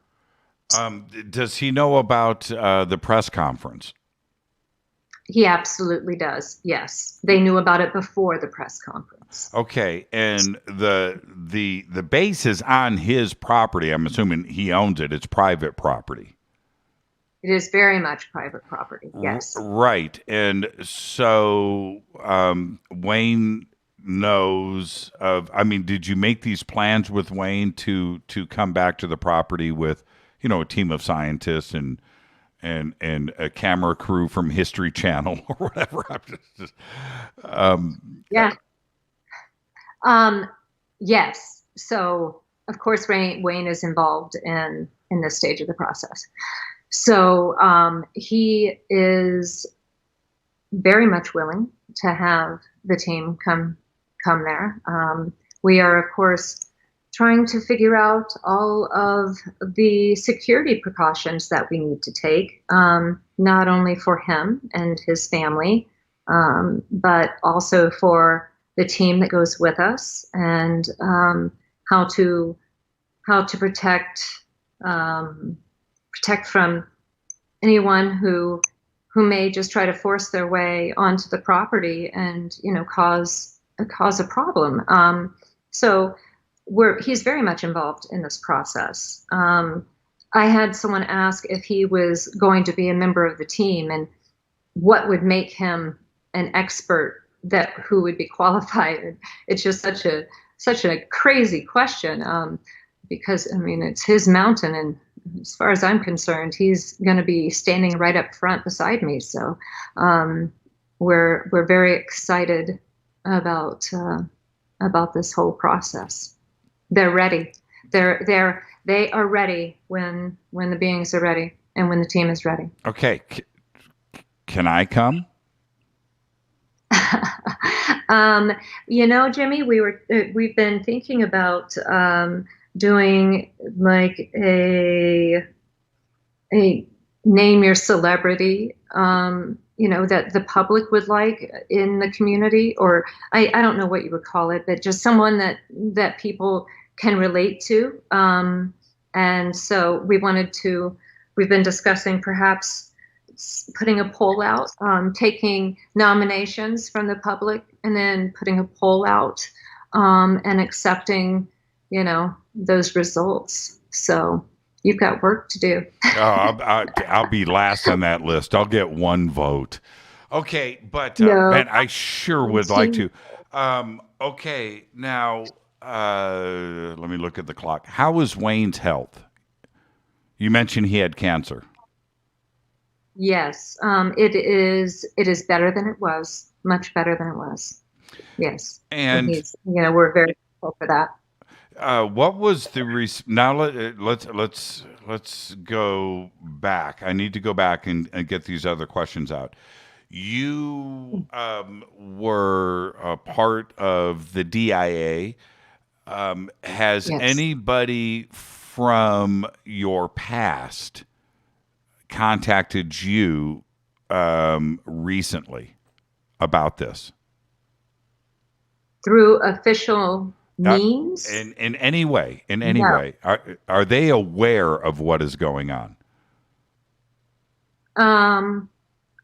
does he know about the press conference? He absolutely does. Yes, they knew about it before the press conference. Okay, and the base is on his property. I'm assuming he owns it. It's private property. It is very much private property. Yes. Right, and so Wayne knows of. I mean, did you make these plans with Wayne to come back to the property with, a team of scientists and a camera crew from History Channel or whatever? Yeah. Yes. So of course Wayne is involved in this stage of the process. So he is very much willing to have the team come there. We are, of course, trying to figure out all of the security precautions that we need to take, not only for him and his family, but also for the team that goes with us, and how to protect from anyone who who may just try to force their way onto the property and, cause a problem. So he's very much involved in this process. I had someone ask if he was going to be a member of the team and what would make him an expert who would be qualified. It's just such a crazy question, because it's his mountain, and as far as I'm concerned, he's going to be standing right up front beside me. So we're very excited about this whole process. They're ready. They are ready when the beings are ready and when the team is ready. Okay, can I come? Jimmy, we've been thinking about doing like a name your celebrity, that the public would like in the community, or I don't know what you would call it, but just someone that people can relate to. And so we've been discussing perhaps putting a poll out, taking nominations from the public and then putting a poll out, and accepting, those results. So you've got work to do. I'll be last on that list. I'll get one vote. Okay, but man, I sure would like to. Okay, now let me look at the clock. How is Wayne's health? You mentioned he had cancer. Yes, it is better than it was. Much better than it was. Yes, and we're very grateful for that. What was the now? Let's go back. I need to go back and get these other questions out. You were a part of the DIA. Has anybody from your past contacted you recently about this? Through official means? In any way, way. Are they aware of what is going on? I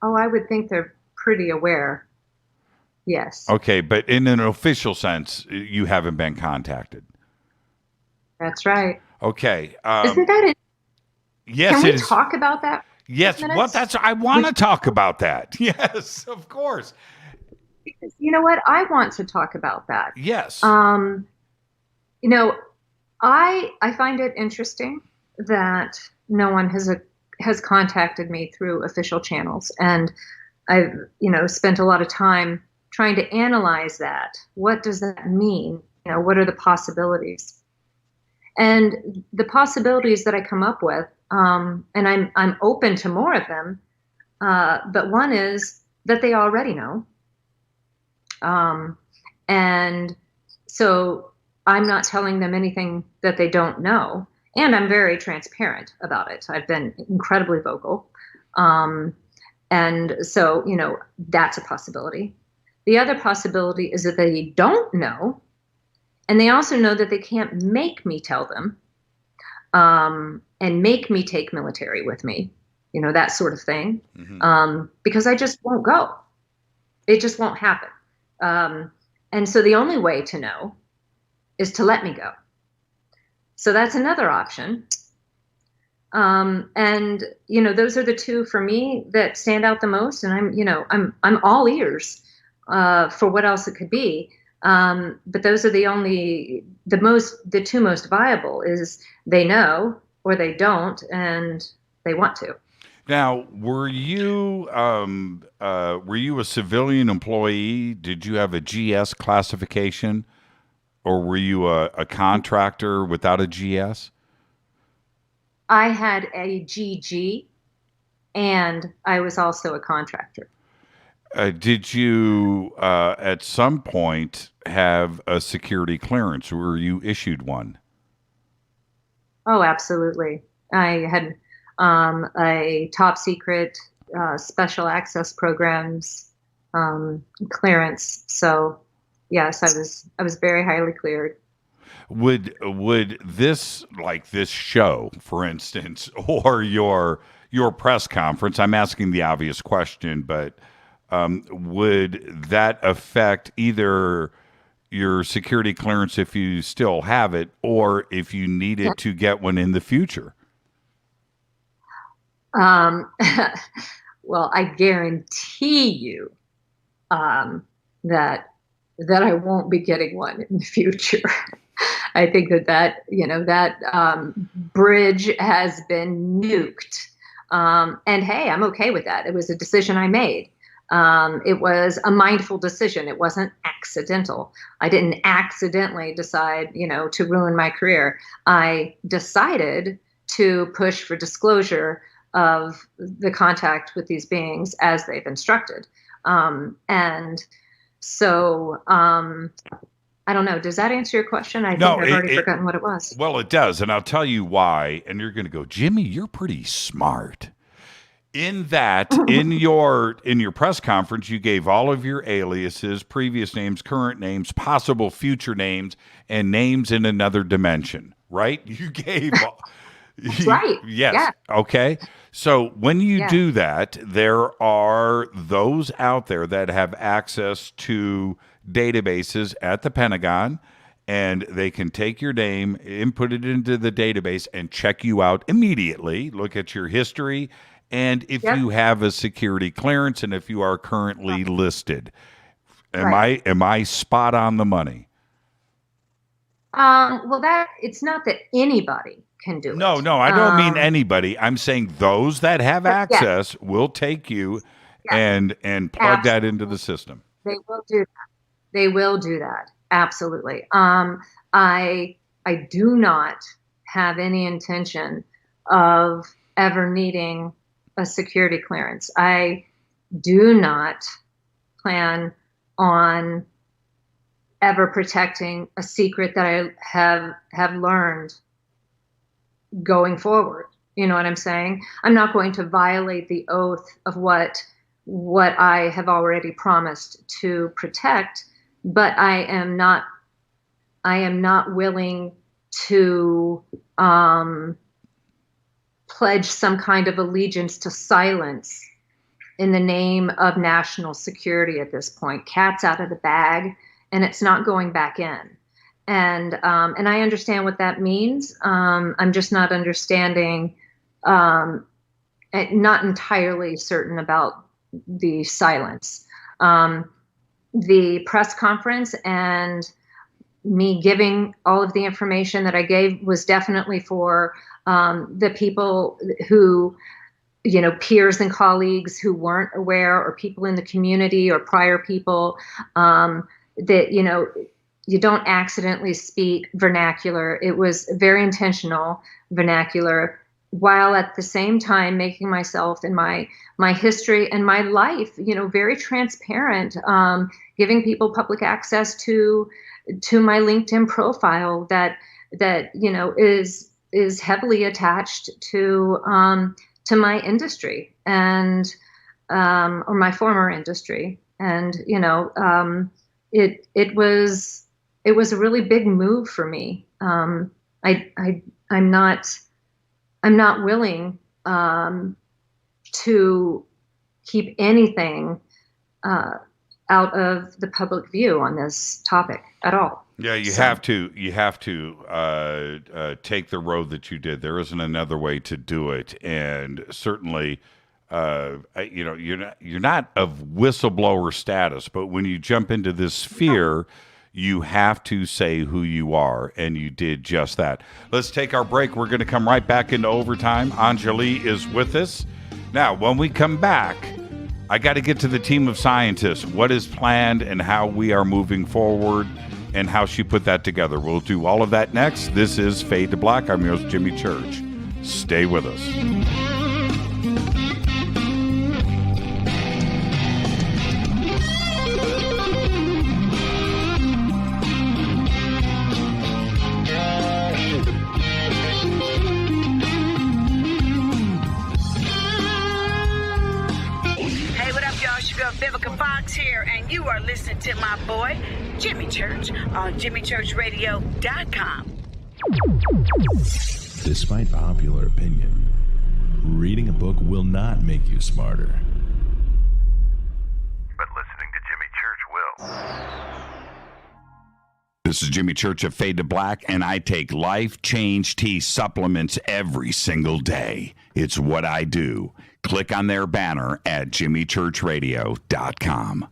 would think they're pretty aware. Yes. Okay, but in an official sense, you haven't been contacted. That's right. Okay. Isn't that it? Yes, Can we talk about that? Yes, I want to talk about that. Yes, of course. Because you know what? I want to talk about that. Yes. I find it interesting that no one has contacted me through official channels, and I've spent a lot of time trying to analyze that. What does that mean? What are the possibilities? And the possibilities that I come up with, and I'm open to more of them, but one is that they already know. And so I'm not telling them anything that they don't know. And I'm very transparent about it. I've been incredibly vocal. And so, that's a possibility. The other possibility is that they don't know. And they also know that they can't make me tell them, and make me take military with me, that sort of thing. Mm-hmm. Because I just won't go. It just won't happen. And so the only way to know is to let me go. So that's another option. And those are the two for me that stand out the most. And I'm all ears for what else it could be. But those are the two most viable is they know or they don't, and they want to. Now, were you a civilian employee? Did you have a GS classification, or were you a contractor without a GS? I had a GG, and I was also a contractor. Did you, at some point, have a security clearance? Were you issued one? Oh, absolutely. I had a top secret special access programs clearance. So, yes, I was very highly cleared. Would this, like this show, for instance, or your your press conference, I'm asking the obvious question, but would that affect either your security clearance if you still have it, or if you needed to get one in the future? Well, I guarantee you that I won't be getting one in the future. I think that bridge has been nuked. And hey, I'm okay with that. It was a decision I made. It was a mindful decision. It wasn't accidental. I didn't accidentally decide, to ruin my career. I decided to push for disclosure of the contact with these beings as they've instructed. And so, I don't know. Does that answer your question? I think I've already forgotten what it was. Well, it does. And I'll tell you why. And you're going to go, Jimmy, you're pretty smart. In that, in your press conference, you gave all of your aliases, previous names, current names, possible future names, and names in another dimension, right? You gave... Right. Yes. Yeah. Okay. So when you do that, there are those out there that have access to databases at the Pentagon, and they can take your name, input it into the database, and check you out immediately, look at your history, and if you have a security clearance, and if you are currently listed. Am I spot on the money? Well, it's not that anybody can do it. No, I don't mean anybody. I'm saying those that have access will take you and plug that into the system. They will do that. They will do that. Absolutely. I do not have any intention of ever needing a security clearance. I do not plan on ever protecting a secret that I have learned going forward. You know what I'm saying? I'm not going to violate the oath of what I have already promised to protect, but I am not willing to pledge some kind of allegiance to silence in the name of national security at this point. Cat's out of the bag, and it's not going back in. And I understand what that means. I'm just not understanding, not entirely certain about the silence. The press conference and me giving all of the information that I gave was definitely for the people who, peers and colleagues who weren't aware, or people in the community or prior people, that, you don't accidentally speak vernacular. It was very intentional vernacular, while at the same time making myself and my history and my life, very transparent, giving people public access to my LinkedIn profile that is heavily attached to my industry and or my former industry, and it was a really big move for me. I'm not willing to keep anything out of the public view on this topic at all. Yeah, you have to take the road that you did. There isn't another way to do it, and certainly, you're not of whistleblower status, but when you jump into this sphere, you have to say who you are, and you did just that. Let's take our break. We're going to come right back into overtime. Anjali is with us. Now, when we come back, I got to get to the team of scientists, what is planned and how we are moving forward and how she put that together. We'll do all of that next. This is Fade to Black. I'm your host, Jimmy Church. Stay with us. Vivica Fox here, and you are listening to my boy, Jimmy Church, on JimmyChurchRadio.com. Despite popular opinion, Reading a book will not make you smarter. But listening to Jimmy Church will. This is Jimmy Church of Fade to Black, and I take Life Change Tea supplements every single day. It's what I do. Click on their banner at jimmychurchradio.com.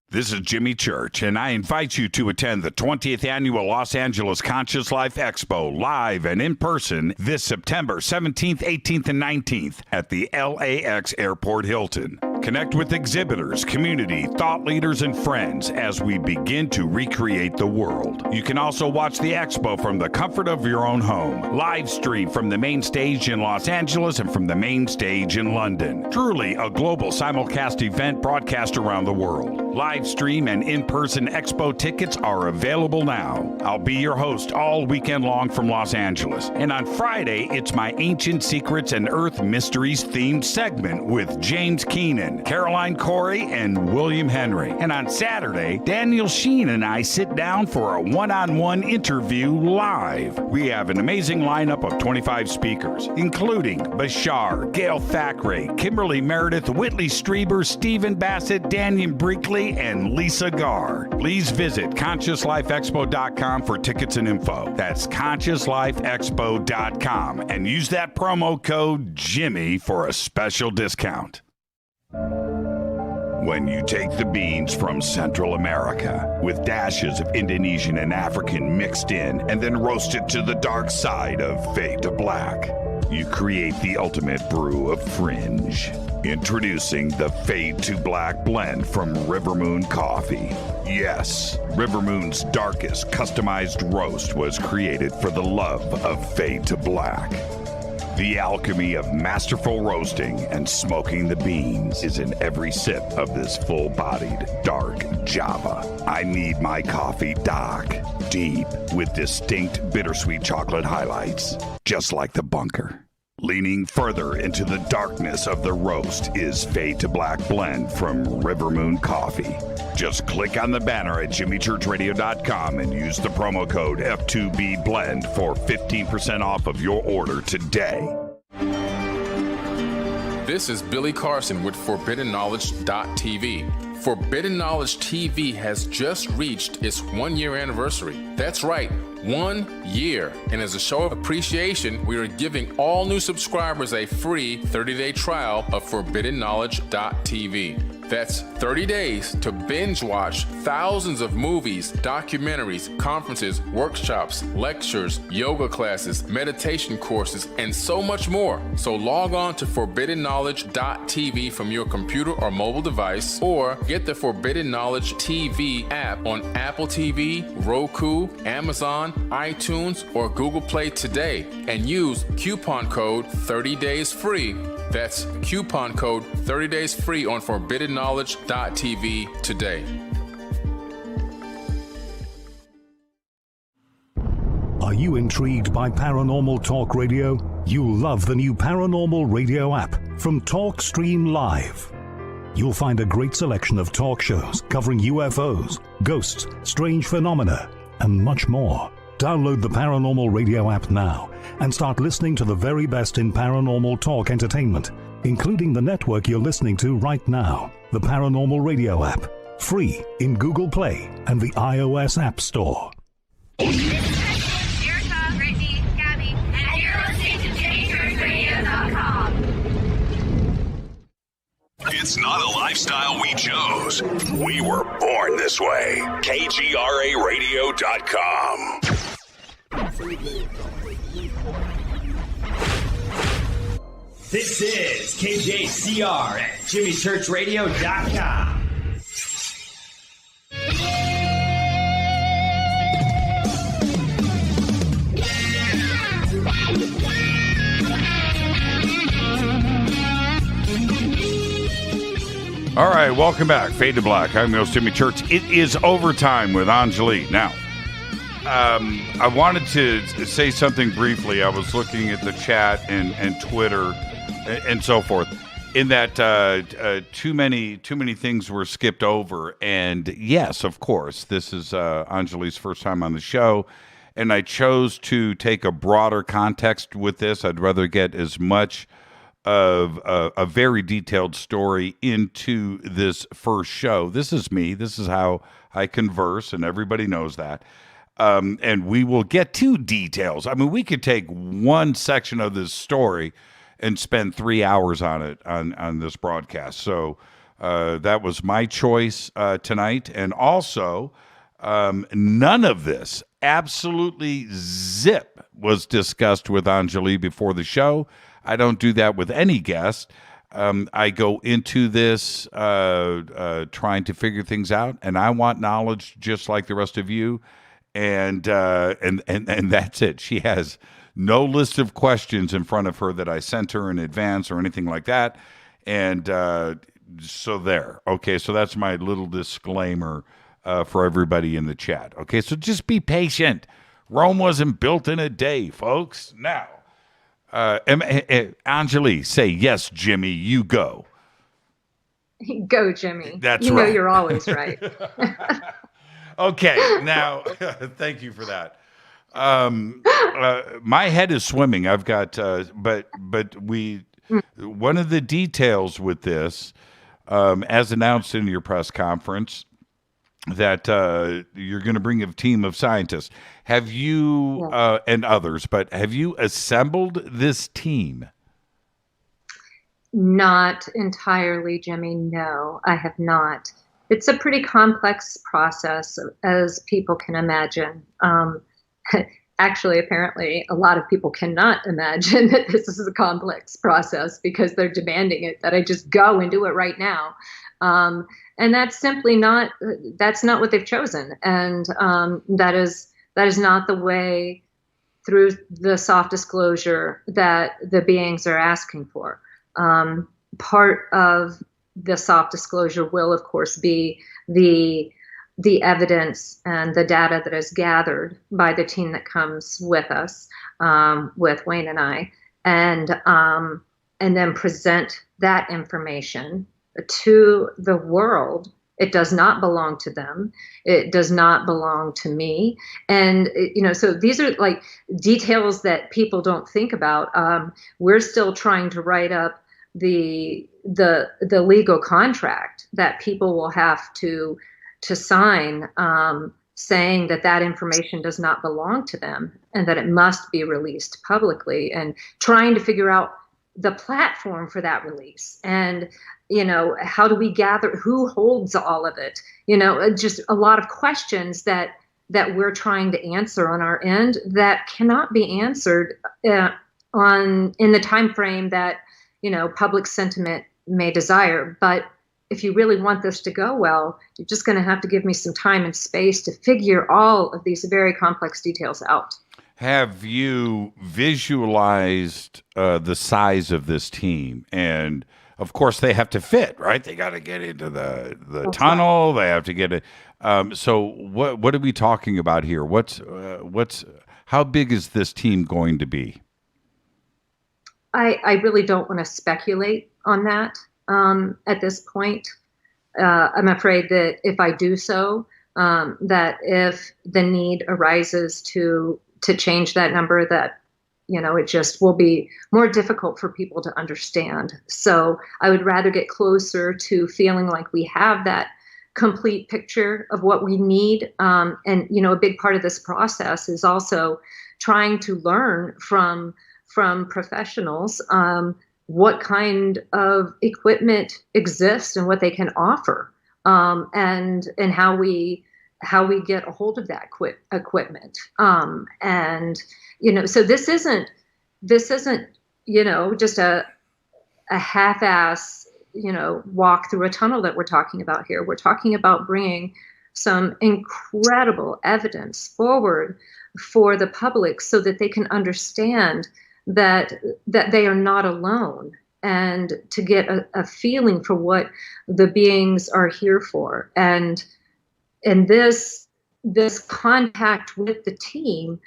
This is Jimmy Church, and I invite you to attend the 20th Annual Los Angeles Conscious Life Expo live and in person this September 17th, 18th, and 19th at the LAX Airport Hilton. Connect with exhibitors, community, thought leaders, and friends as we begin to recreate the world. You can also watch the expo from the comfort of your own home. Live stream from the main stage in Los Angeles and from the main stage in London. Truly a global simulcast event broadcast around the world. Live stream and in-person expo tickets are available now. I'll be your host all weekend long from Los Angeles. And on Friday, it's my Ancient Secrets and Earth Mysteries themed segment with James Keenan, Caroline Corey, and William Henry. And on Saturday, Daniel Sheen and I sit down for a one-on-one interview live. We have an amazing lineup of 25 speakers, including Bashar, Gail Thackeray, Kimberly Meredith, Whitley Strieber, Stephen Bassett, Daniel Brinkley, and Lisa Garr. Please visit ConsciousLifeExpo.com for tickets and info. That's ConsciousLifeExpo.com and use that promo code Jimmy for a special discount. When you take the beans from Central America with dashes of Indonesian and African mixed in and then roast it to the dark side of Fade to Black, you create the ultimate brew of fringe. Introducing the Fade to Black blend from River Moon Coffee. Yes, River Moon's darkest customized roast was created for the love of Fade to Black. The alchemy of masterful roasting and smoking the beans is in every sip of this full-bodied, dark Java. I need my coffee dark, deep, with distinct bittersweet chocolate highlights, just like the bunker. Leaning further into the darkness of the roast is Fade to Black blend from River Moon Coffee. Just click on the banner at jimmychurchradio.com and use the promo code F2B Blend for 15% off of your order today. This is Billy Carson with ForbiddenKnowledge.tv. Forbidden Knowledge TV has just reached its 1-year anniversary. That's right, 1 year. And as a show of appreciation, we are giving all new subscribers a free 30-day trial of ForbiddenKnowledge.tv. That's 30 days to binge watch thousands of movies, documentaries, conferences, workshops, lectures, yoga classes, meditation courses, and so much more. So log on to ForbiddenKnowledge.tv from your computer or mobile device, or get the Forbidden Knowledge TV app on Apple TV, Roku, Amazon, iTunes, or Google Play today, and use coupon code 30daysfree. That's coupon code 30daysfree on ForbiddenKnowledge.tv today. Are you intrigued by Paranormal Talk Radio? You'll love the new Paranormal Radio app from TalkStream Live. You'll find a great selection of talk shows covering UFOs, ghosts, strange phenomena, and much more. Download the Paranormal Radio app now and start listening to the very best in paranormal talk entertainment, including the network you're listening to right now, the Paranormal Radio app, free in Google Play and the iOS App Store. It's not a lifestyle we chose. We were born this way. KGRAradio.com. This is KJCR at JimmyChurchRadio.com. All right, welcome back. Fade to Black. I'm your host, Jimmy Church. It is overtime with Anjali. Now, I wanted to say something briefly. I was looking at the chat and Twitter and so forth, in that too many things were skipped over. And yes, of course, this is Anjali's first time on the show, and I chose to take a broader context with this. I'd rather get as much of a very detailed story into this first show. This is me. This is how I converse, and everybody knows that. And we will get to details. I mean, we could take one section of this story and spend 3 hours on it on this broadcast. So that was my choice tonight. And also, none of this, absolutely zip, was discussed with Anjali before the show. I don't do that with any guest. I go into this trying to figure things out, and I want knowledge just like the rest of you. And that's it. She has no list of questions in front of her that I sent her in advance or anything like that. And so there. Okay, so that's my little disclaimer for everybody in the chat. Okay, so just be patient. Rome wasn't built in a day, folks. Now, Anjali, say, yes, Jimmy, you go. Go, Jimmy. That's you right. You know you're always right. Okay, now, thank you for that. My head is swimming. I've got, but one of the details with this, as announced in your press conference, that you're going to bring a team of scientists. Have you, and others, but have you assembled this team? Not entirely, Jimmy. No, I have not. It's a pretty complex process, as people can imagine. Actually, apparently, a lot of people cannot imagine that this is a complex process because they're demanding it, that I just go and do it right now. And that's simply not, that's not what they've chosen. And that is not the way through the soft disclosure that the beings are asking for. Part of the soft disclosure will, of course, be the evidence and the data that is gathered by the team that comes with us, with Wayne and I, and then present that information to the world. It does not belong to them. It does not belong to me. And, so these are like details that people don't think about. We're still trying to write up the legal contract that people will have to sign, saying that information does not belong to them and that it must be released publicly, and trying to figure out the platform for that release. And, how do we gather, who holds all of it? Just a lot of questions that we're trying to answer on our end that cannot be answered in the time frame that, public sentiment may desire. But if you really want this to go well, you're just going to have to give me some time and space to figure all of these very complex details out. Have you visualized the size of this team? And of course, they have to fit, right? They got to get into the tunnel. Right. They have to get it. So what are we talking about here? How big is this team going to be? I really don't want to speculate on that at this point. I'm afraid that if I do so, that if the need arises to change that number, that it just will be more difficult for people to understand. So I would rather get closer to feeling like we have that complete picture of what we need. And a big part of this process is also trying to learn from professionals what kind of equipment exists and what they can offer, and how we get a hold of that equipment. So this isn't just a half-ass walk through a tunnel that we're talking about here. We're talking about bringing some incredible evidence forward for the public so that they can understand that they are not alone, and to get a feeling for what the beings are here for. And this contact with the team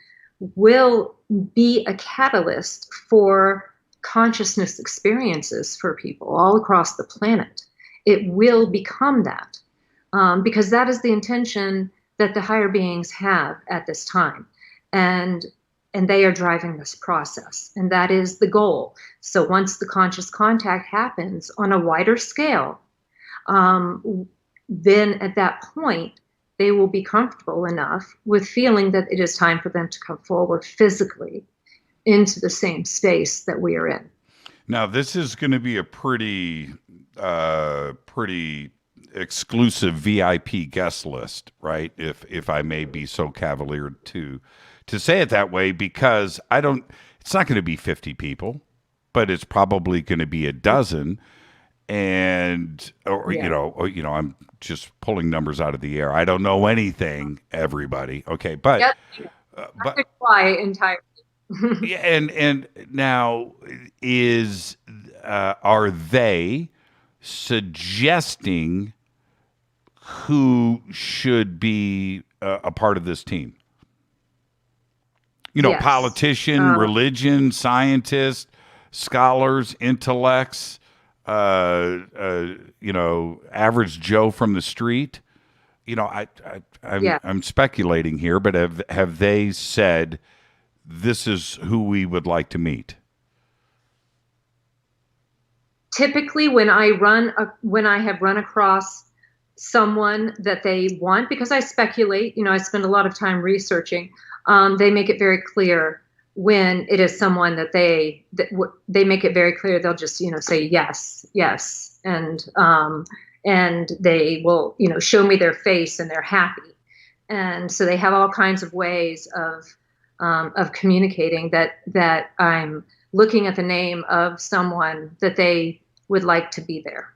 will be a catalyst for consciousness experiences for people all across the planet. It will become that, because that is the intention that the higher beings have at this time. And and they are driving this process, and that is the goal. So once the conscious contact happens on a wider scale, then at that point, they will be comfortable enough with feeling that it is time for them to come forward physically into the same space that we are in. Now, this is going to be a pretty exclusive VIP guest list, right? If I may be so cavalier to say it that way, because it's not going to be 50 people, but it's probably going to be a dozen. And, I'm just pulling numbers out of the air. I don't know anything, everybody. Okay. But, but quiet entirely. Yeah, and now are they suggesting who should be a part of this team? Yes. Politician, religion, scientist, scholars, intellects, average Joe from the street. I'm speculating here, but have they said this is who we would like to meet? Typically, when I have run across someone that they want, because I speculate, I spend a lot of time researching. They make it very clear when it is someone that they make it very clear. They'll just say yes, and they will show me their face and they're happy, and so they have all kinds of ways of communicating that I'm looking at the name of someone that they would like to be there.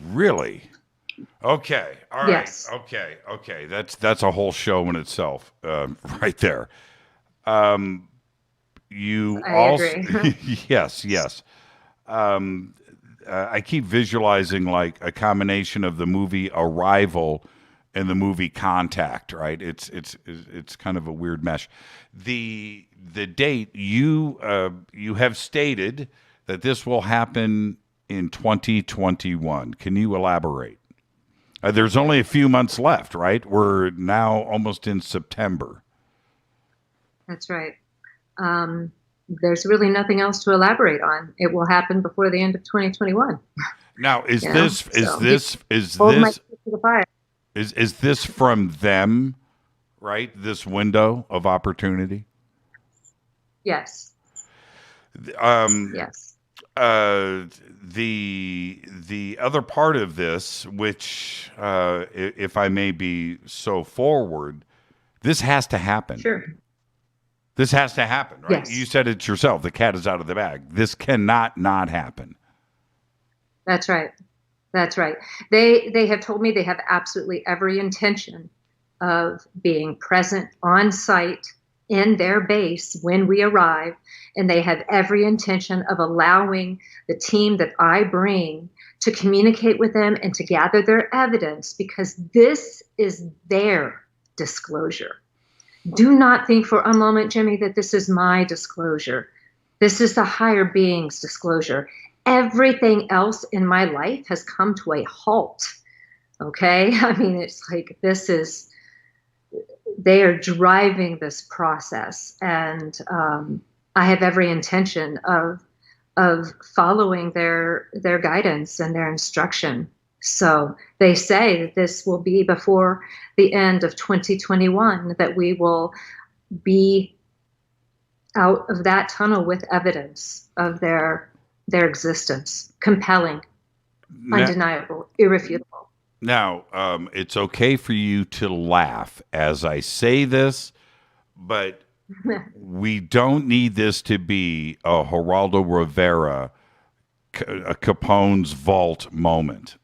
Really? Okay. All right. Yes. Okay. That's a whole show in itself, right there. You I also, agree. yes. I keep visualizing like a combination of the movie Arrival and the movie Contact, right? It's kind of a weird mesh. The date you have stated that this will happen in 2021. Can you elaborate? There's only a few months left, right? We're now almost in September. That's right. There's really nothing else to elaborate on. It will happen before the end of 2021. Now, is this from them, right? This window of opportunity? Yes. Yes. The other part of this, which, if I may be so forward, this has to happen. Sure. This has to happen, right? Yes. You said it yourself. The cat is out of the bag. This cannot not happen. That's right. They have told me they have absolutely every intention of being present on site in their base when we arrive, and they have every intention of allowing the team that I bring to communicate with them and to gather their evidence, because this is their disclosure. Do not think for a moment, Jimmy, that this is my disclosure. This is the higher being's disclosure. Everything else in my life has come to a halt. Okay? I mean, it's like they are driving this process, and I have every intention of following their guidance and their instruction. So they say that this will be before the end of 2021, that we will be out of that tunnel with evidence of their existence, compelling, undeniable, irrefutable. Now, it's okay for you to laugh as I say this, but we don't need this to be a Geraldo Rivera, a Capone's vault moment.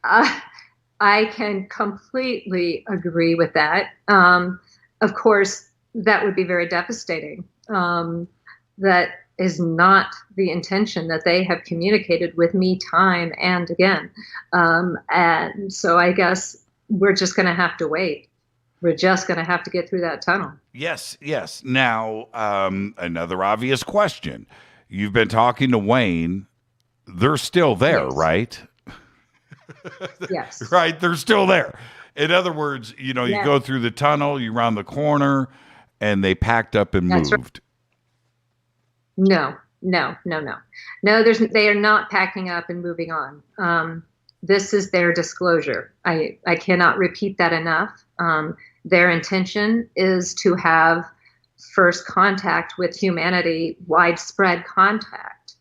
I can completely agree with that. Of course, that would be very devastating. That is not the intention that they have communicated with me time and again. And so I guess we're just going to have to wait. We're just going to have to get through that tunnel. Yes. Now, another obvious question. You've been talking to Wayne. They're still there, Yes. right? Yes. Right, they're still there. In other words, you Yeah. go through the tunnel, you round the corner, and they packed up and That's right. moved. No. They are not packing up and moving on. This is their disclosure. I cannot repeat that enough. Their intention is to have first contact with humanity, widespread contact.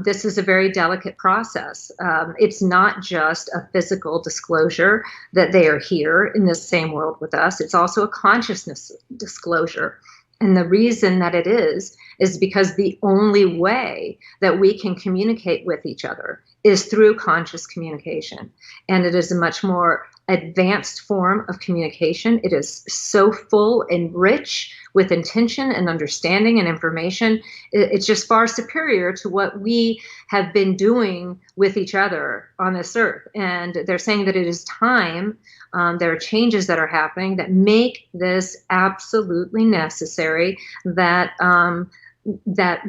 This is a very delicate process. It's not just a physical disclosure that they are here in this same world with us. It's also a consciousness disclosure. And the reason that it is because the only way that we can communicate with each other is through conscious communication. And it is a much more advanced form of communication. It is so full and rich with intention and understanding and information. It's just far superior to what we have been doing with each other on this earth. And they're saying that it is time. There are changes that are happening that make this absolutely necessary, that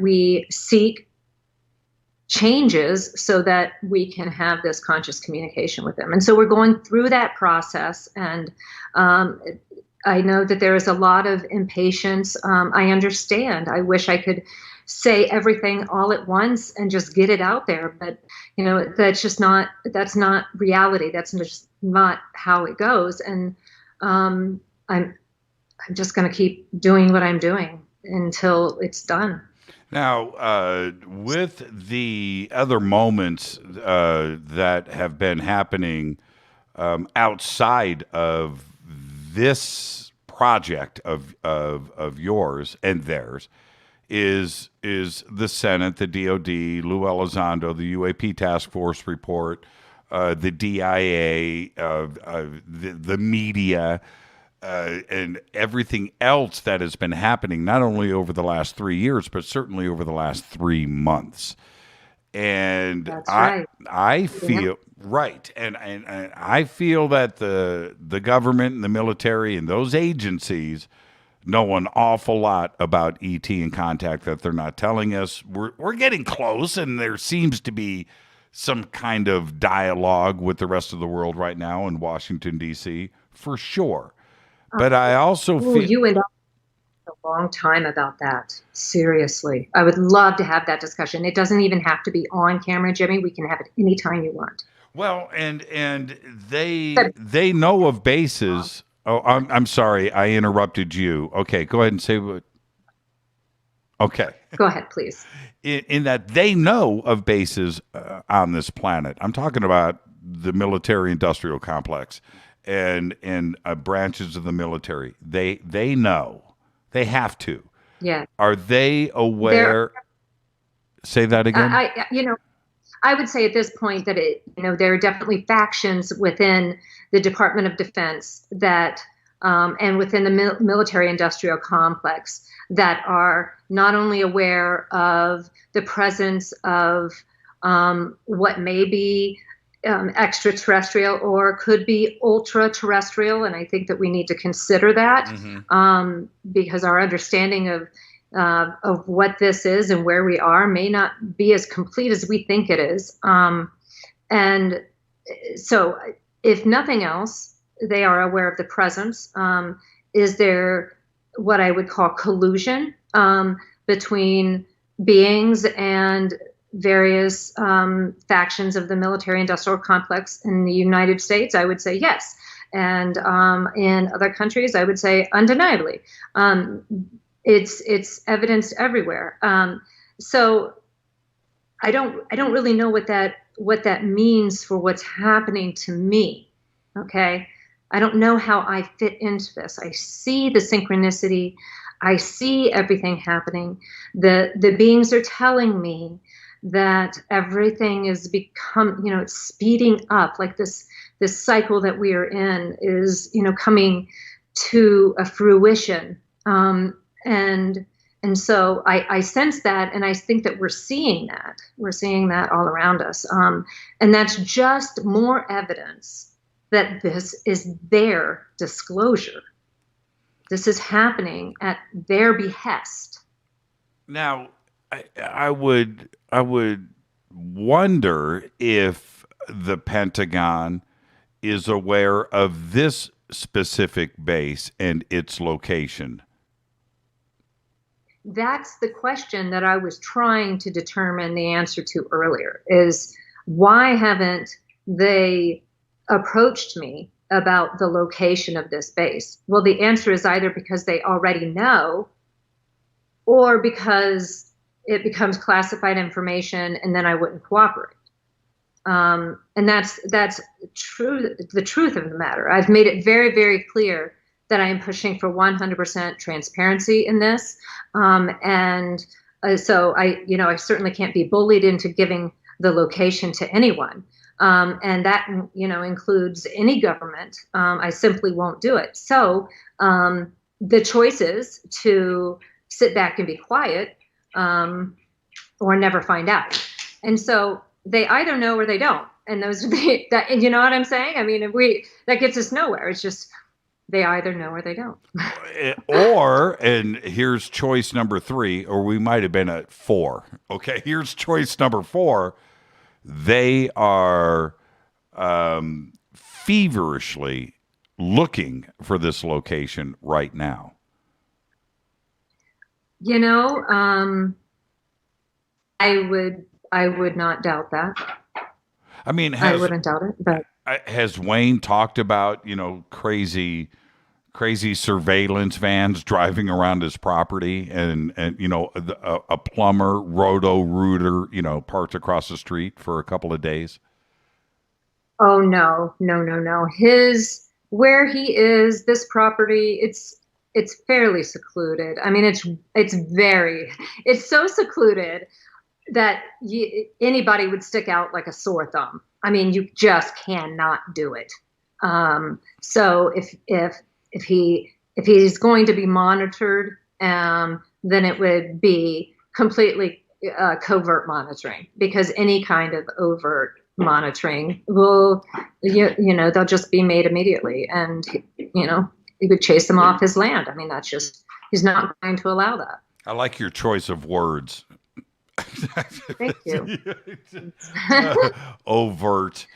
we seek changes so that we can have this conscious communication with them. And so we're going through that process. And I know that there is a lot of impatience. I understand. I wish I could say everything all at once and just get it out there. But, that's not reality. That's just not how it goes. And I'm just going to keep doing what I'm doing until it's done. Now, with the other moments that have been happening outside of this project of yours and theirs, is the Senate, the DOD, Lou Elizondo, the UAP Task Force report, the DIA, the media, and everything else that has been happening, not only over the last 3 years, but certainly over the last 3 months. And That's right. I feel right. And I feel that the government and the military and those agencies know an awful lot about ET and contact that they're not telling us. We're getting close, and there seems to be some kind of dialogue with the rest of the world right now in Washington, D.C., for sure. But I also feel you and I a long time about that. Seriously. I would love to have that discussion. It doesn't even have to be on camera, Jimmy. We can have it anytime you want. Well, and they know of bases. Oh, I'm sorry. I interrupted you. Okay, go ahead and say what. Okay. Go ahead, please. In that they know of bases on this planet. I'm talking about the military-industrial complex and branches of the military. They know. They have to. Yeah. Are they aware? Say that again. I would say at this point that there are definitely factions within the Department of Defense that, and within the military-industrial complex that are not only aware of the presence of what may be extraterrestrial or could be ultra-terrestrial, and I think that we need to consider that because our understanding of what this is and where we are may not be as complete as we think it is. And so if nothing else, they are aware of the presence. Is there what I would call collusion between beings and various factions of the military-industrial complex in the United States? I would say yes. And in other countries, I would say undeniably. It's evidenced everywhere. So I don't really know what that means for what's happening to me. Okay, I don't know how I fit into this. I see the synchronicity. I see everything happening. The beings are telling me that everything is it's speeding up. Like this cycle that we are in is coming to a fruition. And so I sense that, and I think that we're seeing that. We're seeing that all around us. And that's just more evidence that this is their disclosure. This is happening at their behest. Now, I would wonder if the Pentagon, is aware of this specific base and its location? That's the question that I was trying to determine the answer to earlier, is why haven't they approached me about the location of this base? Well, the answer is either because they already know, or because it becomes classified information and then I wouldn't cooperate. And that's true. The truth of the matter. I've made it very, very clear that I am pushing for 100% transparency in this. So I certainly can't be bullied into giving the location to anyone. And that, includes any government. I simply won't do it. So the choice is to sit back and be quiet, or never find out. And so they either know or they don't. And you know what I'm saying? I mean, that gets us nowhere. It's just, they either know or they don't. And here's choice number 3, or we might have been at 4. Okay, here's choice number 4. They are feverishly looking for this location right now. I would not doubt that. I mean, I wouldn't doubt it. But has Wayne talked about, crazy surveillance vans driving around his property and a plumber, roto-rooter, parked across the street for a couple of days? Oh, no. Where he is, this property, it's fairly secluded. I mean, it's so secluded that anybody would stick out like a sore thumb. I mean, you just cannot do it. So if he's going to be monitored, then it would be completely covert monitoring, because any kind of overt monitoring will, they'll just be made immediately, and he would chase them off his land. I mean, he's not going to allow that. I like your choice of words. Thank you. Overt.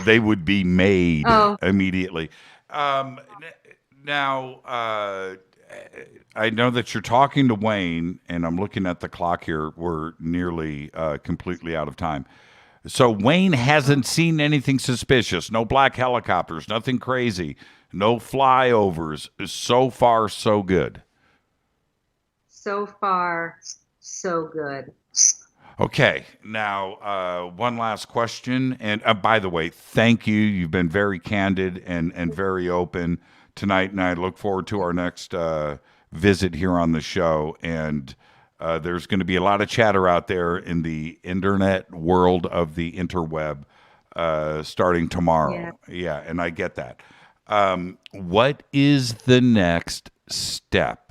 They would be made immediately. Now, I know that you're talking to Wayne, and I'm looking at the clock here. We're nearly completely out of time. So Wayne hasn't seen anything suspicious. No black helicopters, nothing crazy, no flyovers. So far, so good. So far, so good. Okay, now one last question. And by the way, thank you. You've been very candid and very open tonight, and I look forward to our next visit here on the show. And there's going to be a lot of chatter out there in the internet world of the interweb starting tomorrow. Yeah, and I get that. What is the next step?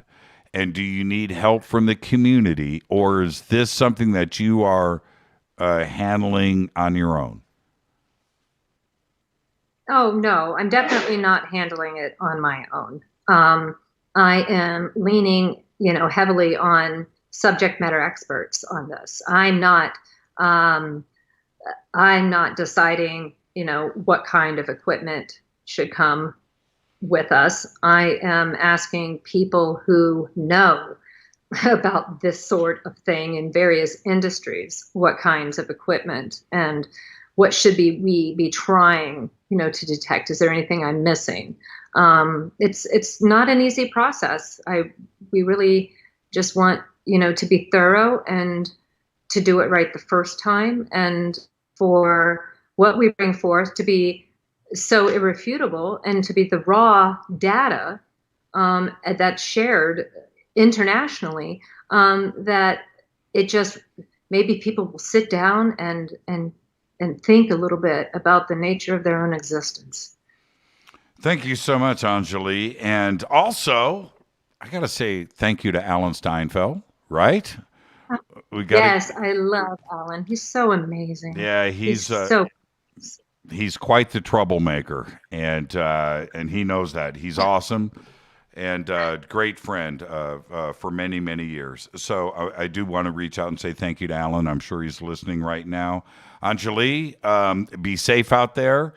And do you need help from the community, or is this something that you are handling on your own? Oh, no, I'm definitely not handling it on my own. I am leaning, heavily on subject matter experts on this. I'm not deciding, what kind of equipment should come with us. I am asking people who know about this sort of thing in various industries, what kinds of equipment and what should we be trying, to detect. Is there anything I'm missing? It's not an easy process. We really just want, to be thorough and to do it right the first time, and for what we bring forth to be so irrefutable and to be the raw data that's shared internationally, that it just, maybe people will sit down and think a little bit about the nature of their own existence. Thank you so much, Anjali. And also, I got to say thank you to Alan Steinfeld, right? Yes, I love Alan. He's so amazing. Yeah, he's quite the troublemaker, and he knows that. He's awesome and great friend for many, many years. So I do want to reach out and say thank you to Alan. I'm sure he's listening right now. Anjali, be safe out there.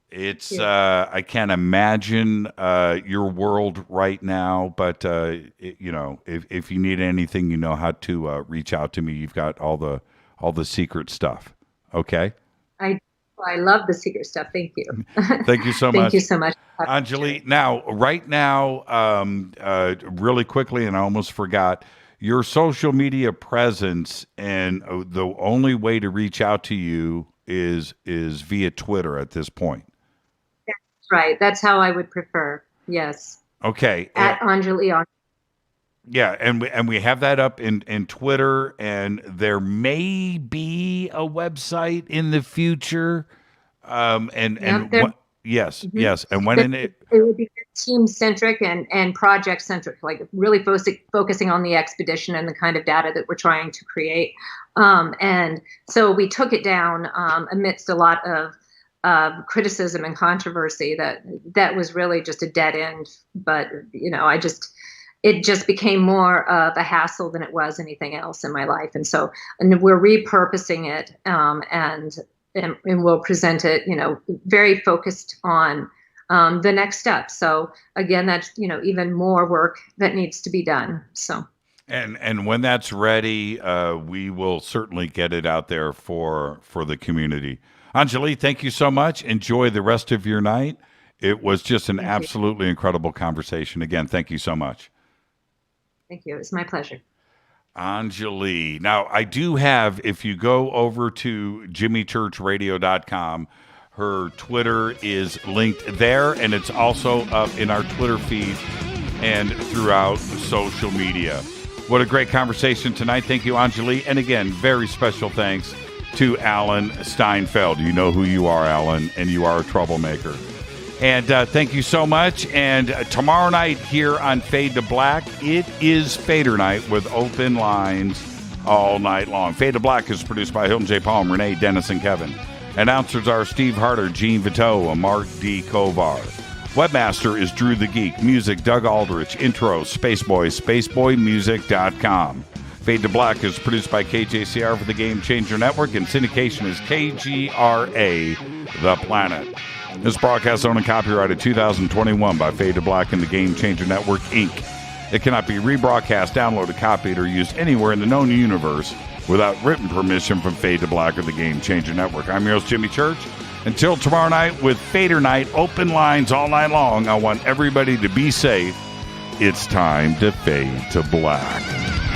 It's I can't imagine your world right now, but if you need anything, you know how to reach out to me. You've got all the secret stuff. Okay. I love the secret stuff. Thank you. Thank you so much. Thank you so much, Anjali. Now, right now, really quickly, and I almost forgot, your social media presence, and the only way to reach out to you is via Twitter at this point. That's right. That's how I would prefer. Yes. Okay. At Anjali. Yeah, and we have that up in Twitter, and there may be a website in the future. Yes, and when it would be team centric and project centric, like really focusing on the expedition and the kind of data that we're trying to create. And so we took it down amidst a lot of criticism and controversy that was really just a dead end. But it just became more of a hassle than it was anything else in my life. And so we're repurposing it and we'll present it, very focused on the next step. So again, that's, even more work that needs to be done. So. And when that's ready, we will certainly get it out there for the community. Anjali, thank you so much. Enjoy the rest of your night. It was just an absolutely incredible conversation. Again, thank you so much. Thank you. It's my pleasure. Anjali. Now, I do have, if you go over to jimmychurchradio.com, her Twitter is linked there, and it's also up in our Twitter feed and throughout social media. What a great conversation tonight. Thank you, Anjali. And again, very special thanks to Alan Steinfeld. You know who you are, Alan, and you are a troublemaker. And thank you so much. And tomorrow night here on Fade to Black, it is Fader Night with open lines all night long. Fade to Black is produced by Hilton J. Palm, Renee, Dennis, and Kevin. Announcers are Steve Harder, Gene Vito, and Mark D. Kovar. Webmaster is Drew the Geek. Music, Doug Aldrich. Intro, Spaceboy, spaceboymusic.com. Fade to Black is produced by KJCR for the Game Changer Network, and syndication is KGRA, The Planet. This broadcast is owned and copyrighted 2021 by Fade to Black and the Game Changer Network, Inc. It cannot be rebroadcast, downloaded, copied, or used anywhere in the known universe without written permission from Fade to Black or the Game Changer Network. I'm your host, Jimmy Church. Until tomorrow night with Fader Night, open lines all night long, I want everybody to be safe. It's time to fade to black.